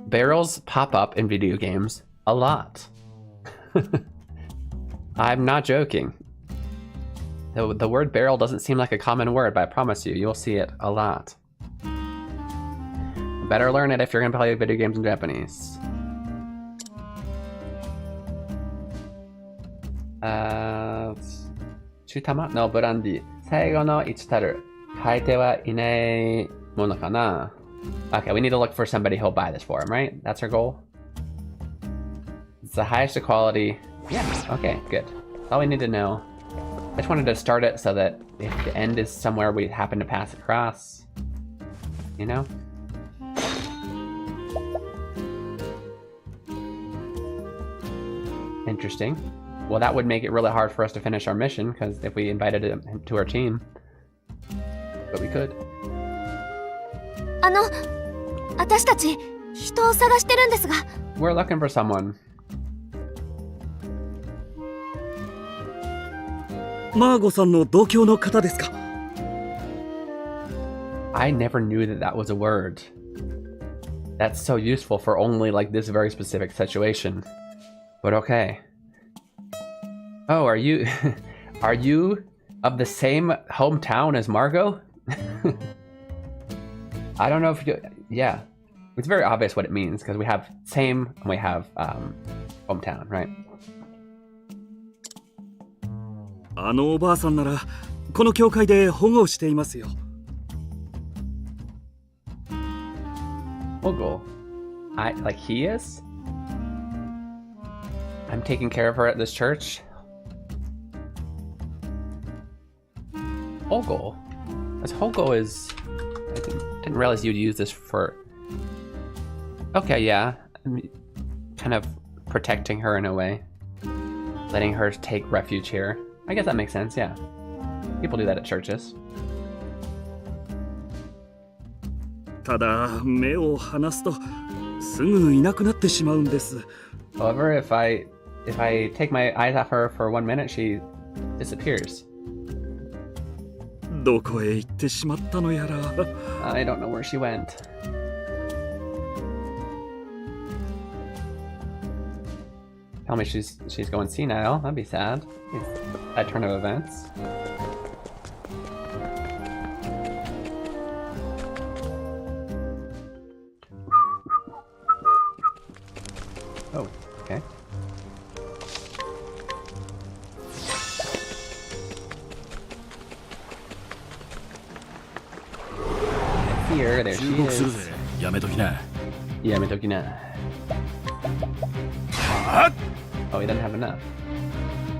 Barrels pop up in video games a lot. I'm not joking. The word barrel doesn't seem like a common word, but I promise you, you'll see it a lot. Better learn it if you're gonna play video games in Japanese. Chutama? No, brandy. 最後の1樽。買い手はいないものかな? Okay, we need to look for somebody who'll buy this for him, right? That's our goal. It's the highest quality. Yeah, okay, good. That's all we need to know. I just wanted to start it so that if the end is somewhere we happen to pass across, you know? Interesting. Well, that would make it really hard for us to finish our mission, because if we invited him to our team. But we could. 私たち人を探してるんですが。We're looking for someone. マーゴさんの同郷の方ですか？ I never knew that that was a word. That's so useful for only like this very specific situation. But okay. Oh, are you are you of the same hometown as Margot? I don't know if you, yeah. It's very obvious what it means because we have same and we have hometown, right? あのおばあさんならこの教会で保護をしていますよ。Oddball. Like he is? I'm taking care of her at this church. Oddball. As Oddball is... I didn't realize you'd use this for... Okay, yeah. I'm kind of protecting her in a way. Letting her take refuge here. I guess that makes sense, yeah. People do that at churches. ただ目を離すとすぐいなくなってしまうんです。 However, if I take my eyes off her for 1 minute, she disappears. どこへ行ってしまったのやら。 I don't know where she went. Tell me she's going senile. That'd be sad. That turn of events. Oh, okay. Here, there she is. やめときな。 Yamitokina. Oh, he doesn't have enough.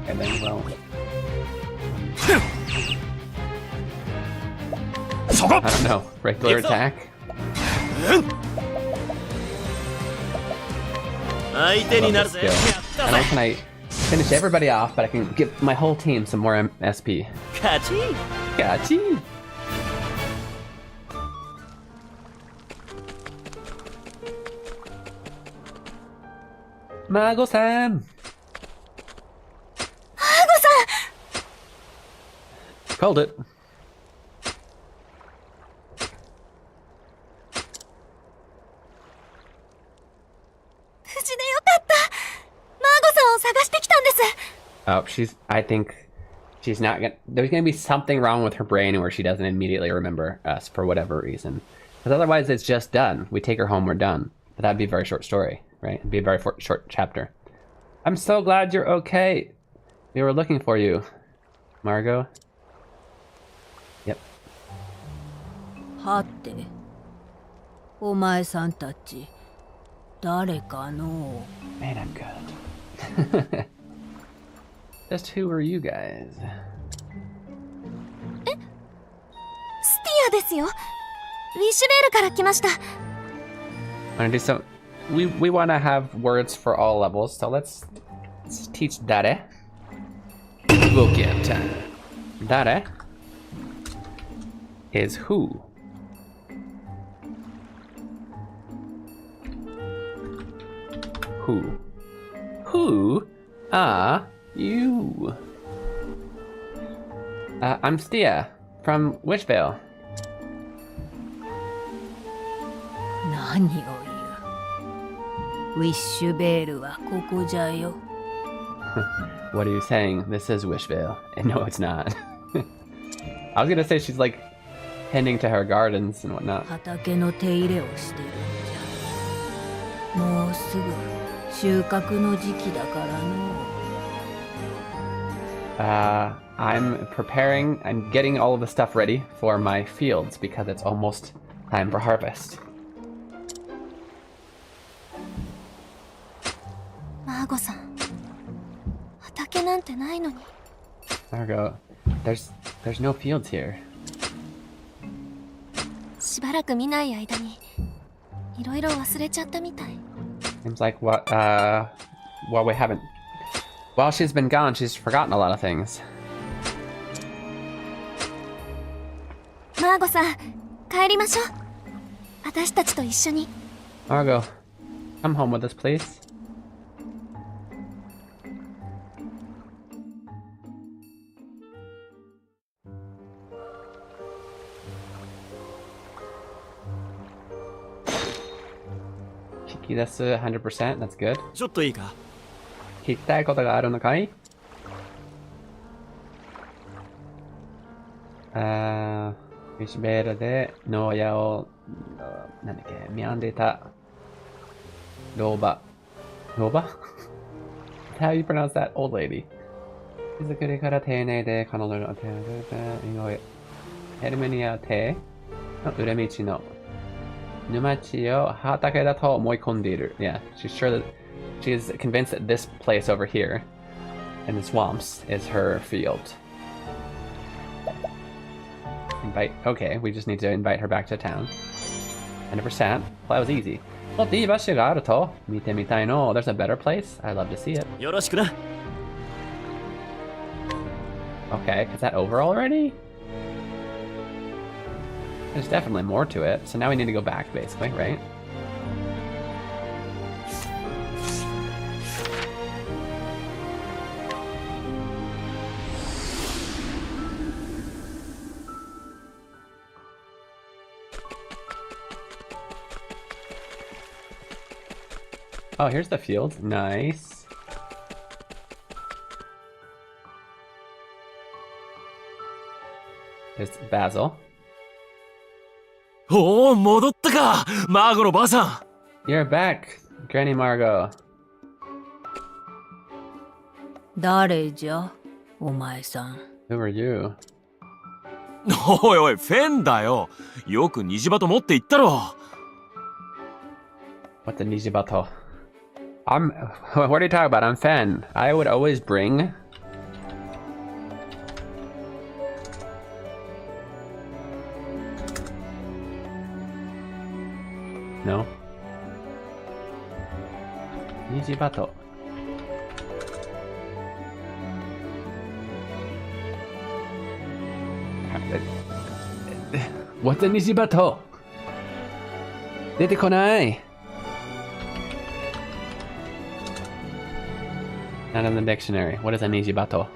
And then, well... I don't know. Regular attack? I love this skill. And can I finish everybody off, but I can give my whole team some more SP. Kachi! Gachi! Mago-san! Called it. Oh, I think she's not gonna, there's gonna be something wrong with her brain where she doesn't immediately remember us for whatever reason. Because otherwise it's just done. We take her home, we're done. But that'd be a very short story, right? It'd be a very short chapter. I'm so glad you're okay. We were looking for you, Margot. Yep. はて、お前さんたち、誰かの Man, I'm good. Just who are you guys? スティアですよ。ウィッシュベールから来ました。Wanna do some? We wanna have words for all levels, so let's teach Dare. Book BGM. Dare is who. Who? Who are you? I'm Stia from Wishvale. 何を言う。ウィッシュベールはここじゃよ。What are you saying? This is Wishvale. And no, it's not. I was gonna say she's like tending to her gardens and whatnot. 畑の手入れをしてるんじゃ。もうすぐ収穫の時期だからの。I'm preparing, I'm getting all of the stuff ready for my fields because it's almost time for harvest. マーゴさん、畑なんてないのに。Margot, there's no fields here. しばらく見ない間に、いろいろ忘れちゃったみたい。Seems like what, well, we haven't While she's been gone, she's forgotten a lot of things. マーゴさん、帰りましょう。私たちと一緒に。Margo, come home with us, please. Shiki, that's 100%. That's good. ちょっといいか。聞きたいことがあるのかい？石ベールで農家を、なんだっけ、見んでた老婆。老婆？ How do you pronounce that old lady? 手作りから丁寧で彼女の手をヘルメニア邸の裏道の沼地を畑だと思い込んでいる。Yeah, she's sure that she's convinced that this place over here in the swamps is her field. Invite. Okay, we just need to invite her back to town. 100%. Well, that was easy. もっといい場所があると見てみたいの。There's a better place? I'd love to see it. よろしくな。Okay, is that over already? There's definitely more to it. So now we need to go back, basically, right? Oh, here's the field. Nice. There's Basil. おお、戻ったか、マーゴのばあさん。You're back, Granny Margot. 誰じゃお前さん。 Who are you? おいおい、フェンだよ。よく虹バト持って行ったろ。What's a Nijibato? What are you talking about? I'm Fen. I would always bring... No? Nijibato. What's a Nijibato? 出てこない Not in the dictionary. What is a Nijibato?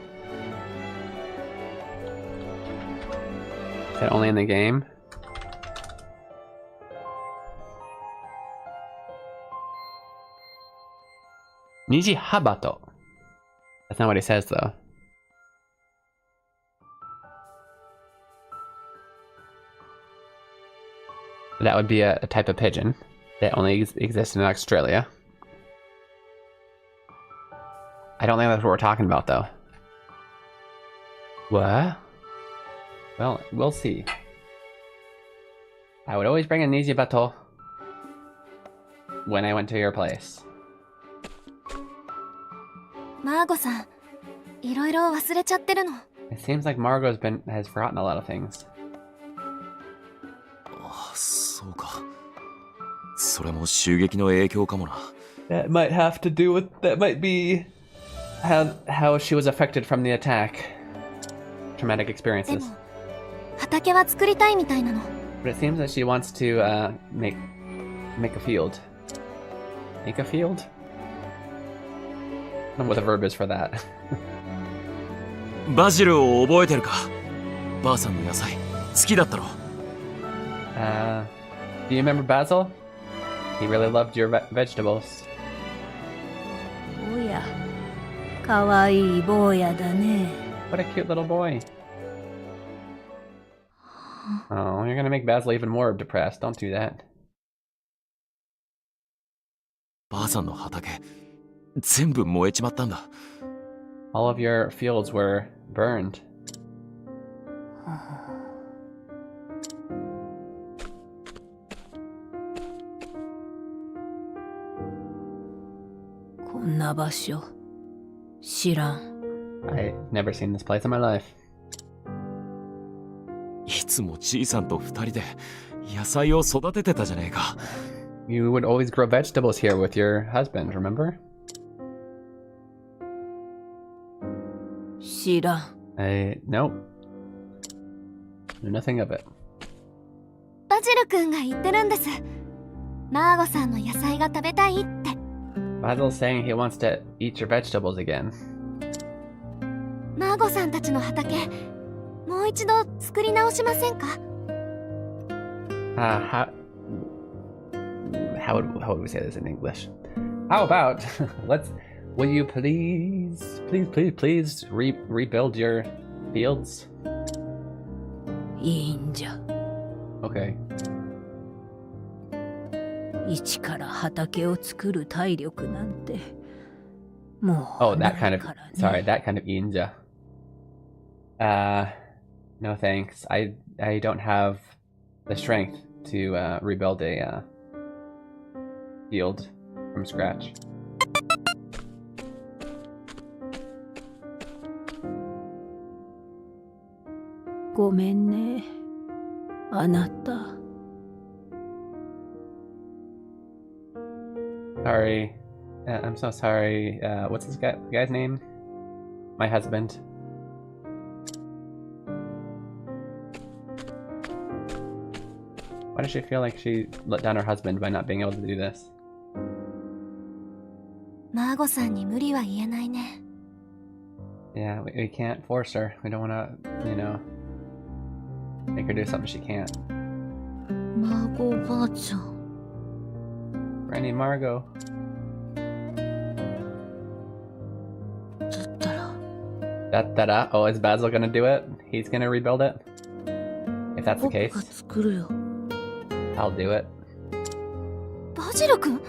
Is that only in the game? Nijihabato. That's not what he says, though. That would be a type of pigeon that only exists in Australia. I don't think that's what we're talking about, though. What? Well, we'll see. I would always bring a Nijibato when I went to your place. マーゴさん、いろいろ忘れちゃってるの。It seems like Margot's has forgotten a lot of things. あ、そうか。それも襲撃の影響かもな。That might have to do with... That might be... How she was affected from the attack. Traumatic で experiences. も、畑は作りたいみたいなの。But it seems that she wants to make a field. Make a field? I don't know what the verb is for that. バジルを覚えてるか。ばあさんの野菜好きだったろ。Do you remember Basil? He really loved your vegetables. おや、かわいい坊やだね。 What a cute little boy. Oh, you're gonna make Basil even more depressed. Don't do that. ばあさんの畑全部燃えちまったんだ。 All of your fields were burned. こんな場所知らん。 I've never seen this place in my life. いつもじいさんと二人で野菜を育ててたじゃねえか。 You would always grow vegetables here with your husband, remember? 知らん。Nope. Knew nothing of it. バジル君が言ってるんです。マーゴさんの野菜が食べたいって。Basil's saying he wants to eat your vegetables again. マーゴさんたちの畑、もう一度作り直しませんか？ How would we say this in English? How about will you please rebuild your fields? いいんじゃ。 Okay. 一から畑を作る体力なんてもう Oh, that な kind い of からね。 sorry, that kind of inja. No thanks. I don't have the strength to rebuild a field from scratch. ごめんね、あなた。 Sorry. I'm so sorry. What's this guy's name? My husband. Why does she feel like she let down her husband by not being able to do this? マーゴさんに無理は言えないね。 Yeah, we can't force her. We don't want to, make her do something she can't. マーゴおばあちゃん。 Granny Margot. だったら。 Oh, is Basil gonna do it? He's gonna rebuild it? If that's the 僕 case, が作るよ。 I'll do it. バジル君？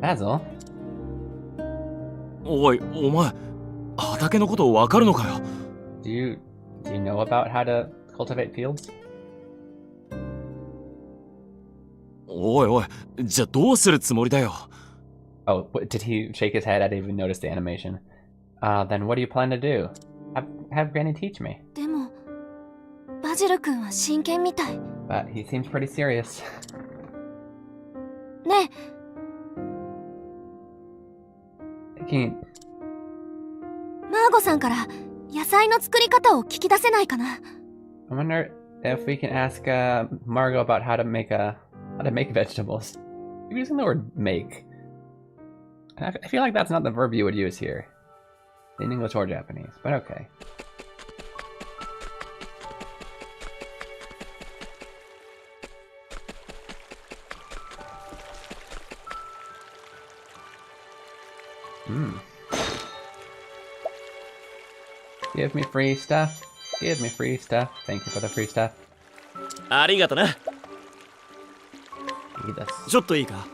Basil? おい、お前、畑のことわかるのかよ。Do you know about how to cultivate fields? おいおい、じゃあどうするつもりだよ。Oh, did he shake his head? I didn't even notice the animation. Then what do you plan to do? Have Granny teach me. でも、バジル君は真剣みたい。 But he seems pretty serious. ねえ、 Keen, マーゴさんから野菜の作り方を聞き出せないかな。 I wonder if we can ask Margot about how to make vegetables. You're using the word make. I feel like that's not the verb you would use here, in English or Japanese, but okay. Give me free stuff. Give me free stuff. Thank you for the free stuff. ありがとな。いいです。ちょっといいか。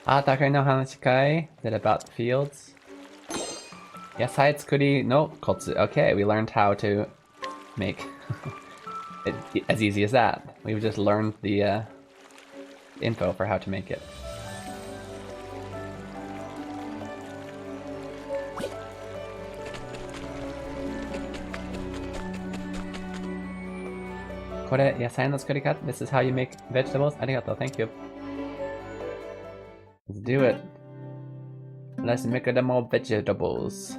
畑の話かい? Is it about the fields? 野菜作りのコツ. Okay, we learned how to make it as easy as that. We've just learned the info for how to make it. This is how you make vegetables? Arigato, thank you. Let's do it. Let's make them more vegetables.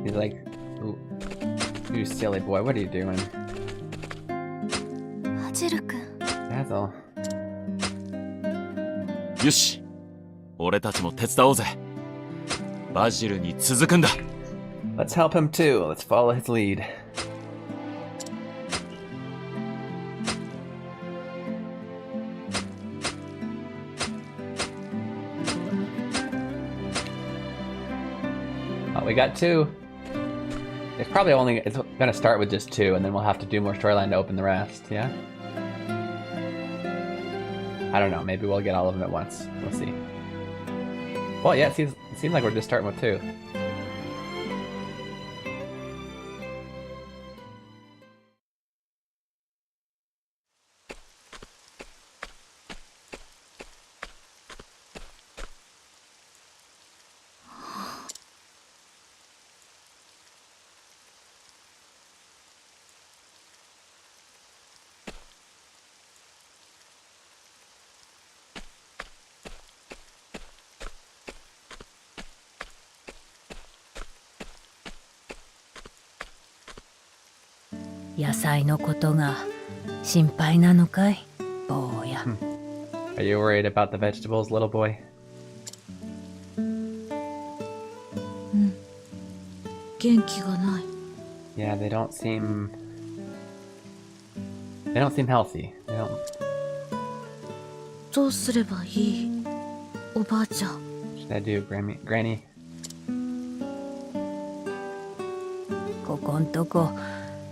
He's like, ooh, you silly boy, what are you doing? バジル君。 Basil. よし、俺たちも手伝おうぜ。バジルに続くんだ。 Let's help him too. Let's follow his lead. Oh, we got 2. It's gonna start with just 2, and then we'll have to do more storyline to open the rest, yeah? I don't know, maybe we'll get all of them at once. We'll see. Well, yeah, it seems like we're just starting with 2. 野菜のことが心配なのかい、坊や。Are you worried about the vegetables, little boy? 元気がない。Yeah, they don't seem healthy. They don't. どうすればいい、おばあちゃん。Should I do, Granny? ここんとこ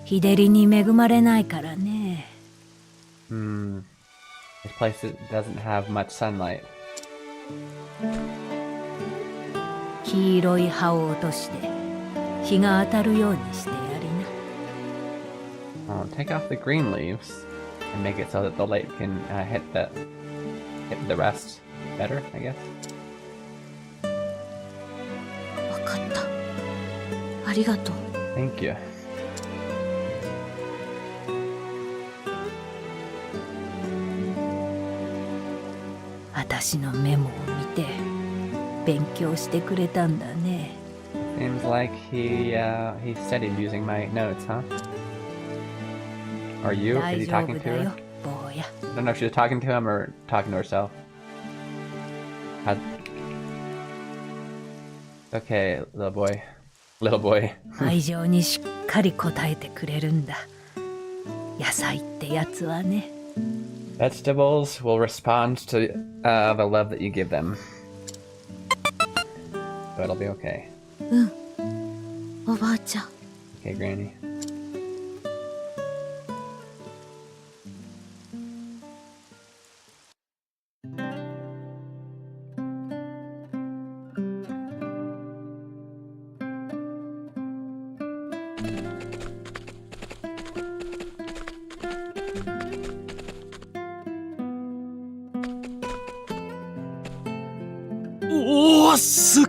日照りに恵まれないからね。This place doesn't have much sunlight. 黄色い葉を落として日が当たるようにしてやりな。Oh, take off the green leaves and make it so that the light can hit the rest better, I guess. わかった。ありがとう。Thank you. 私のメモを見て勉強してくれたんだね。Seems like he studied using my notes, huh? Are you? Is he 大丈 talking 夫 to だ her? よ、坊や。 I don't know if she was talking to him or talking to herself. Okay, little boy. Little boy. 愛情にしっかり答えてくれるんだ。野菜ってやつはね。Vegetables will respond to the love that you give them. So it'll be okay. おばあちゃん。 Okay, Granny. Oh, すっ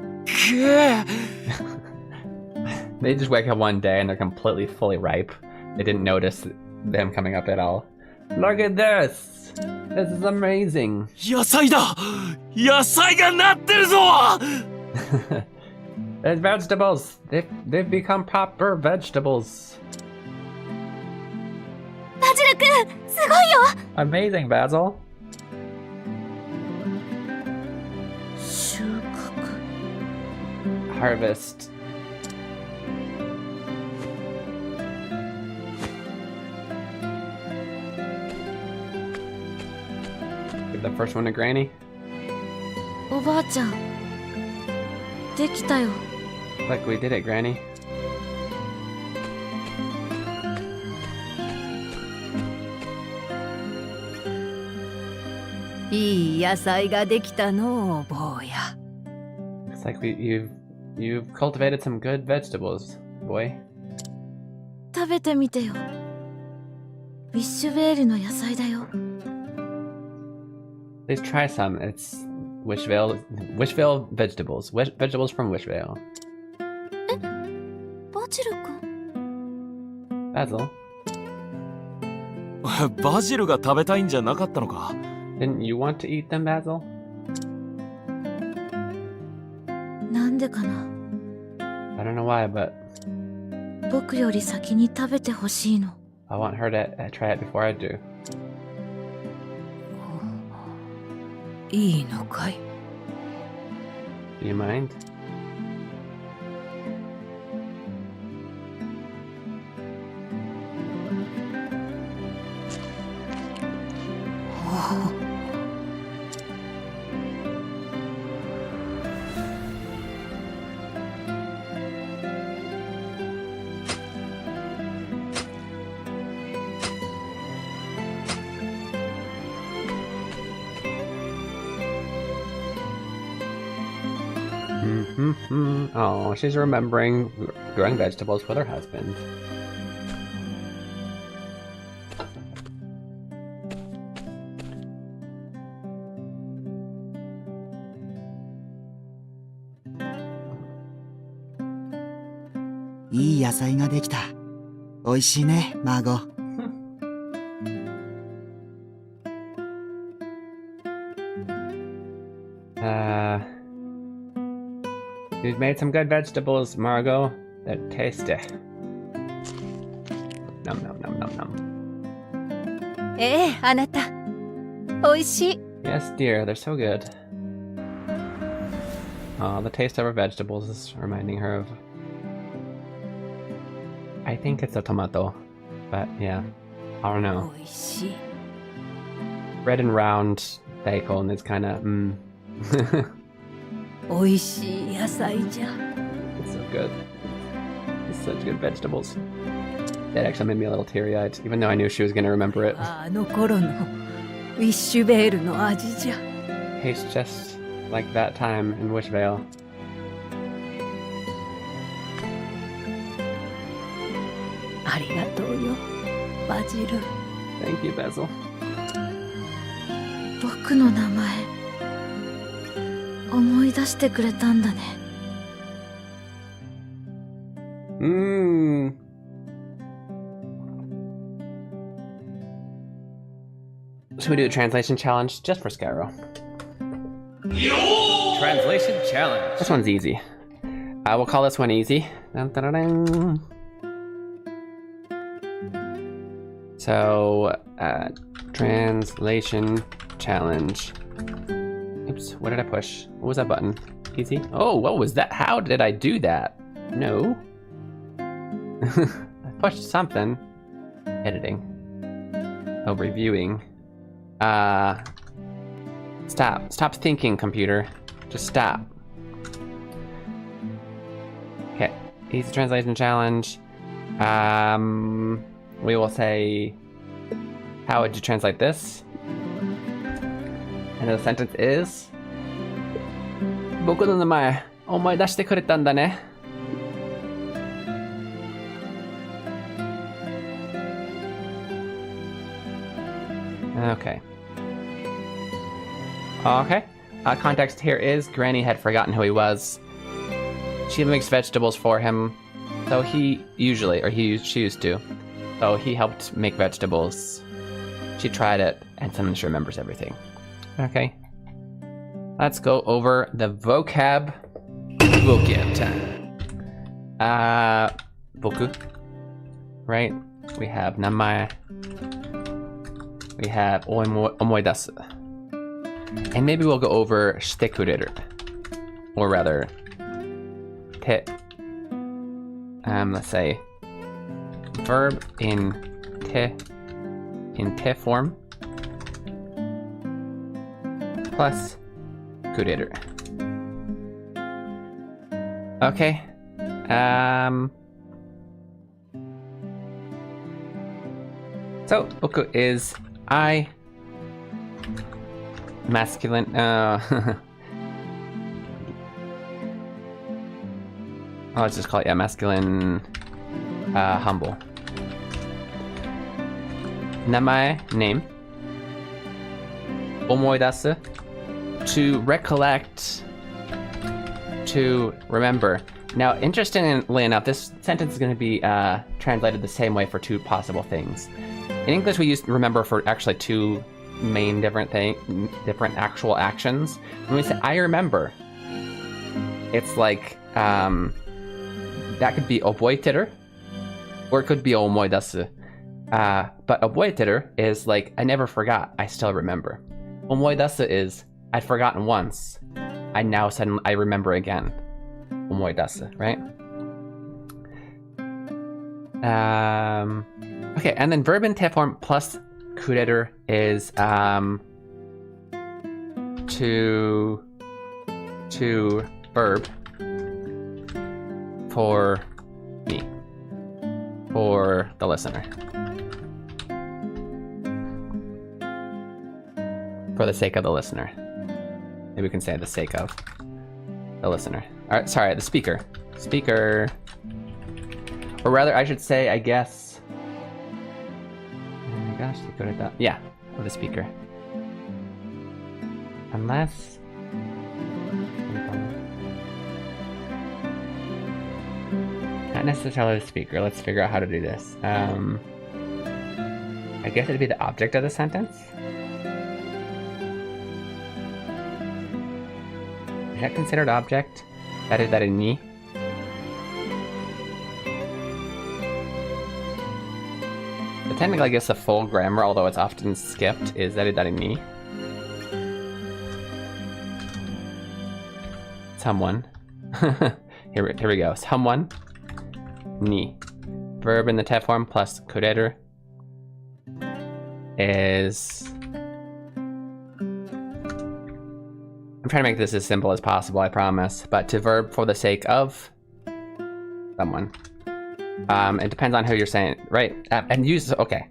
げえ They just wake up one day and they're completely fully ripe. They didn't notice them coming up at all. Look at this! This is amazing! 野菜だ野菜がなってるぞ There's vegetables! They've become proper vegetables! バジル君、すごいよ。 Amazing, Basil! 収穫。 Harvest. Give the first one to Granny. おばあちゃん。できたよ。 Look, we did it, Granny. いい野菜ができたのう、坊や。 Looks like you've cultivated some good vegetables, boy. 食べてみてよ。ウィッシュベールの野菜だよ。 Please try some. It's Wishvale vegetables. Vegetables from Wishvale. バジル君。 Basil, バジルが食べたいんじゃなかったのか didn't you want to eat them, Basil? なんでかな。 I don't know why, but 僕より先に食べてほしいの。 I want her to try it before I do. いいのかい。 Do you mind? Oh, she's remembering growing vegetables with her husband.いい野菜ができた。美味しいね、孫。You've made some good vegetables, Margot. They're tasty. Nom nom nom nom nom. ええ、あなた。おいしい。 Yes, dear, they're so good. The taste of her vegetables is reminding her of... I think it's a tomato, but yeah, I don't know. おいしい。 Red and round daikon is kind of It's おいしい野菜じゃ。 so good. It's such good vegetables. That actually made me a little teary-eyed, even though I knew she was gonna remember it. あの頃のウィッシュベールの味じゃ。 Tastes just like that time in Wishvale. ありがとうよ、バジル。 Thank you, Basil. 僕の名前思い出してくれたんだね。 Should we do a translation challenge just for Skyro? Translation challenge. This one's easy. We'll call this one easy. Dun, dun, dun, dun. So, translation challenge. Oops, what did I push? What was that button? Easy? Oh, what was that? How did I do that? No. I pushed something. Editing. Oh, reviewing. Stop. Stop thinking, computer. Just stop. Okay, easy translation challenge. We will say, how would you translate this? And the sentence is, 僕の名前、思い出してくれたんだね。Okay. Okay. Context here is Granny had forgotten who he was. She makes vegetables for him, so she used to. So he helped make vegetables. She tried it, and suddenly she remembers everything. Okay. Let's go over the vocab. Vocab time. Boku. Right? We have namae. We have omoidasu. And maybe we'll go over shitekureru. Or rather, te. Let's say verb in te form plus kureru. Okay. So boku is I, masculine, let's just call it, yeah, masculine, humble. Namae, name. Omoidasu, to recollect, to remember. Now, interestingly enough, this sentence is going to be translated the same way for two possible things. In English, we use remember for actually two main different actual actions. When we say I remember, it's like that could be oboiteru, or it could be omoidasu. But oboiteru is like I never forgot, I still remember. Omoidasu is I'd forgotten once, I now suddenly I remember again. Omoidasu, right? Okay, and then verb in te form plus kureru is to verb for me, for the listener, for the sake of the listener. Maybe we can say the sake of the listener. All right, sorry, the speaker. Speaker. Or rather, I should say, I guess. Oh my gosh, they good at that. Yeah, for the speaker. Unless. Not necessarily the speaker. Let's figure out how to do this. I guess it'd be the object of the sentence. Is that considered object? That is ni? But technically, I guess the full grammar, although it's often skipped, is dari ni. Someone. here we go. Someone. Ni. Verb in the te form plus kureru is... I'm trying to make this as simple as possible, I promise. But to verb for the sake of someone. It depends on who you're saying, right? And use, okay.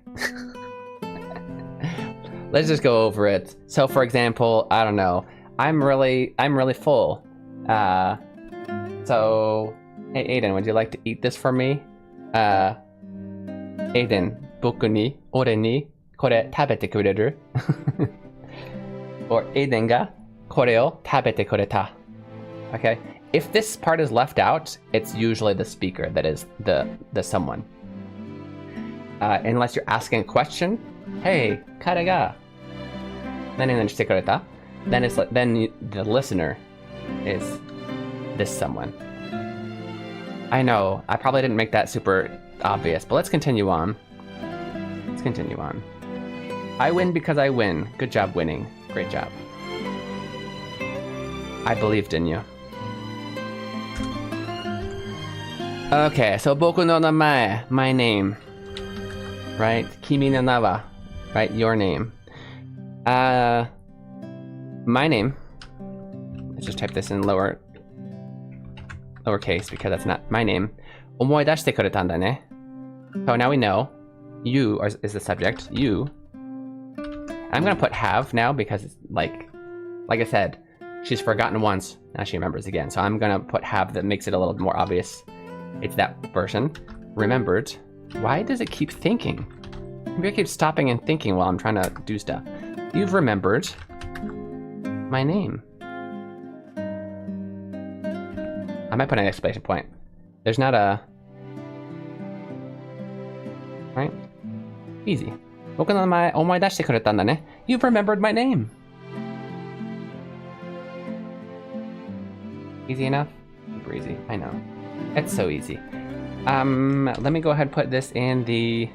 Let's just go over it. So for example, I don't know. I'm really full. So, hey Aiden, would you like to eat this for me? Aiden, boku ni, ore ni, kore tabete kureru? Or Aiden ga kore o tabete kureta. Okay? If this part is left out, it's usually the speaker that is the someone. Unless you're asking a question, hey, kare ga nani nani shite kureta? Then it's like, then the listener is this someone. I know, I probably didn't make that super obvious, but let's continue on. Let's continue on. I win because I win. Good job winning. Great job. I believed in you. Okay, so boku no namae, my name. Right? Kimi no nawa. Right? Your name. My name. Let's just type this in lowercase because that's not my name. Omoidashite kuretan da ne. So now we know you is the subject. You. I'm gonna put have now because it's like I said, she's forgotten once, now she remembers again. So I'm gonna put have that makes it a little more obvious. It's that person. Remembered. Why does it keep thinking? Maybe I keep stopping and thinking while I'm trying to do stuff. You've remembered my name. I might put an exclamation point. There's not a... Right? Easy. Boku no namae omoidashite kuretan da ne. You've remembered my name. Easy enough? Super easy. I know. It's so easy. Let me go ahead and put this in the...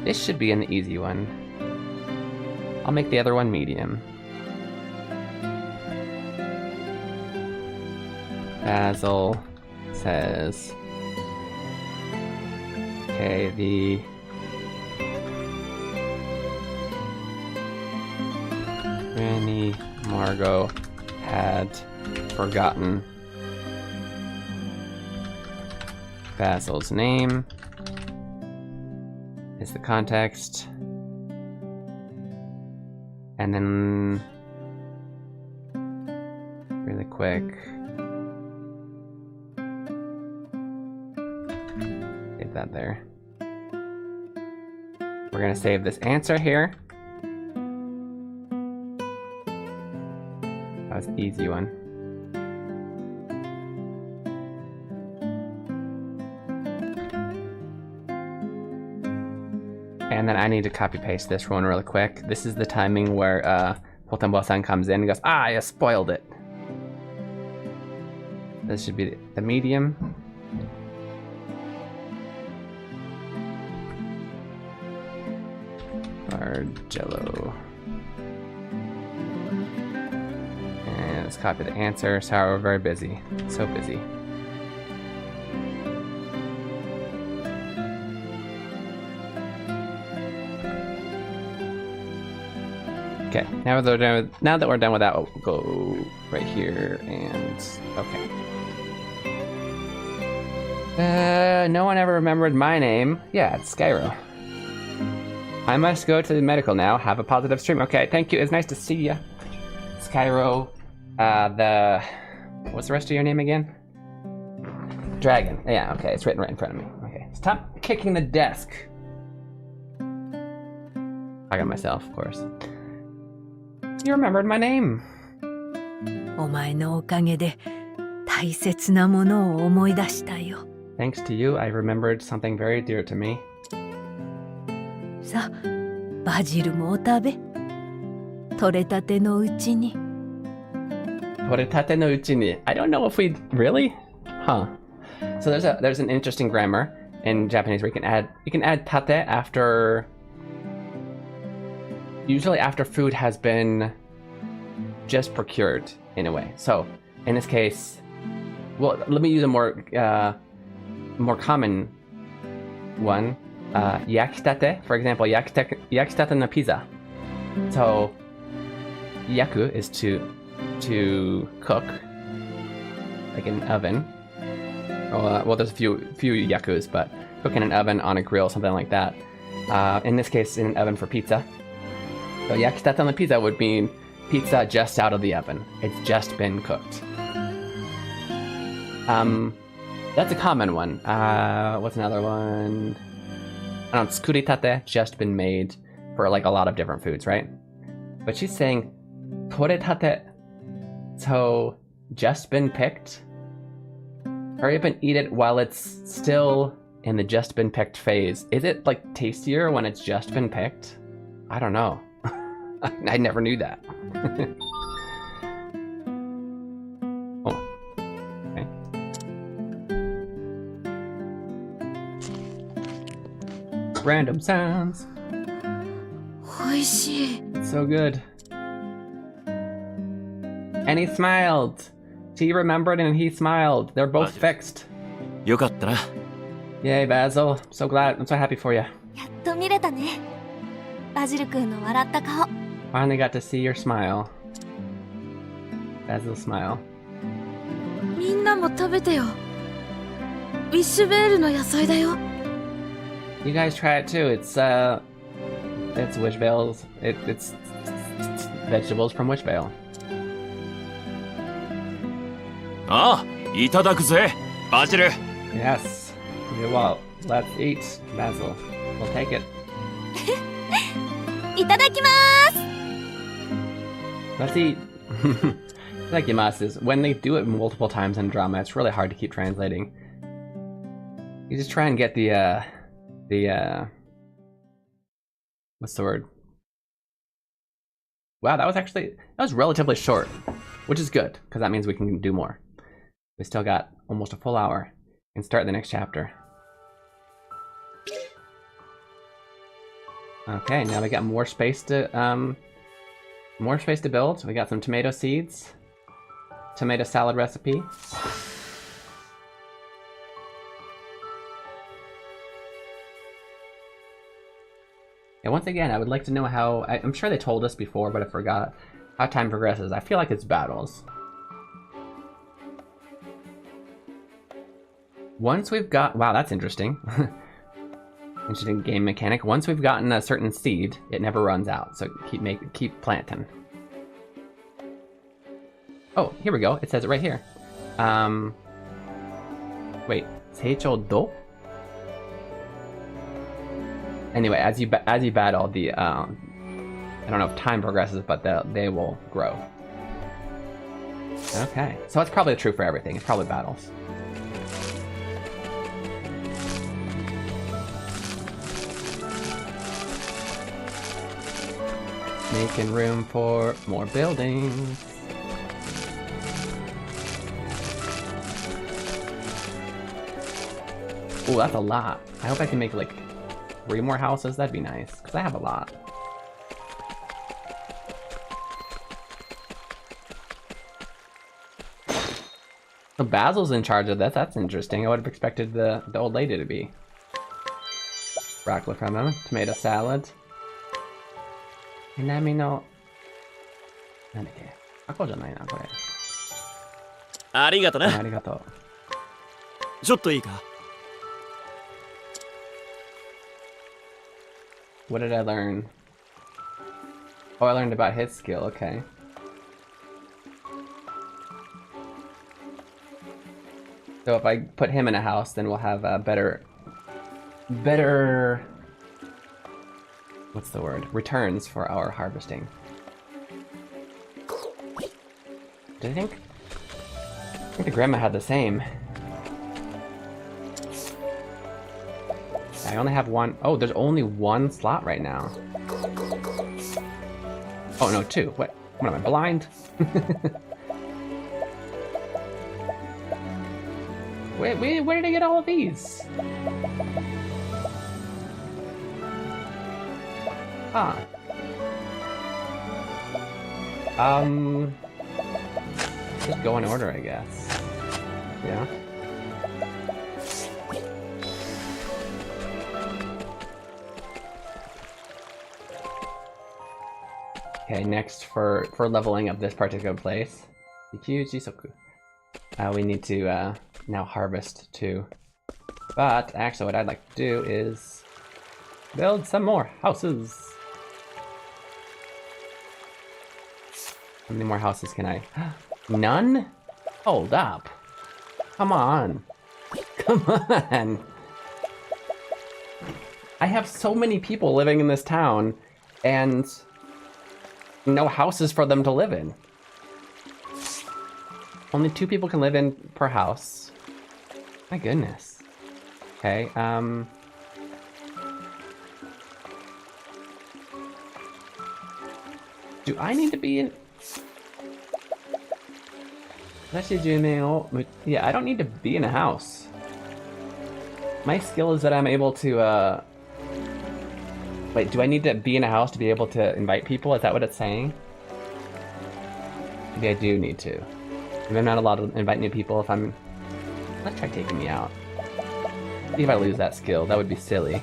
This should be an easy one. I'll make the other one medium. Basil says... Okay, the... Granny Margot had forgotten Basil's name is the context, and then really quick get that there. We're gonna save this answer here. That was an easy one. And then I need to copy paste this one really quick. This is the timing where Potembo-san comes in and goes, ah, I spoiled it. This should be the medium. Bargello. And let's copy the answer. Sorry, we're very busy. So busy. Okay, now that we're done with that, we'll go right here and okay. No one ever remembered my name. Yeah, it's Skyro. I must go to the medical now. Have a positive stream. Okay, thank you. It's nice to see ya. Skyro. What's the rest of your name again? Dragon. Yeah, okay, it's written right in front of me. Okay, stop kicking the desk. I got myself, of course. You remembered my name. お前のおかげで大切なものを思い出したよ。Thanks to you, I remembered something very dear to me. さあ、バジルもお食べ。取れたてのうちに。Toretate no uchi ni. I don't know if we really? Huh. So there's an interesting grammar. in Japanese where you can add tate after, usually after food has been just procured in a way. So in this case, well, let me use a more common one. Yakitate, for example, yakitate no pizza. So yaku is to cook, like in an oven. Well, there's a few yakus, but cook in an oven, on a grill, something like that. In this case, in an oven for pizza. So yakitate no pizza would mean pizza just out of the oven. It's just been cooked. That's a common one. What's another one? I don't know, tsukuritate, just been made for like a lot of different foods, right? But she's saying toretate, so just been picked. Hurry up and eat it while it's still in the just been picked phase. Is it like tastier when it's just been picked? I don't know. I never knew that. Oh. Okay. Random sounds. おいしい。 So good. And he smiled. He remembered and he smiled. They're both fixed. よかったな。 Yay, Basil. So glad. I'm so happy for you. やっと見れたね。バジル君の笑った顔。 Finally got to see your smile. Basil's smile. みんなも食べてよ。ウィッシュベールの野菜だよ。 You guys try it too. It's witchvales. It's vegetables from witchvale. ああ、いただくぜ、バジル。 Yes. Well, let's eat, Basil. We'll take it. いただきまーす。 Let's eat. Itadakimasu is when they do it multiple times in drama, it's really hard to keep translating. You just try and get the what's the word? Wow, that was relatively short, which is good because that means we can do more. We still got almost a full hour and start the next chapter. Okay, now we got more space to build. We got some tomato seeds, tomato salad recipe. And once again, I would like to know how, I'm sure they told us before, but I forgot, how time progresses. I feel like it's battles. Once we've got, wow, that's interesting. Interesting game mechanic. Once we've gotten a certain seed, it never runs out. So keep planting. Oh, here we go. It says it right here. Wait, Seichou do? Anyway, as you battle, the I don't know if time progresses, but they will grow. Okay, so it's probably true for everything. It's probably battles. Making room for more buildings. Oh, that's a lot. I hope I can make like 3 more houses. That'd be nice, because I have a lot. So Basil's in charge of that. That's interesting. I would have expected the old lady to be. Broccoli from him. Tomato salad. Hinami no... なんだっけ? タコじゃないな、これ。ありがとな。ありがとう。ちょっといいか? What did I learn? Oh, I learned about his skill, okay. So if I put him in a house, then we'll have a better... What's the word? Returns for our harvesting. I think the grandma had the same. I only have one. Oh, there's only one slot right now. Oh no, 2. What am I, blind? Where did I get all of these? Huh. Just go in order, I guess. Yeah. Okay, next for leveling up this particular place, we need to now harvest too. But actually, what I'd like to do is build some more houses. How many more houses can I? None? Hold up. Come on. Come on. I have so many people living in this town and no houses for them to live in. Only 2 people can live in per house. My goodness. Okay, do I need to be in? Yeah, I don't need to be in a house. My skill is that I'm able to, wait, do I need to be in a house to be able to invite people? Is that what it's saying? Maybe I do need to. Maybe I'm not allowed to invite new people if I'm... Let's try taking me out. See if I lose that skill. That would be silly.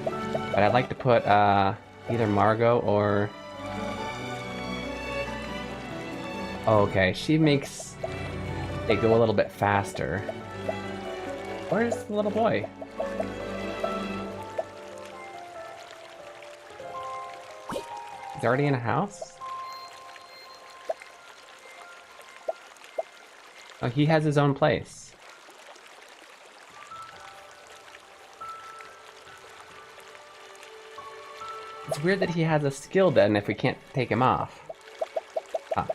But I'd like to put, either Margot or... Oh, okay, she makes it go a little bit faster. Where's the little boy? He's already in a house? Oh, he has his own place. It's weird that he has a skill then if we can't take him off. Ah.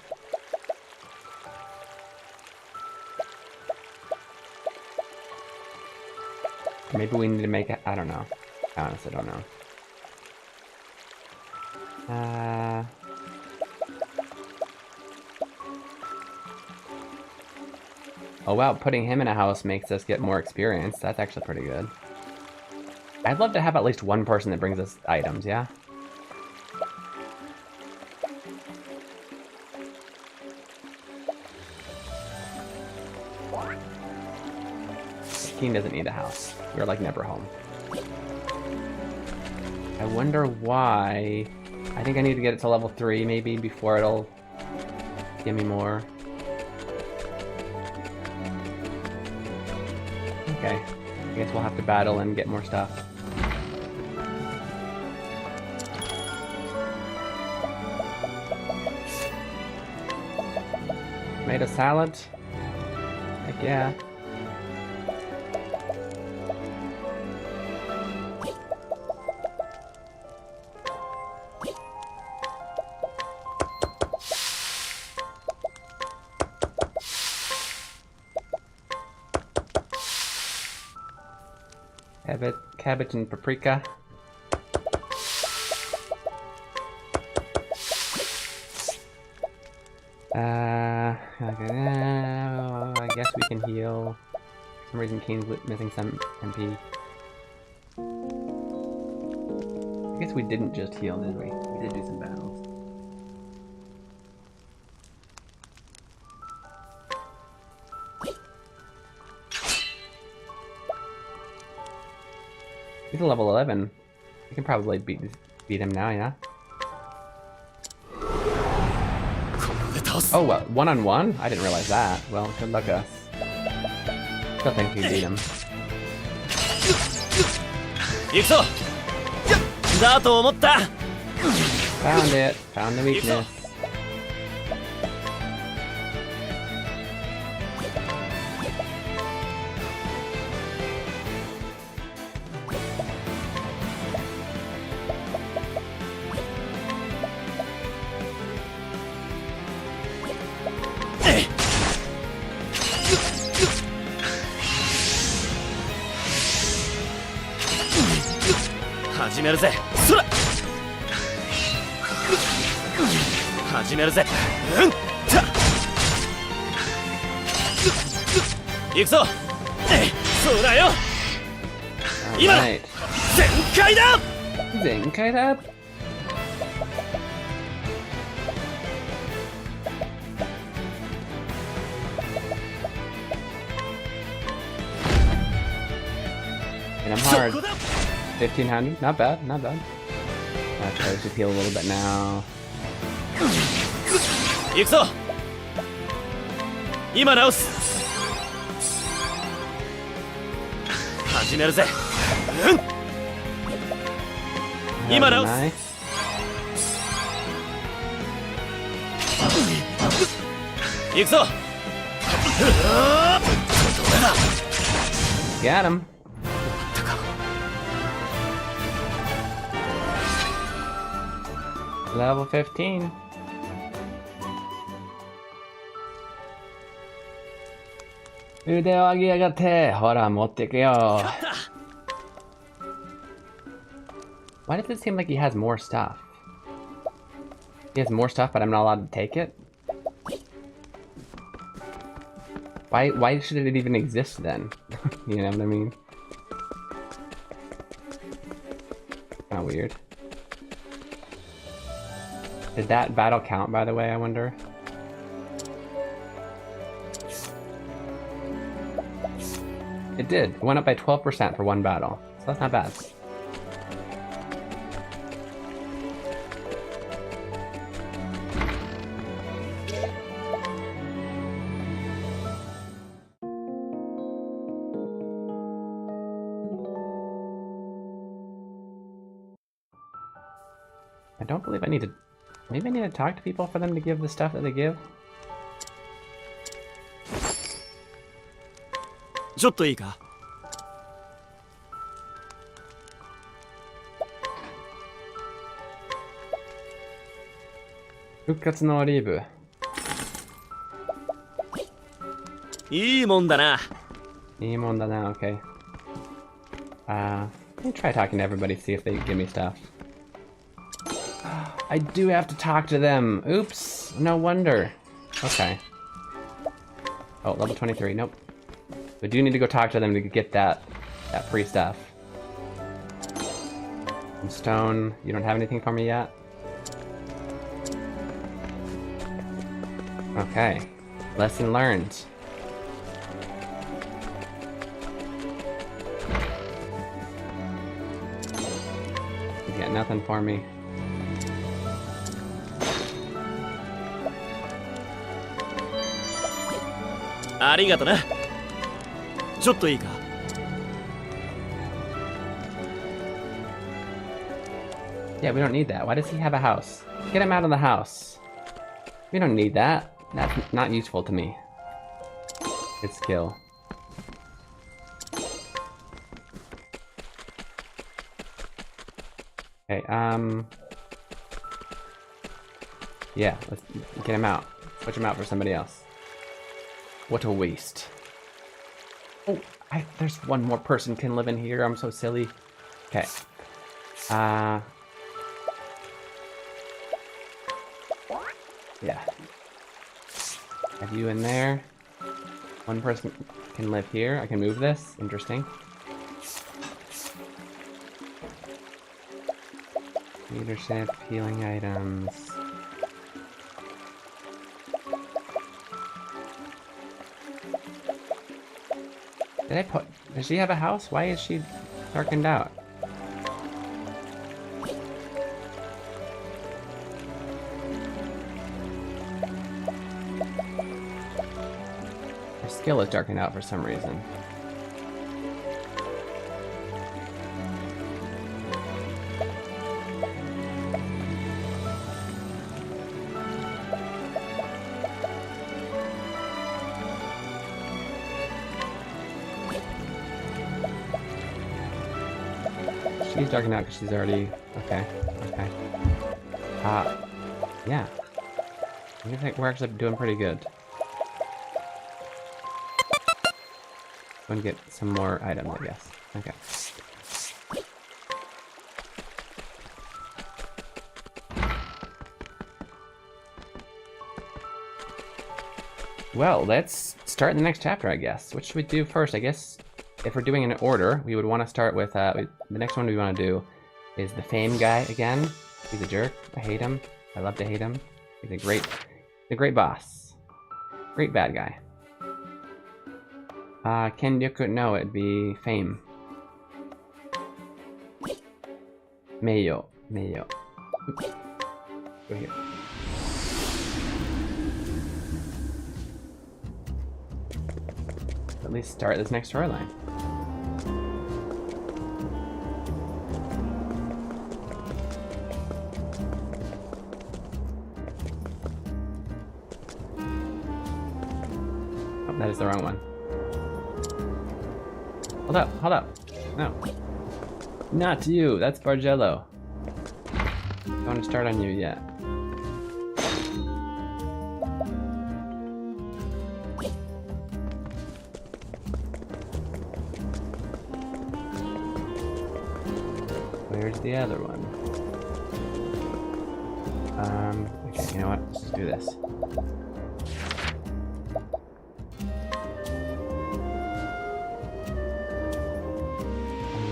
Maybe we need to make it, I don't know. I honestly don't know. Oh wow, putting him in a house makes us get more experience. That's actually pretty good. I'd love to have at least one person that brings us items, yeah? Keen doesn't need a house. We're like never home. I wonder why. I think I need to get it to level 3 maybe before it'll give me more. Okay, I guess we'll have to battle and get more stuff. Made a salad? Heck yeah. Cabbage and paprika. Okay, I guess we can heal. For some reason Keen's missing some MP. I guess we didn't just heal, did we? We did do some battles. He's a level 11. We can probably beat him now, yeah? Oh, what? 1-on-1? I didn't realize that. Well, good luck us. Still think we can beat him. Found it. Found the weakness. そうだよ Alright. 全開だ Zenkai that? And I'm hard. 1500, not bad, not bad. I'll try to heal a little bit now. 行くぞ今直す始めるぜ今直す Nice. 行くぞ Got him. Level 15. Ude o agiyagate. Hora, motte iku yo. Why does it seem like he has more stuff? He has more stuff, but I'm not allowed to take it? Why should it even exist then? You know what I mean? Kinda weird. Did that battle count, by the way, I wonder? It did. It went up by 12% for one battle. So that's not bad. I don't believe I need to... Maybe I need to talk to people for them to give the stuff that they give? ちょっといいか 復活のオリーブ。いいもんだな。いいもんだな, okay. Let me try talking to everybody, see if they give me stuff. I do have to talk to them. Oops, no wonder. Okay. Oh, level 23, nope. We do need to go talk to them to get that free stuff. Some stone, you don't have anything for me yet? Okay, lesson learned. He's got nothing for me. Arigato na. ちょっといいか Yeah, we don't need that. Why does he have a house? Get him out of the house. We don't need that. That's not useful to me. Good skill. Okay, yeah, let's get him out. Switch him out for somebody else. What a waste. Oh, there's one more person can live in here. I'm so silly. Okay. Yeah. Have you in there? One person can live here. I can move this. Interesting. Leadership, healing items. Does she have a house? Why is she darkened out? Her skill is darkened out for some reason. She's darkened out because she's already... Okay, okay. Yeah. I think we're actually doing pretty good. Going to get some more items, I guess. Okay. Well, let's start the next chapter, I guess. What should we do first? I guess if we're doing an order, we would want to start with, the next one we want to do is the Fame guy again. He's a jerk. I hate him. I love to hate him. He's a great boss. Great bad guy. Kenryoku, no, it'd be Fame. Meiyo. Oops. Go here. At least start this next storyline. Oh, that is the wrong one. Hold up. No. Not you, that's Bargello. Don't want to start on you yet. Where's the other one? Okay, you know what? Let's just do this.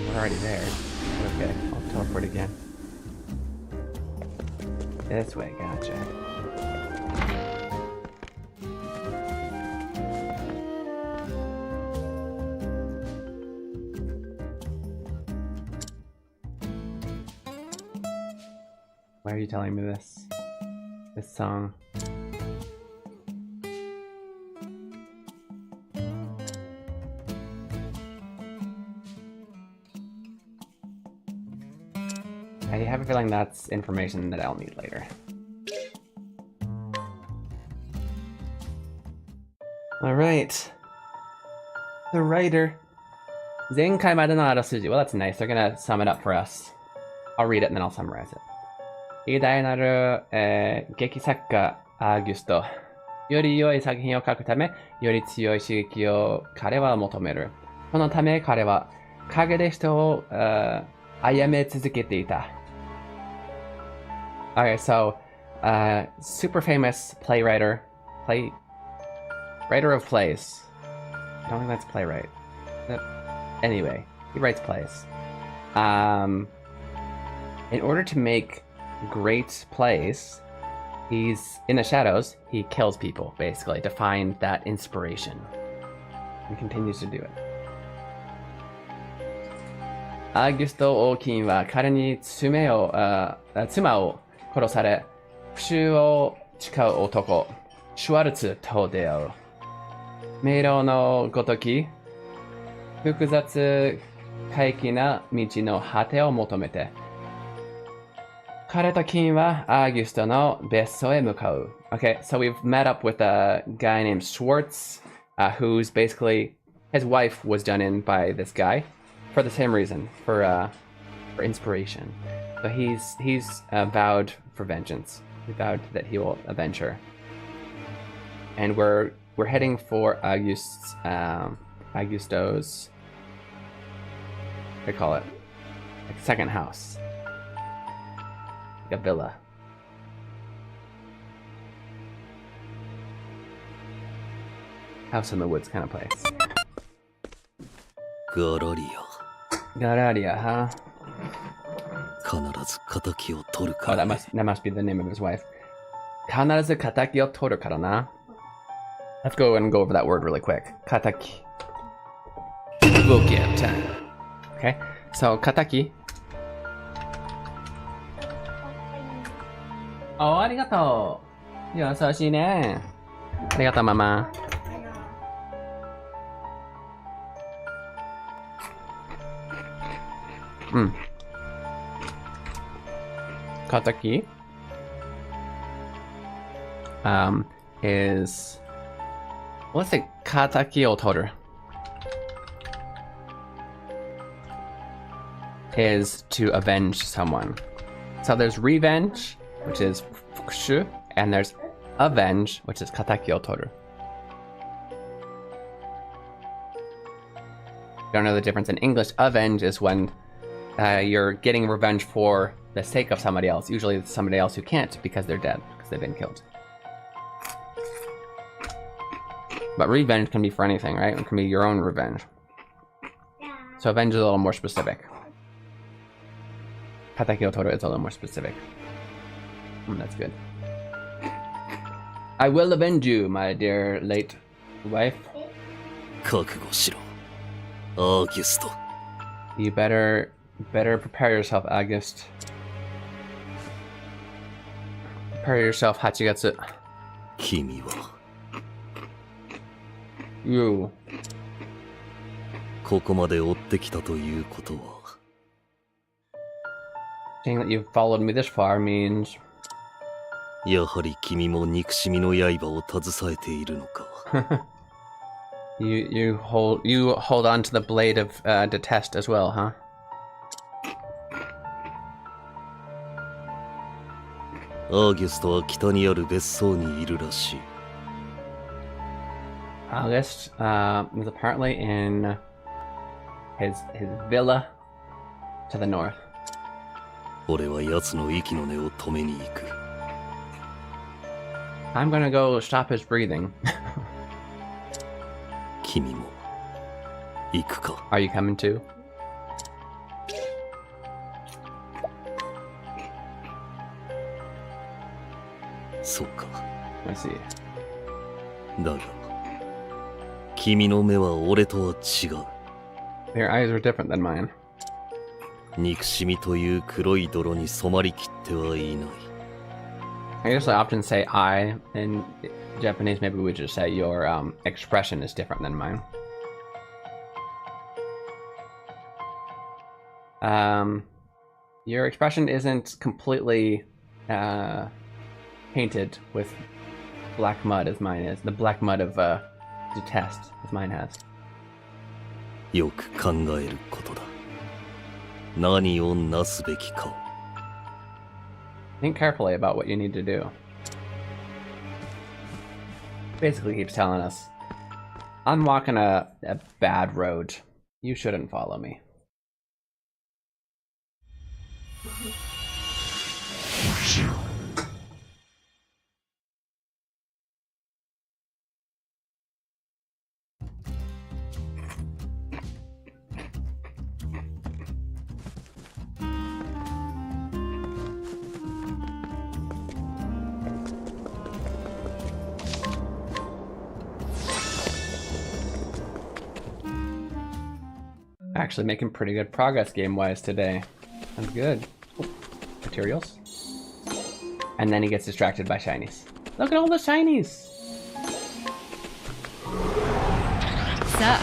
We're already there. Okay, I'll teleport again. This way, gotcha. Why are you telling me this? This song? I have a feeling that's information that I'll need later. Alright. The writer. 前回までのあらすじ. Well, that's nice. They're gonna sum it up for us. I'll read it and then I'll summarize it. 偉大なる、劇作家アーギュスト。より良い作品を書くため、より強い刺激を彼は求める。そのため彼は陰で人を、殺め続けていた。Okay, so, super famous writer of plays. I don't think that's playwright. Anyway, he writes plays. In order to make great plays, he's in the shadows, he kills people, basically, to find that inspiration. And continues to do it. アーギュスト王金は彼に妻を殺され、復讐を誓う男、シュワルツと出会う。迷路のごとき、複雑怪奇な道の果てを求めて、彼と金はアーギュストの別荘へ向かう。Okay, so we've met up with a guy named Schwartz, who's basically, his wife was done in by this guy for the same reason, for inspiration. So he's vowed for vengeance. He vowed that he will avenge her. And we're heading for Augusto's, what do you call it? Like second house. Like a villa. House in the woods kind of place. Gararia, huh? Oh, that must be the name of his wife. 必ず仇を取るからな. Let's go and go over that word really quick. 仇. Vocab time. Okay, so 仇. Oh, ありがとう. 優しいね. ありがとう、ママ. Kataki is, let's say Kataki Otoru is to avenge someone. So there's revenge, which is fukushu, and there's avenge, which is Kataki Otoru. Don't know the difference in English. Avenge is when you're getting revenge for the sake of somebody else, usually somebody else who can't because they're dead, because they've been killed. But revenge can be for anything, right? It can be your own revenge. So avenge is a little more specific. Katakyo Toro is a little more specific. That's good. I will avenge you, my dear late wife. 覚悟しろ、アーギュスト。 You better prepare yourself, August. Prepare yourself, Hachigatsu. 君は You. ここまで追ってきたということは Saying that you've followed me this far means やはり君も憎しみの刃を携えているのか。you hold on to the blade of detest as well, huh? アーギュストは北にある別荘にいるらしい。 August is apparently in his villa to the north. 俺は奴の息の根を止めに行く。 I'm gonna go stop his breathing. 君も行くか。 Are you coming too? そうか。 I see. だが、君の目は俺とは違う。 Your eyes are different than mine. 憎しみという黒い泥に染まりきってはいない。 I guess I often say I in Japanese. Maybe we just say your expression is different than mine. Your expression isn't completely painted with black mud as mine is. The black mud of detest as mine has. よく考えることだ。何をなすべきか。 Think carefully about what you need to do. Basically keeps telling us, I'm walking a bad road. You shouldn't follow me. Actually making pretty good progress game-wise today. That's good. Oh, materials. And then he gets distracted by shinies. Look at all the shinies! さあ、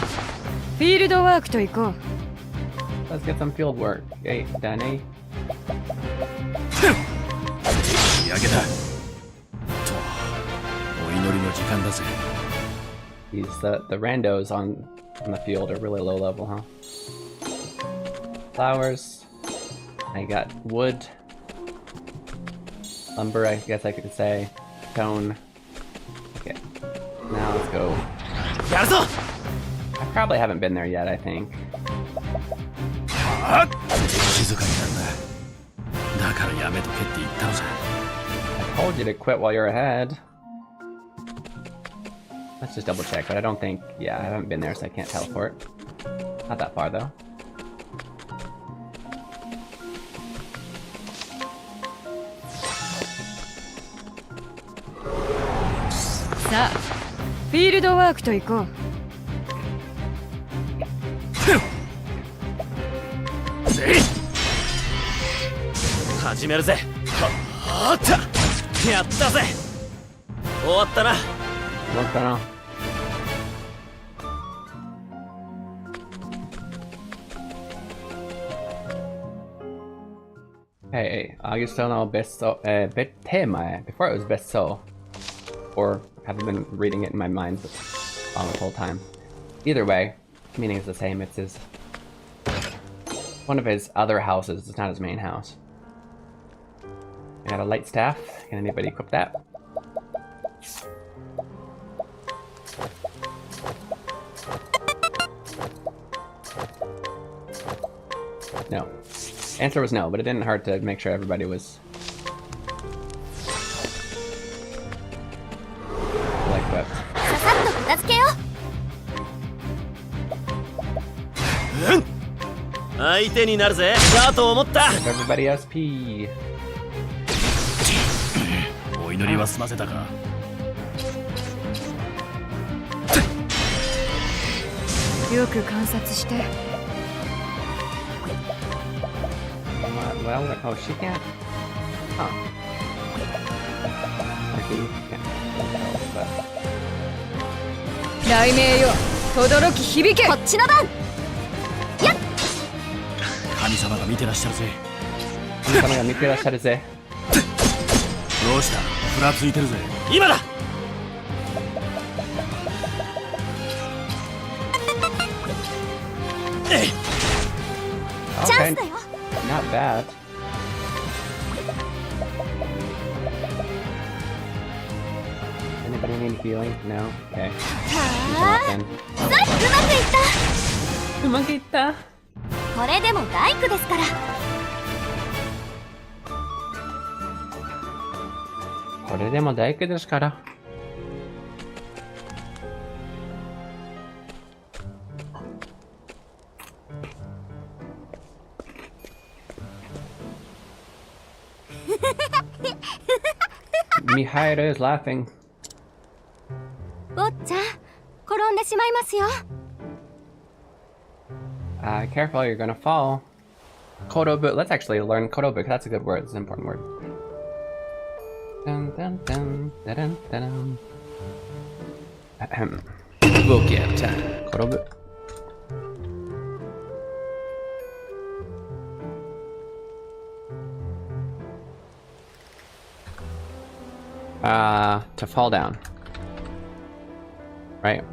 フィールドワークと行こう。 Let's get some field work. Okay, done, eh? 仕上げだ。と、お祈りの時間だぜ。 The randos on the field are really low level, huh? Flowers. I got wood. Lumber, I guess I could say. Stone. Okay. Now let's go. I probably haven't been there yet, I think. 静かになるな。だからやめとけって言ったのさ。 I told you to quit while you're ahead. Let's just double check, but I don't think... Yeah, I haven't been there, so I can't teleport. Not that far, though. Sa, フィールドワークと行こう。始めるぜ。はった。やったぜ。終わったな。What's going on? Hey, Augusto no besto temae. Before it was besto, or have I been reading it in my mind all the whole time? Either way, meaning is the same. It's his one of his other houses. It's not his main house. I got a light staff. Can anybody equip that? No. Answer was no, but it didn't hurt to make sure everybody was well equipped. ささっと片付けよう。相手になるぜ。だと思った。 Everybody SP. お祈りは済ませたか。よく観察して。Well, oh, she can't. Huh. Okay, you can't. But 雷鳴よ、轟き響け。こっちの番。神様が見てらっしゃるぜ。神様が見てらっしゃるぜ。どうした？ふらついてるぜ。今だ。チャンスだよ。 Not bad. Anybody need healing? No? Okay. はあ、 Then. うまくいったこれでも大工ですから。これでも大工ですから。Mihairo is laughing. 坊ちゃん、転んでしまいますよ。Careful, you're gonna fall. Kodobu. Let's actually learn Kodobu. That's a good word. It's an important word. Dun, dun, dun, dun, dun, dun. Ahem. Book BGM time. Kodobu. To fall down. Right.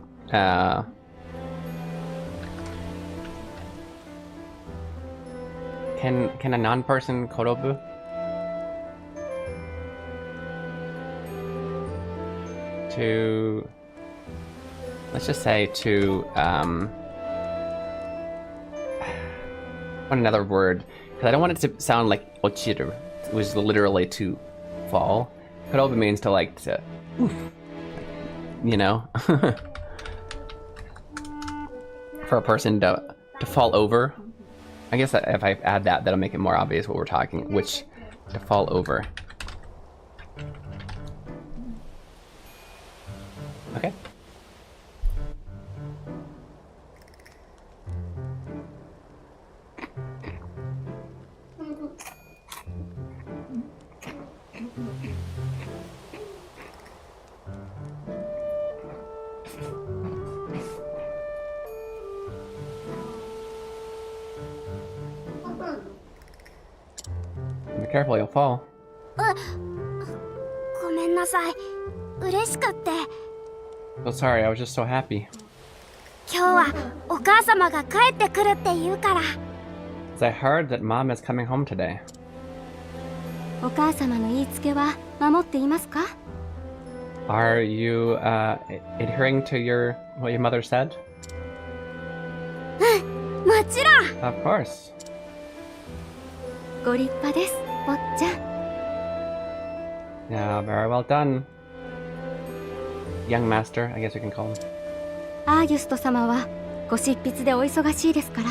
Can a non-person Kodobu? To, let's just say to what another word, because I don't want it to sound like ochiru, which is literally to fall. Kodobu means to like to, you know, for a person to fall over. I guess if I add that, that'll make it more obvious what we're talking, which to fall over. Okay. Be careful, you'll fall. ごめんなさい。嬉しかって。So sorry, I was just so happy. 今日はお母様が帰ってくるって言うから。 'Cause I heard that mom is coming home today. お母様の言いつけは守っていますか？ Are you adhering to what your mother said? もちろん。 Of course. ご立派です、坊ちゃん。 Yeah, very well done. Young master, I guess we can call him. アーギュスト様はご執筆でお忙しいですから。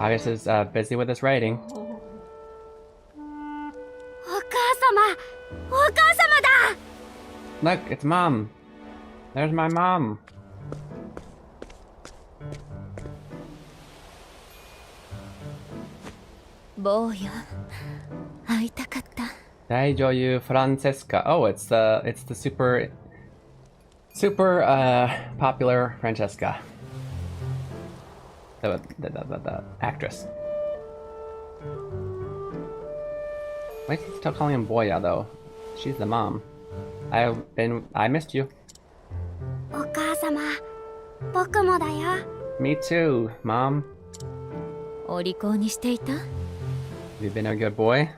August is busy with his writing. お母様だ。 Look, it's mom. There's my mom. 坊よ、会いたかった。 Daijoyu Francesca. Oh, it's the super popular Francesca. The actress. Why is he still calling him Boya though? She's the mom. I missed you. お母様、僕もだよ。 Me too, mom. お利口にしていた？ You've been a good boy.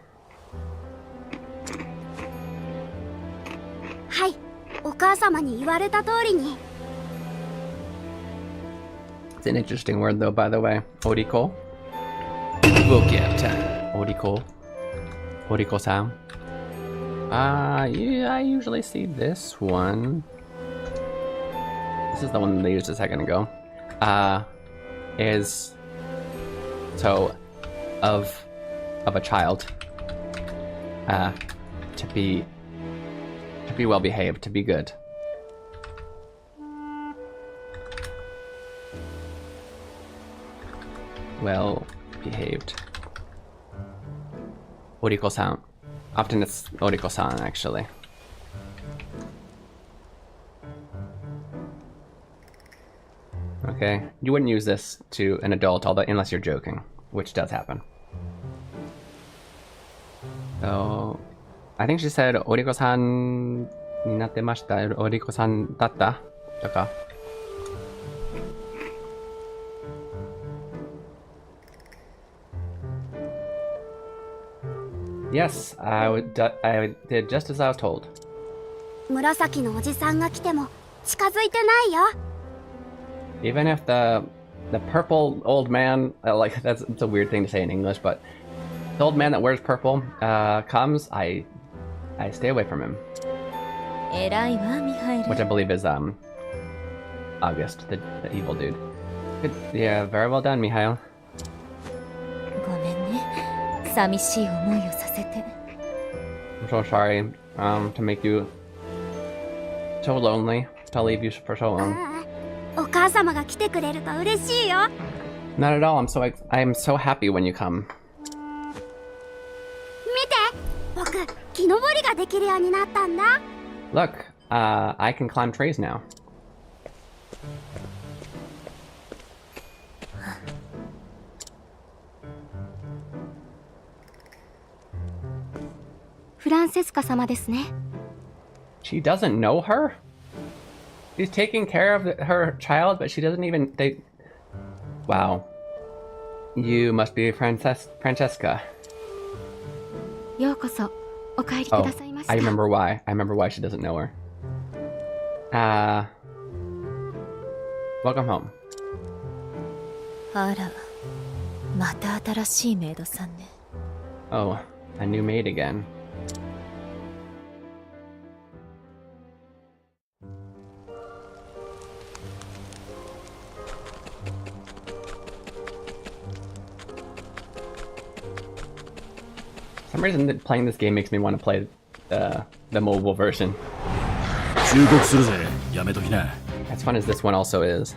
はい、お母様に言われた通りに。 It's an interesting word though, by the way. Oriko. Book BGM time. Oriko. Oriko-san. Yeah, I usually see this one. This is the one they used a second ago. Is So, of a child, to be well behaved, to be good. Well behaved. Oriko-san. Often it's Oriko-san, actually. Okay, you wouldn't use this to an adult, although unless you're joking, which does happen. So, I think she said Oriko-san ni nattemashita, Oriko-san datta, toka. Yes, I did just as I was told. 紫のおじさんが来ても近づいてないよ。 Even if the purple old man, like it's a weird thing to say in English, but the old man that wears purple comes, I stay away from him. 偉いわ、ミハイル。 Which I believe is August, the evil dude. Good, yeah, very well done, Mihail. ごめんね。寂しい思いをさせて。 I'm so sorry to make you so lonely, to leave you for so long. お母様が来てくれると嬉しいよ。 Not at all. I'm so happy when you come. 見て、僕木登りができるようになったんだ。 Look, I can climb trees now. フランセスカ様ですね。 She doesn't know her? She's taking care of her child, but she doesn't even... Wow. You must be Francesca. ようこそお帰りくださいました。 I remember why. I remember why she doesn't know her. Welcome home. あら、また新しいメイドさんね。 Oh, a new maid again. For some reason, playing this game makes me want to play the mobile version. 忠告するぜ。やめときな。 As fun as this one also is.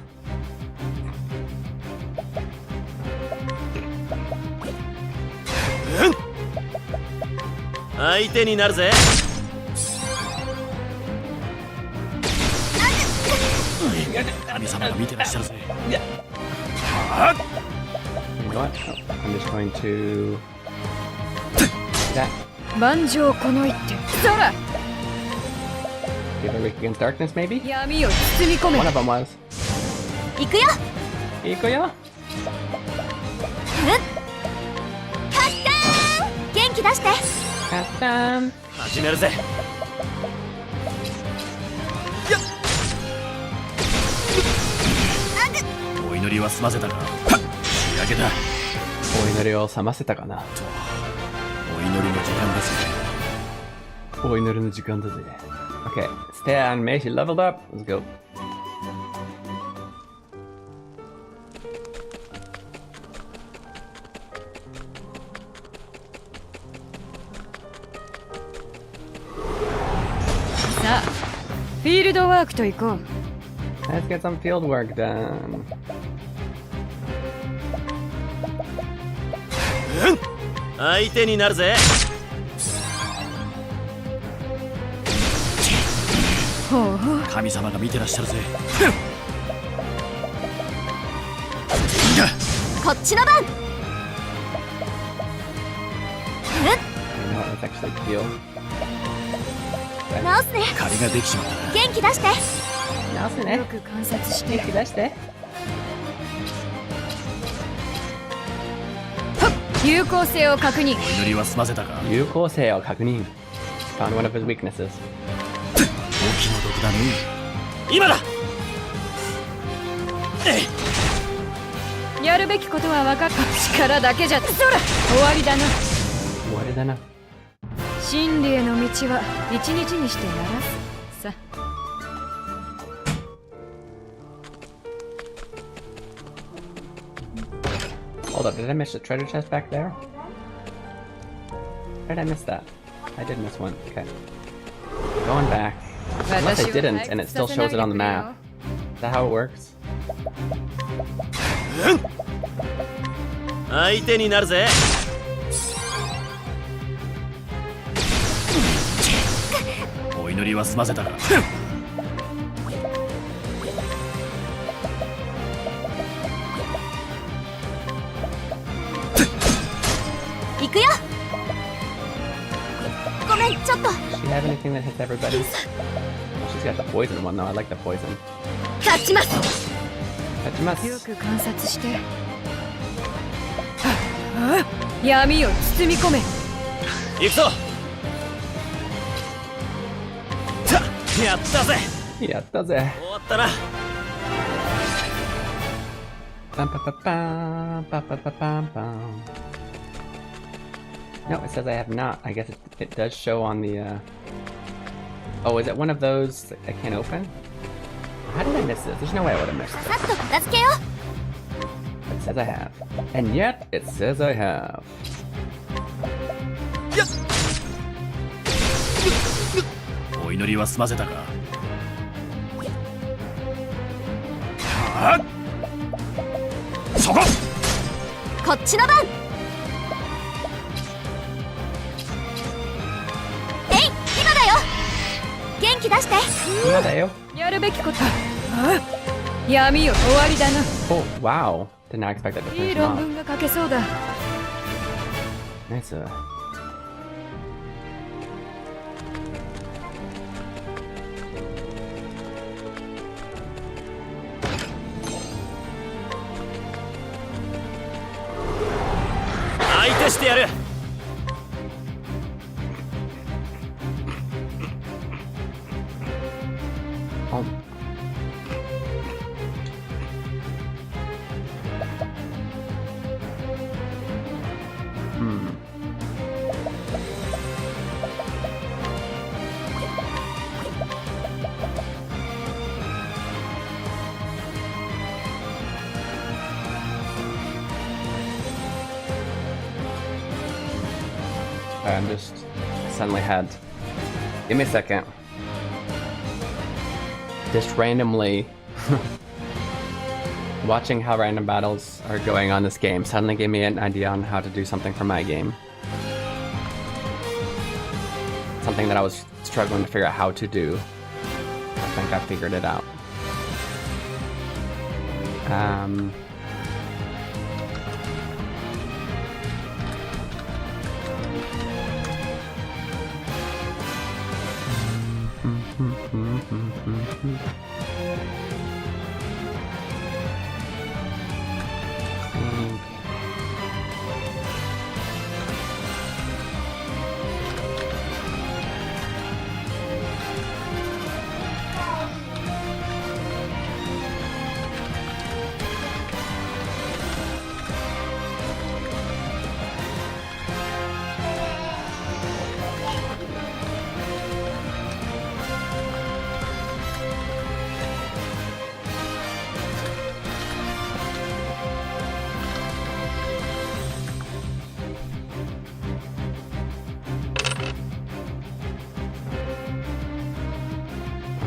相手になるぜ。神様が見てらっしゃるぜ。You know what? I'm just going to... that. 万丈この一手。そら Give a weak against darkness, maybe? 闇を包み込め。 One of them was. 行くよ。 Ikuya? カッターン。元気出して。 Captain. 始めるぜ。お祈りは済ませたか。仕上げだ。お祈りを覚ませたかな。お祈りの時間だぜ。お祈りの時間だぜ。Okay, stay on me. She leveled up. Let's go. Sa, フィールドワークと行こう。 Let's get some field work done. 相手になるぜ。ほうほう。神様が見てらっしゃるぜ。こっちの番。 You know what? Let's actually heal. 直すね。借りができちまったな。元気出して Now, よく観察して Found 有効性を確認。お祈りは済ませたか。有効性を確認。Found one of his weaknesses. 大気の毒だね。今だ。やるべきことは分かった。力だけじゃそら終わりだな。終わりだな。真理への道は一日にしてならすさ。 Hold Hold up, did I miss the treasure chest back there? Where did I miss that? I did miss one. Okay. Going back. Unless I didn't, and it still shows it on the map. Is that how it works? 相手になるぜ。お祈りは済ませたか。行くよ。ごめん、ちょっと。 Does she have anything that hits everybody? Oh, she's got the poison one though. I like the poison. 勝ちます。 Tachimasu. よく観察して。闇を包み込め。行くぞ。やったぜ。やったぜ。終わったな。Bum, ba, ba, bum, ba, ba, ba, bum, bum. No, it says I have not. I guess it does show on the, Oh, is it one of those that I can't open? How did I miss this? There's no way I would have missed さ this. っと片付けよ It says I have. And yet, it says I have. お祈りは済ませたか。そこ。こっちの番。えい、今だよ。元気出して。今だよ。やるべきこと。闇よ終わりだな。 Oh, wow. Did not expect that to いい finish 論 off. 文が書けそうだ。 Nice. 相手してやる。Oh. Hmm. I'm just suddenly had. Give me a second. Just randomly watching how random battles are going on this game suddenly gave me an idea on how to do something for my game. Something that I was struggling to figure out how to do. I think I figured it out.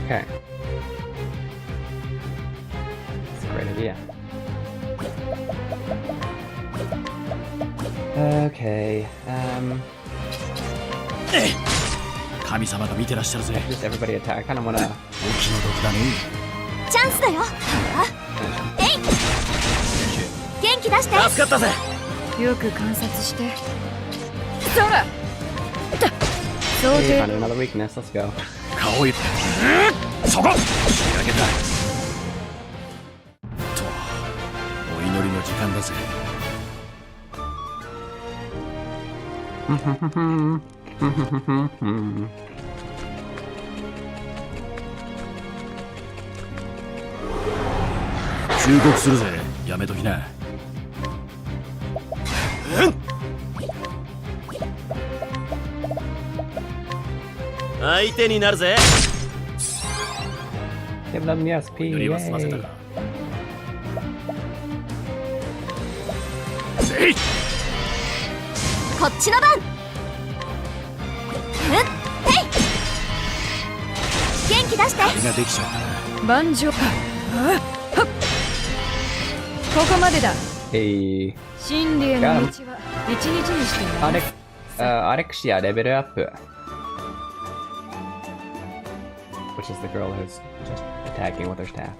Okay. That's a great idea. Okay, 神様が見てらっしゃるぜ。 just everybody attack. I kind of want to お気の毒だね。チャンスだよ。えい、元気出して。助かったぜ。よく観察して。そら。想 Hey, 定 find another weakness. Let's go. 顔いそこ。仕上げた。と、お祈りの時間だぜ。忠告するぜ。やめときな。相手になるぜ。 Give them the SP. 祈りは済ませた Yay. か。こっちの番。元気出して。ができちゃったな。盤上。ここまでだ。Hey. 真理への道は一日にしてな。Alexia level up. Which is the girl who's just attacking with her staff.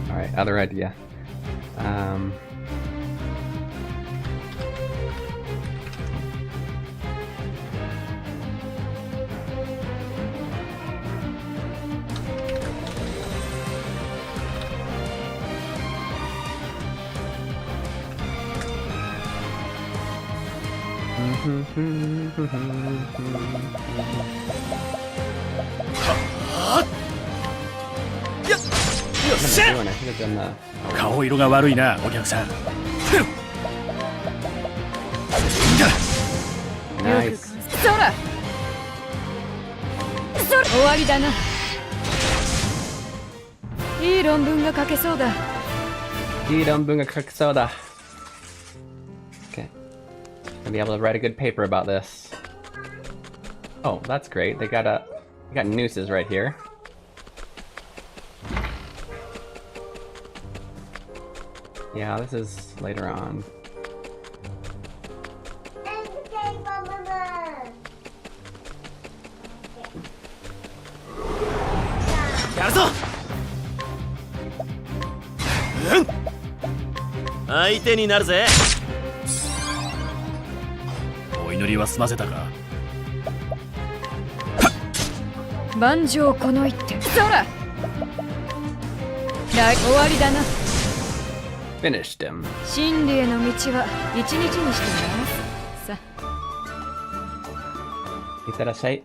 Alright, other idea. I should have done that. 顔色が悪いな、お客さん。Nice. そら。終わりだな。いい論文が書けそうだ。いい論文が書けそうだ。Okay. Gonna be able to write a good paper about this. Oh, that's great. They got nooses right here. Yeah, this is later on. Banjoこの一手。そら。終わりだな。Finished him. 真理への道は一日にしてますさ。Itarashai.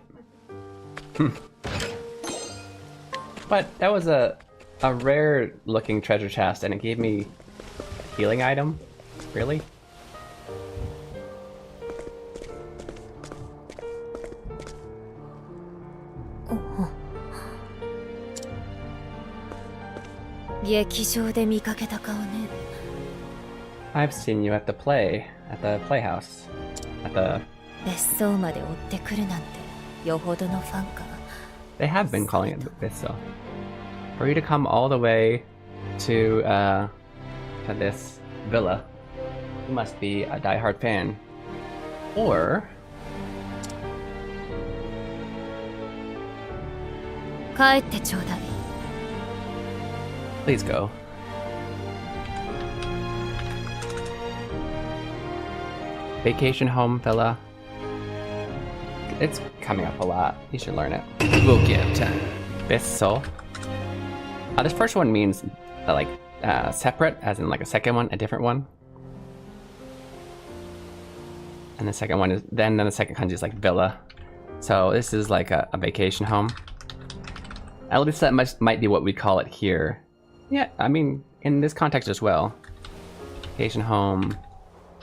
But that was a rare looking treasure chest and it gave me a healing item? Really? I've seen you at the playhouse. At the... They have been calling it the Bisso. For you to come all the way to this villa, you must be a diehard fan. Or... Please go. Vacation home villa. It's coming up a lot. You should learn it. Book BGM time. Bisso. This first one means separate, as in like a second one, a different one. And the second one is then the second kanji is like villa. So this is like a vacation home. At least that might be what we call it here. Yeah, I mean, in this context as well. Vacation home,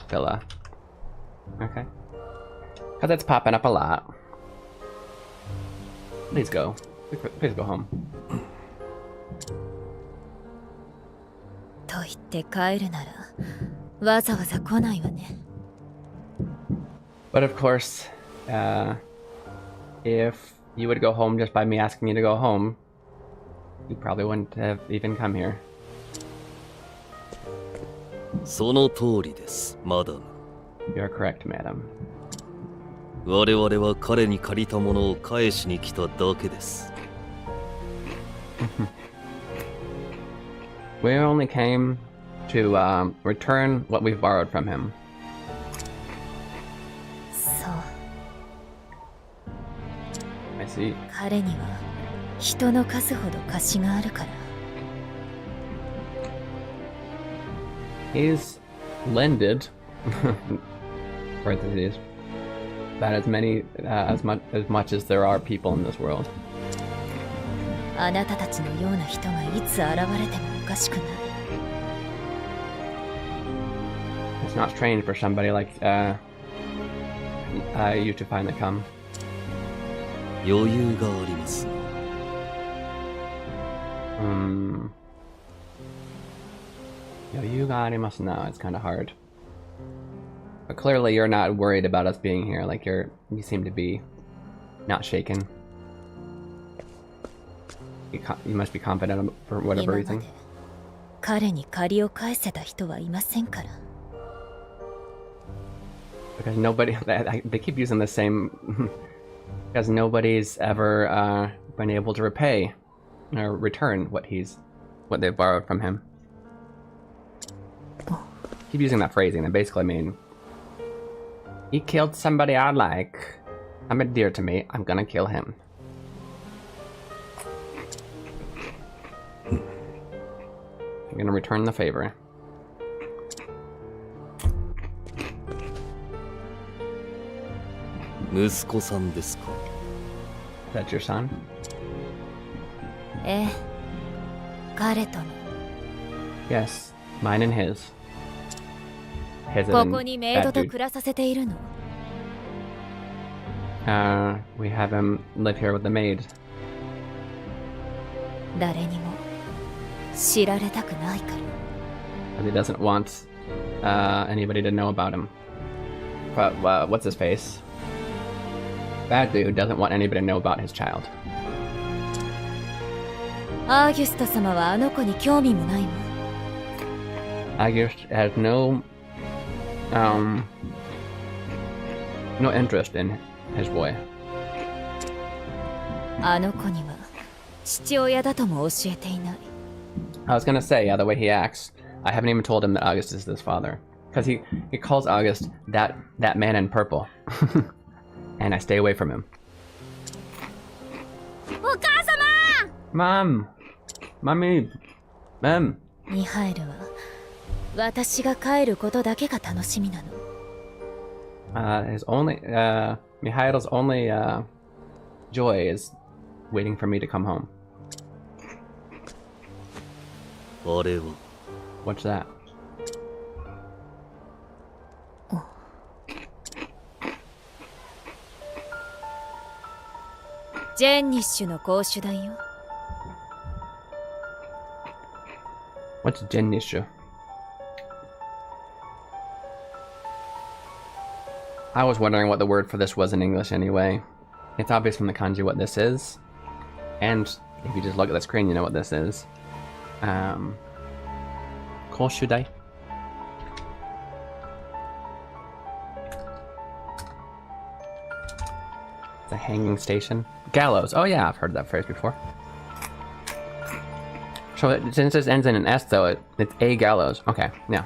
villa. Okay. Because it's popping up a lot. Please go. Please go home. But of course, if you would go home just by me asking you to go home, you probably wouldn't have even come here. その通りです、マダム。You're correct, madam. 我々は彼に借りたものを返しに来ただけです。We only came to return what we've borrowed from him. そう。I see. 彼には人の数ほど貸しがあるから。He's lended, parentheses, about as much as there are people in this world. あなたたちのような人がいつ現れてもおかしくない。It's not strange for somebody like you to finally come. 余裕があります。余裕がありますな. It's kind of hard. But clearly you're not worried about us being here. Like you seem to be not shaken. You must be confident for whatever reason. 彼に借りを返せた人はいませんから。Because nobody, they keep using the same, because nobody's ever been able to repay or return what they've borrowed from him. Keep using that phrasing. That basically mean he killed somebody I like. Somebody dear to me. I'm gonna kill him. I'm gonna return the favor. Is that your son? ええ、彼との。 Yes, mine and his. His こ and こにメイド that と dude. 暮らさせているの。We have him live here with the maid. 誰にも知られたくないから。 And he doesn't want anybody to know about him. But what's his face? Bad dude doesn't want anybody to know about his child. アーギュスト様はあの子に興味もないわ。August has no interest in his boy. あの子には父親だとも教えていない。 I was gonna say, yeah, the way he acts, I haven't even told him that August is his father. Because he calls August that man in purple. And I stay away from him. お母様 Mom! Mommy! Mom! ミハエルは私が帰ることだけが楽しみなの。Mihail's only joy is waiting for me to come home. あれは What's that? ジェンニッシュの公主だよ。 What's Gennishu? I was wondering what the word for this was in English anyway. It's obvious from the kanji what this is. And if you just look at the screen, you know what this is. Koshudai. It's a hanging station. Gallows. Oh yeah, I've heard that phrase before. So since this ends in an S though, it's a gallows. Okay, yeah.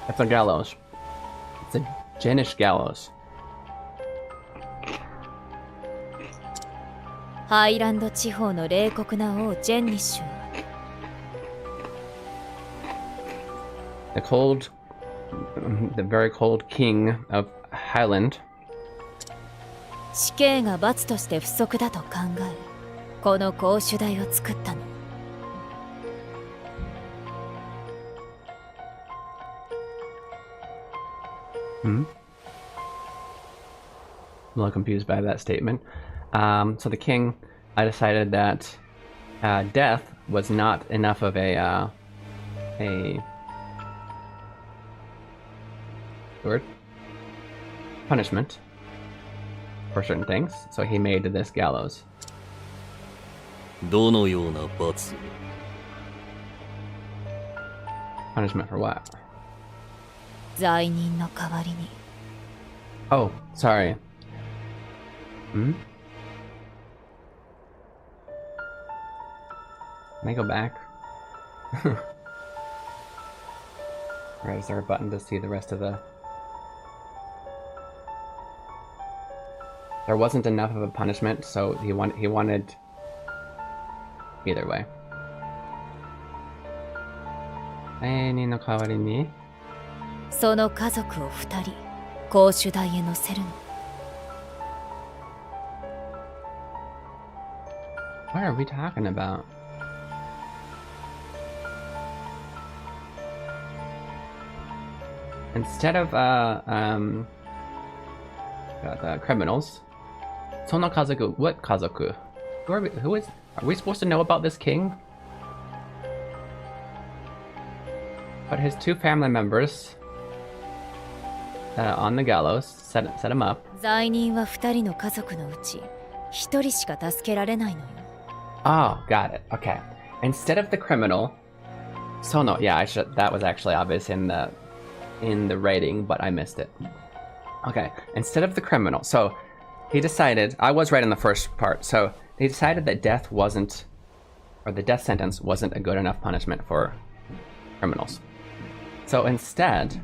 That's a gallows. It's a Jenish gallows. ハイランド地方の冷酷な王ジェンニッシュは the very cold king of Highland. 死刑が罰として不足だと考え、この公主台を作ったの。 I'm a little confused by that statement. So the king, I decided that death was not enough of a punishment for certain things. So he made this gallows. どのような罰 Punishment for what? 罪人の代わりに。 Oh, sorry. Can I go back? Or is there a button to see the rest of the... There wasn't enough of a punishment, so he wanted... Either way. 人の代わりにその家族を2人公主台へ乗せるの。 What are we talking about? Instead of criminals, Sono Kazoku. What Kazoku? Who is? Are we supposed to know about this king? Put his 2 family members on the gallows. Set him up. 罪人は2人の家族のうち1人しか助けられないのよ。 Oh, got it. Okay. Instead of the criminal, Sono. Yeah, I should. That was actually obvious in the writing, but I missed it. Okay. Instead of the criminal, so he decided. I was right in the first part. So they decided that death wasn't, or the death sentence wasn't a good enough punishment for criminals. So instead,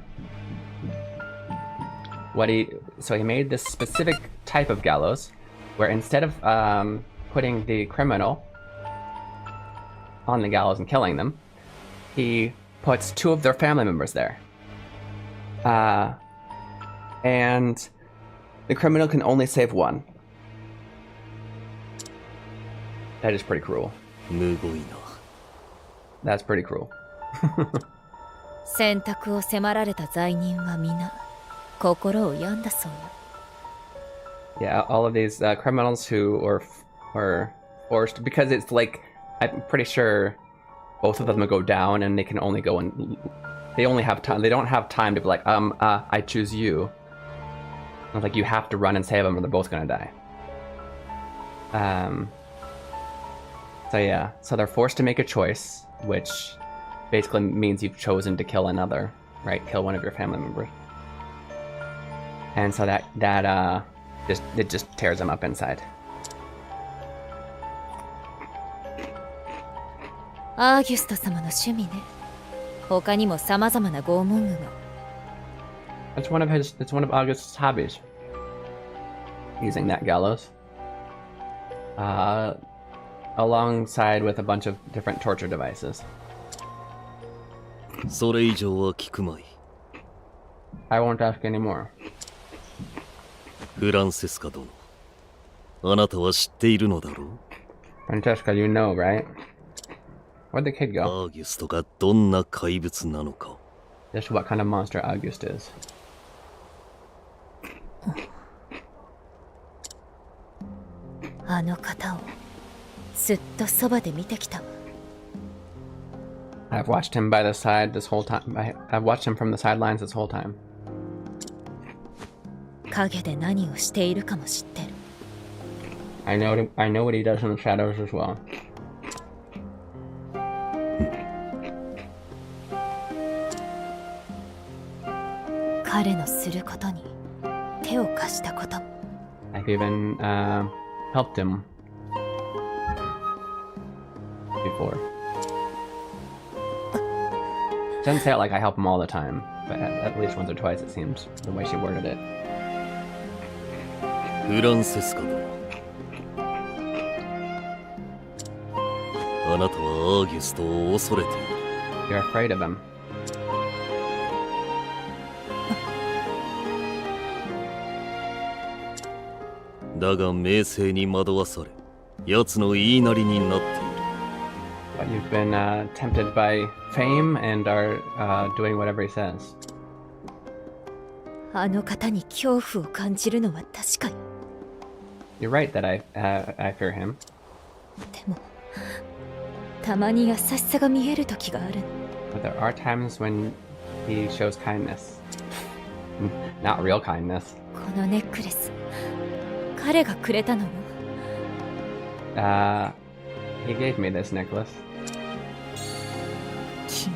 he made this specific type of gallows, where instead of putting the criminal on the gallows and killing them, he puts 2 of their family members there. And the criminal can only save 1. That is pretty cruel. That's pretty cruel. 選択を迫られた罪人は皆心を病んだそうよ。 Yeah, all of these criminals who were forced, because it's like, I'm pretty sure both of them go down and they can only go and they only have time. They don't have time to be like, I choose you. It's like you have to run and save them or they're both gonna die. So yeah, so they're forced to make a choice, which basically means you've chosen to kill another, right? Kill one of your family members. And so that just tears them up inside. アーギュスト様の趣味ね。他にも様々な拷問具が。It's one of August's hobbies. Using that gallows. Alongside with a bunch of different torture devices. それ以上は聞くまい。 I won't ask anymore. フランセスカ殿、あなたは知っているのだろう？ Francesca, you know, right? Where'd the kid ア go? ーギュストがどんな怪物なのか。 Just what kind of monster August is. あの方をずっとそばで見てきたわ。 I've watched him by the side this whole time. I've watched him from the sidelines this whole time. 影で何をしているかも知ってる。 I know what he does in the shadows as well. 彼のすることに手を貸したことも。 I've even helped him before. Doesn't say it like I help him all the time, but at least once or twice it seems, the way she worded it. フランセスカ殿、あなたはアーギュストを恐れている。 You're afraid of him. だが名声に惑わされ、奴の言いなりになっている。 But you've been tempted by fame and are doing whatever he says. あの方に恐怖を感じるのは確かよ。 You're right that I fear him. でも、たまに優しさが見える時があるの。 But there are times when he shows kindness. Not real kindness. このネックレス、彼がくれたのよ。 He gave me this necklace. 君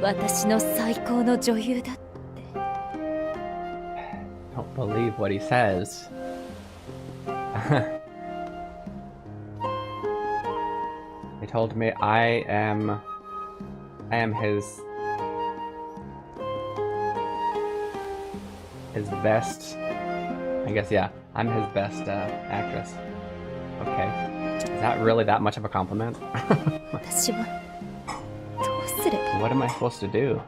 は私の最高の女優だって。 Don't believe what he says. He told me I am his best. I guess, yeah, I'm his best actress. Okay. Is that really that much of a compliment? 私はどうすれば。 What am I supposed to do?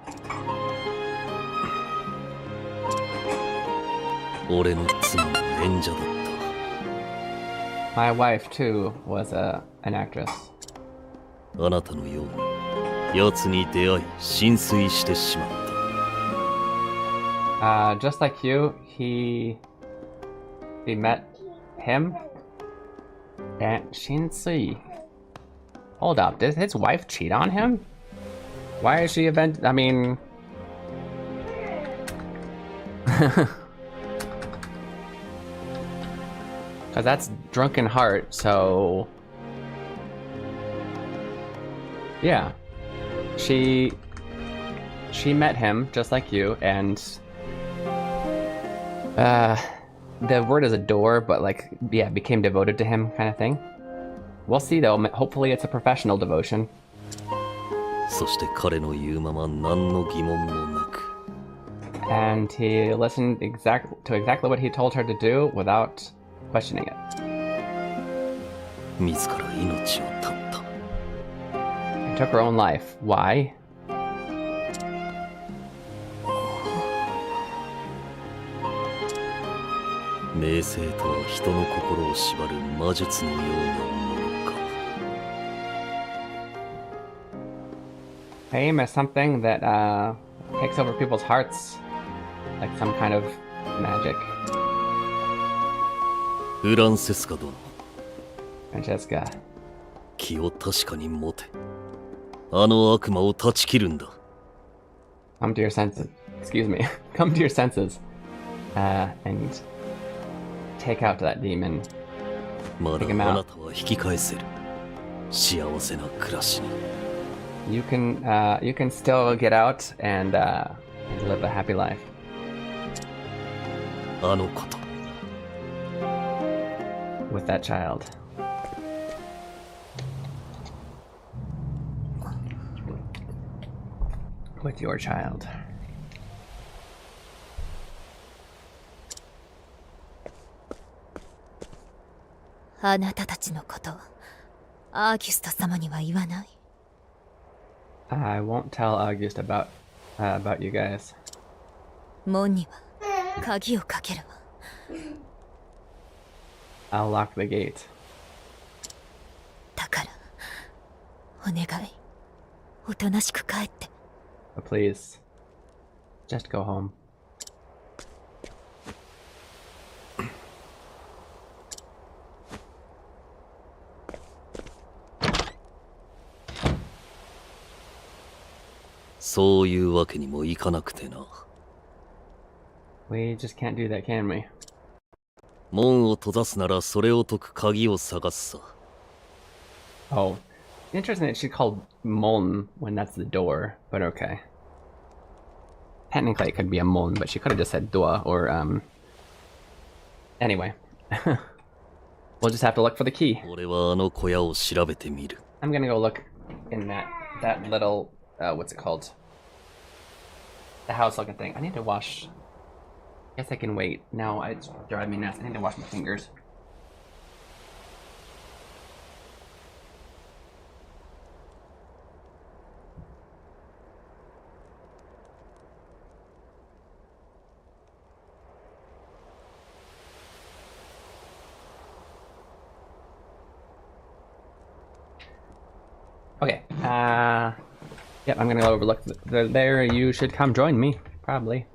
俺の妻も演者だった。 My wife too was an actress. あなたのように奴に出会い心酔してしまった。 Just like you, he met him and Shinsui. Hold up, did his wife cheat on him? Why is she I mean... Cause that's Drunken Heart, so... Yeah. She met him, just like you, and... the word is adore, but like, yeah, became devoted to him kind of thing. We'll see though, hopefully it's a professional devotion. そして彼の言うまま何の疑問もなく And he listened to exactly what he told her to do without questioning it. 自ら命を絶った She took her own life. Why? 名声とは人の心を縛る魔術のようなものか Fame is something that takes over people's hearts, like some kind of magic. フランセスカ殿 Francesca, 気を確かに持てあの悪魔を断ち切るんだ come to your senses. Excuse me. Come to your senses, and take out that demon. まだ Take him あ out. なたは引き返せる幸せな暮らしに You can still get out and live a happy life. あのこと With that child. With your child. あなたたちのことアーギュスト様には言わない。 I won't tell August about you guys. 門には鍵をかけるわ。 I'll lock the gate. だからお願いおとなしく帰って。 But please, just go home.そういうわけにもいかなくてな We just can't do that, can we? 門を閉ざすならそれを解く鍵を探すさ Oh, interesting that she called Mon when that's the door, but okay. Technically it could be a Mon, but she could have just said Dua or Anyway. We'll just have to look for the key. 俺はあの小屋を調べてみる I'm gonna go look in that little what's it called? The house looking thing. I need to wash. Guess I can wait. Now it's driving me nuts. I need to wash my fingers. Okay. Yep, I'm gonna go overlook there. You should come join me, probably.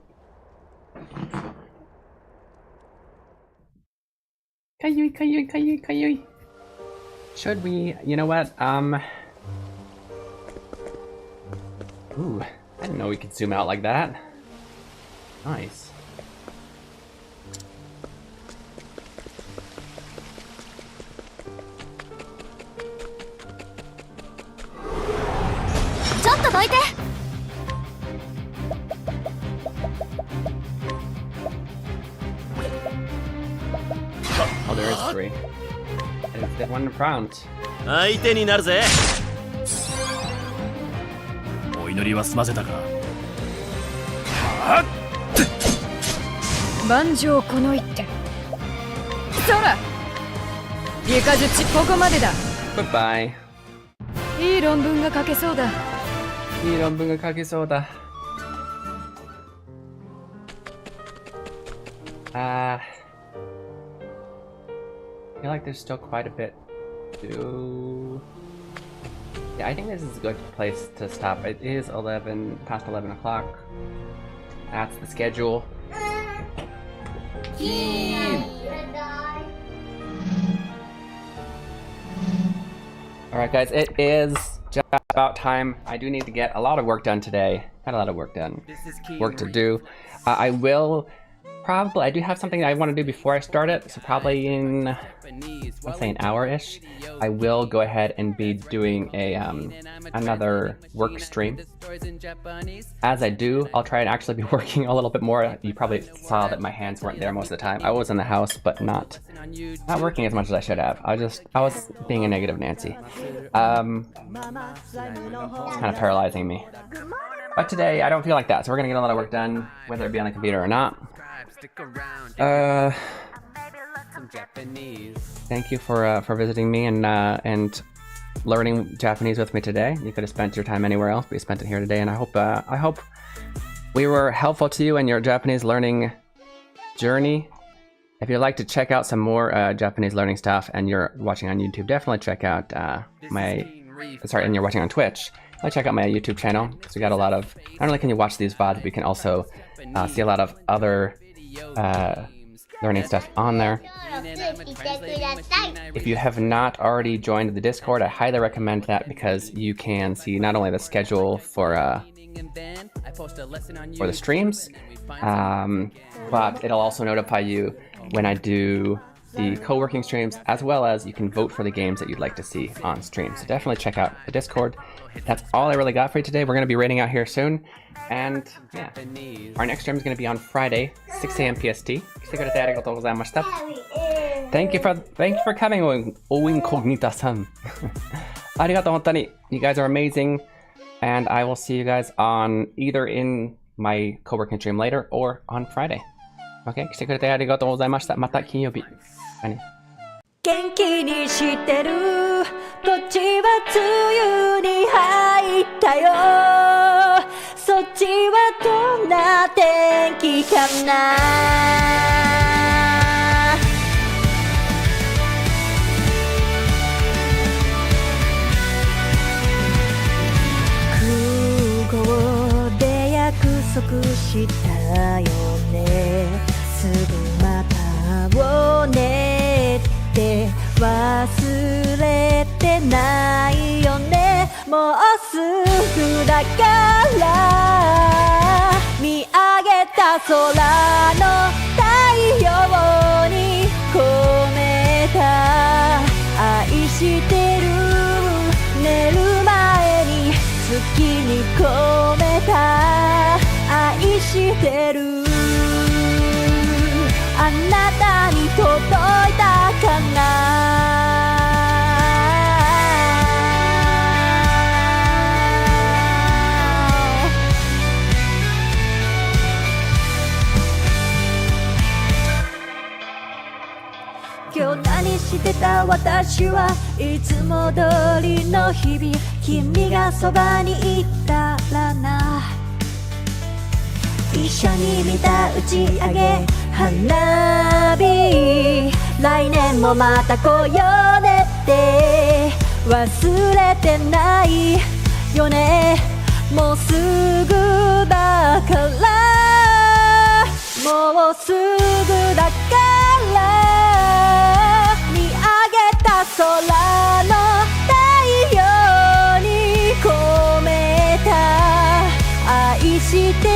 Kayui, kayui, kayui, kayui. Should we? You know what? Ooh, I didn't know we could zoom out like that. Nice. Oh, there is three. There's that one in front. 相手になるぜお祈りは済ませたか万丈この一手そら床術ここまでだ Goodbye. いい論文が書けそうだいい論文が書けそうだ。I feel like there's still quite a bit to... Yeah, I think this is a good place to stop. It is past 11 o'clock. That's the schedule. Keen! Alright guys, it is just about time. I do need to get a lot of work done today. Got a lot of work done. Work to do. I will probably, I do have something I want to do before I start it, so probably in, let's say an hour-ish, I will go ahead and be doing a another work stream. As I do, I'll try and actually be working a little bit more. You probably saw that my hands weren't there most of the time. I was in the house, but not working as much as I should have. I was being a negative Nancy. It's kind of paralyzing me. But today, I don't feel like that, so we're gonna get a lot of work done, whether it be on the computer or not. Thank you for visiting me and learning Japanese with me today. You could have spent your time anywhere else, but you spent it here today, and I hope we were helpful to you in your Japanese learning journey. If you'd like to check out some more Japanese learning stuff and you're watching on YouTube, definitely check out and you're watching on Twitch. Check out my YouTube channel, because we got a lot of, not only can you watch these VODs, but you can also see a lot of other learning stuff on there. If you have not already joined the Discord, I highly recommend that, because you can see not only the schedule for the streams, but it'll also notify you when I do the co-working streams, as well as you can vote for the games that you'd like to see on stream. So definitely check out the Discord. That's all I really got for you today. We're going to be raiding out here soon. And yeah, our next stream is going to be on Friday, 6 a.m. PST. Thank you for coming, Oincognita-san. Arigato, hontani. You guys are amazing. And I will see you guys on either in my co-working stream later or on Friday. Okay? 来てくれてありがとうございました。また金曜日。元気にしてるこっちは梅雨に入ったよそっちはどんな天気かな空港で約束したよねすぐまた会おうねって忘れてないよねもうすぐだから見上げた空の太陽に込めた愛してる寝る前に月に込めた愛してるあなたに届いたかな今日何してた私はいつも通りの日々君がそばにいたらな一緒に見た打ち上げ花火来年もまた来ようねって忘れてないよねもうすぐだからもうすぐだから見上げた空の太陽に込めた愛して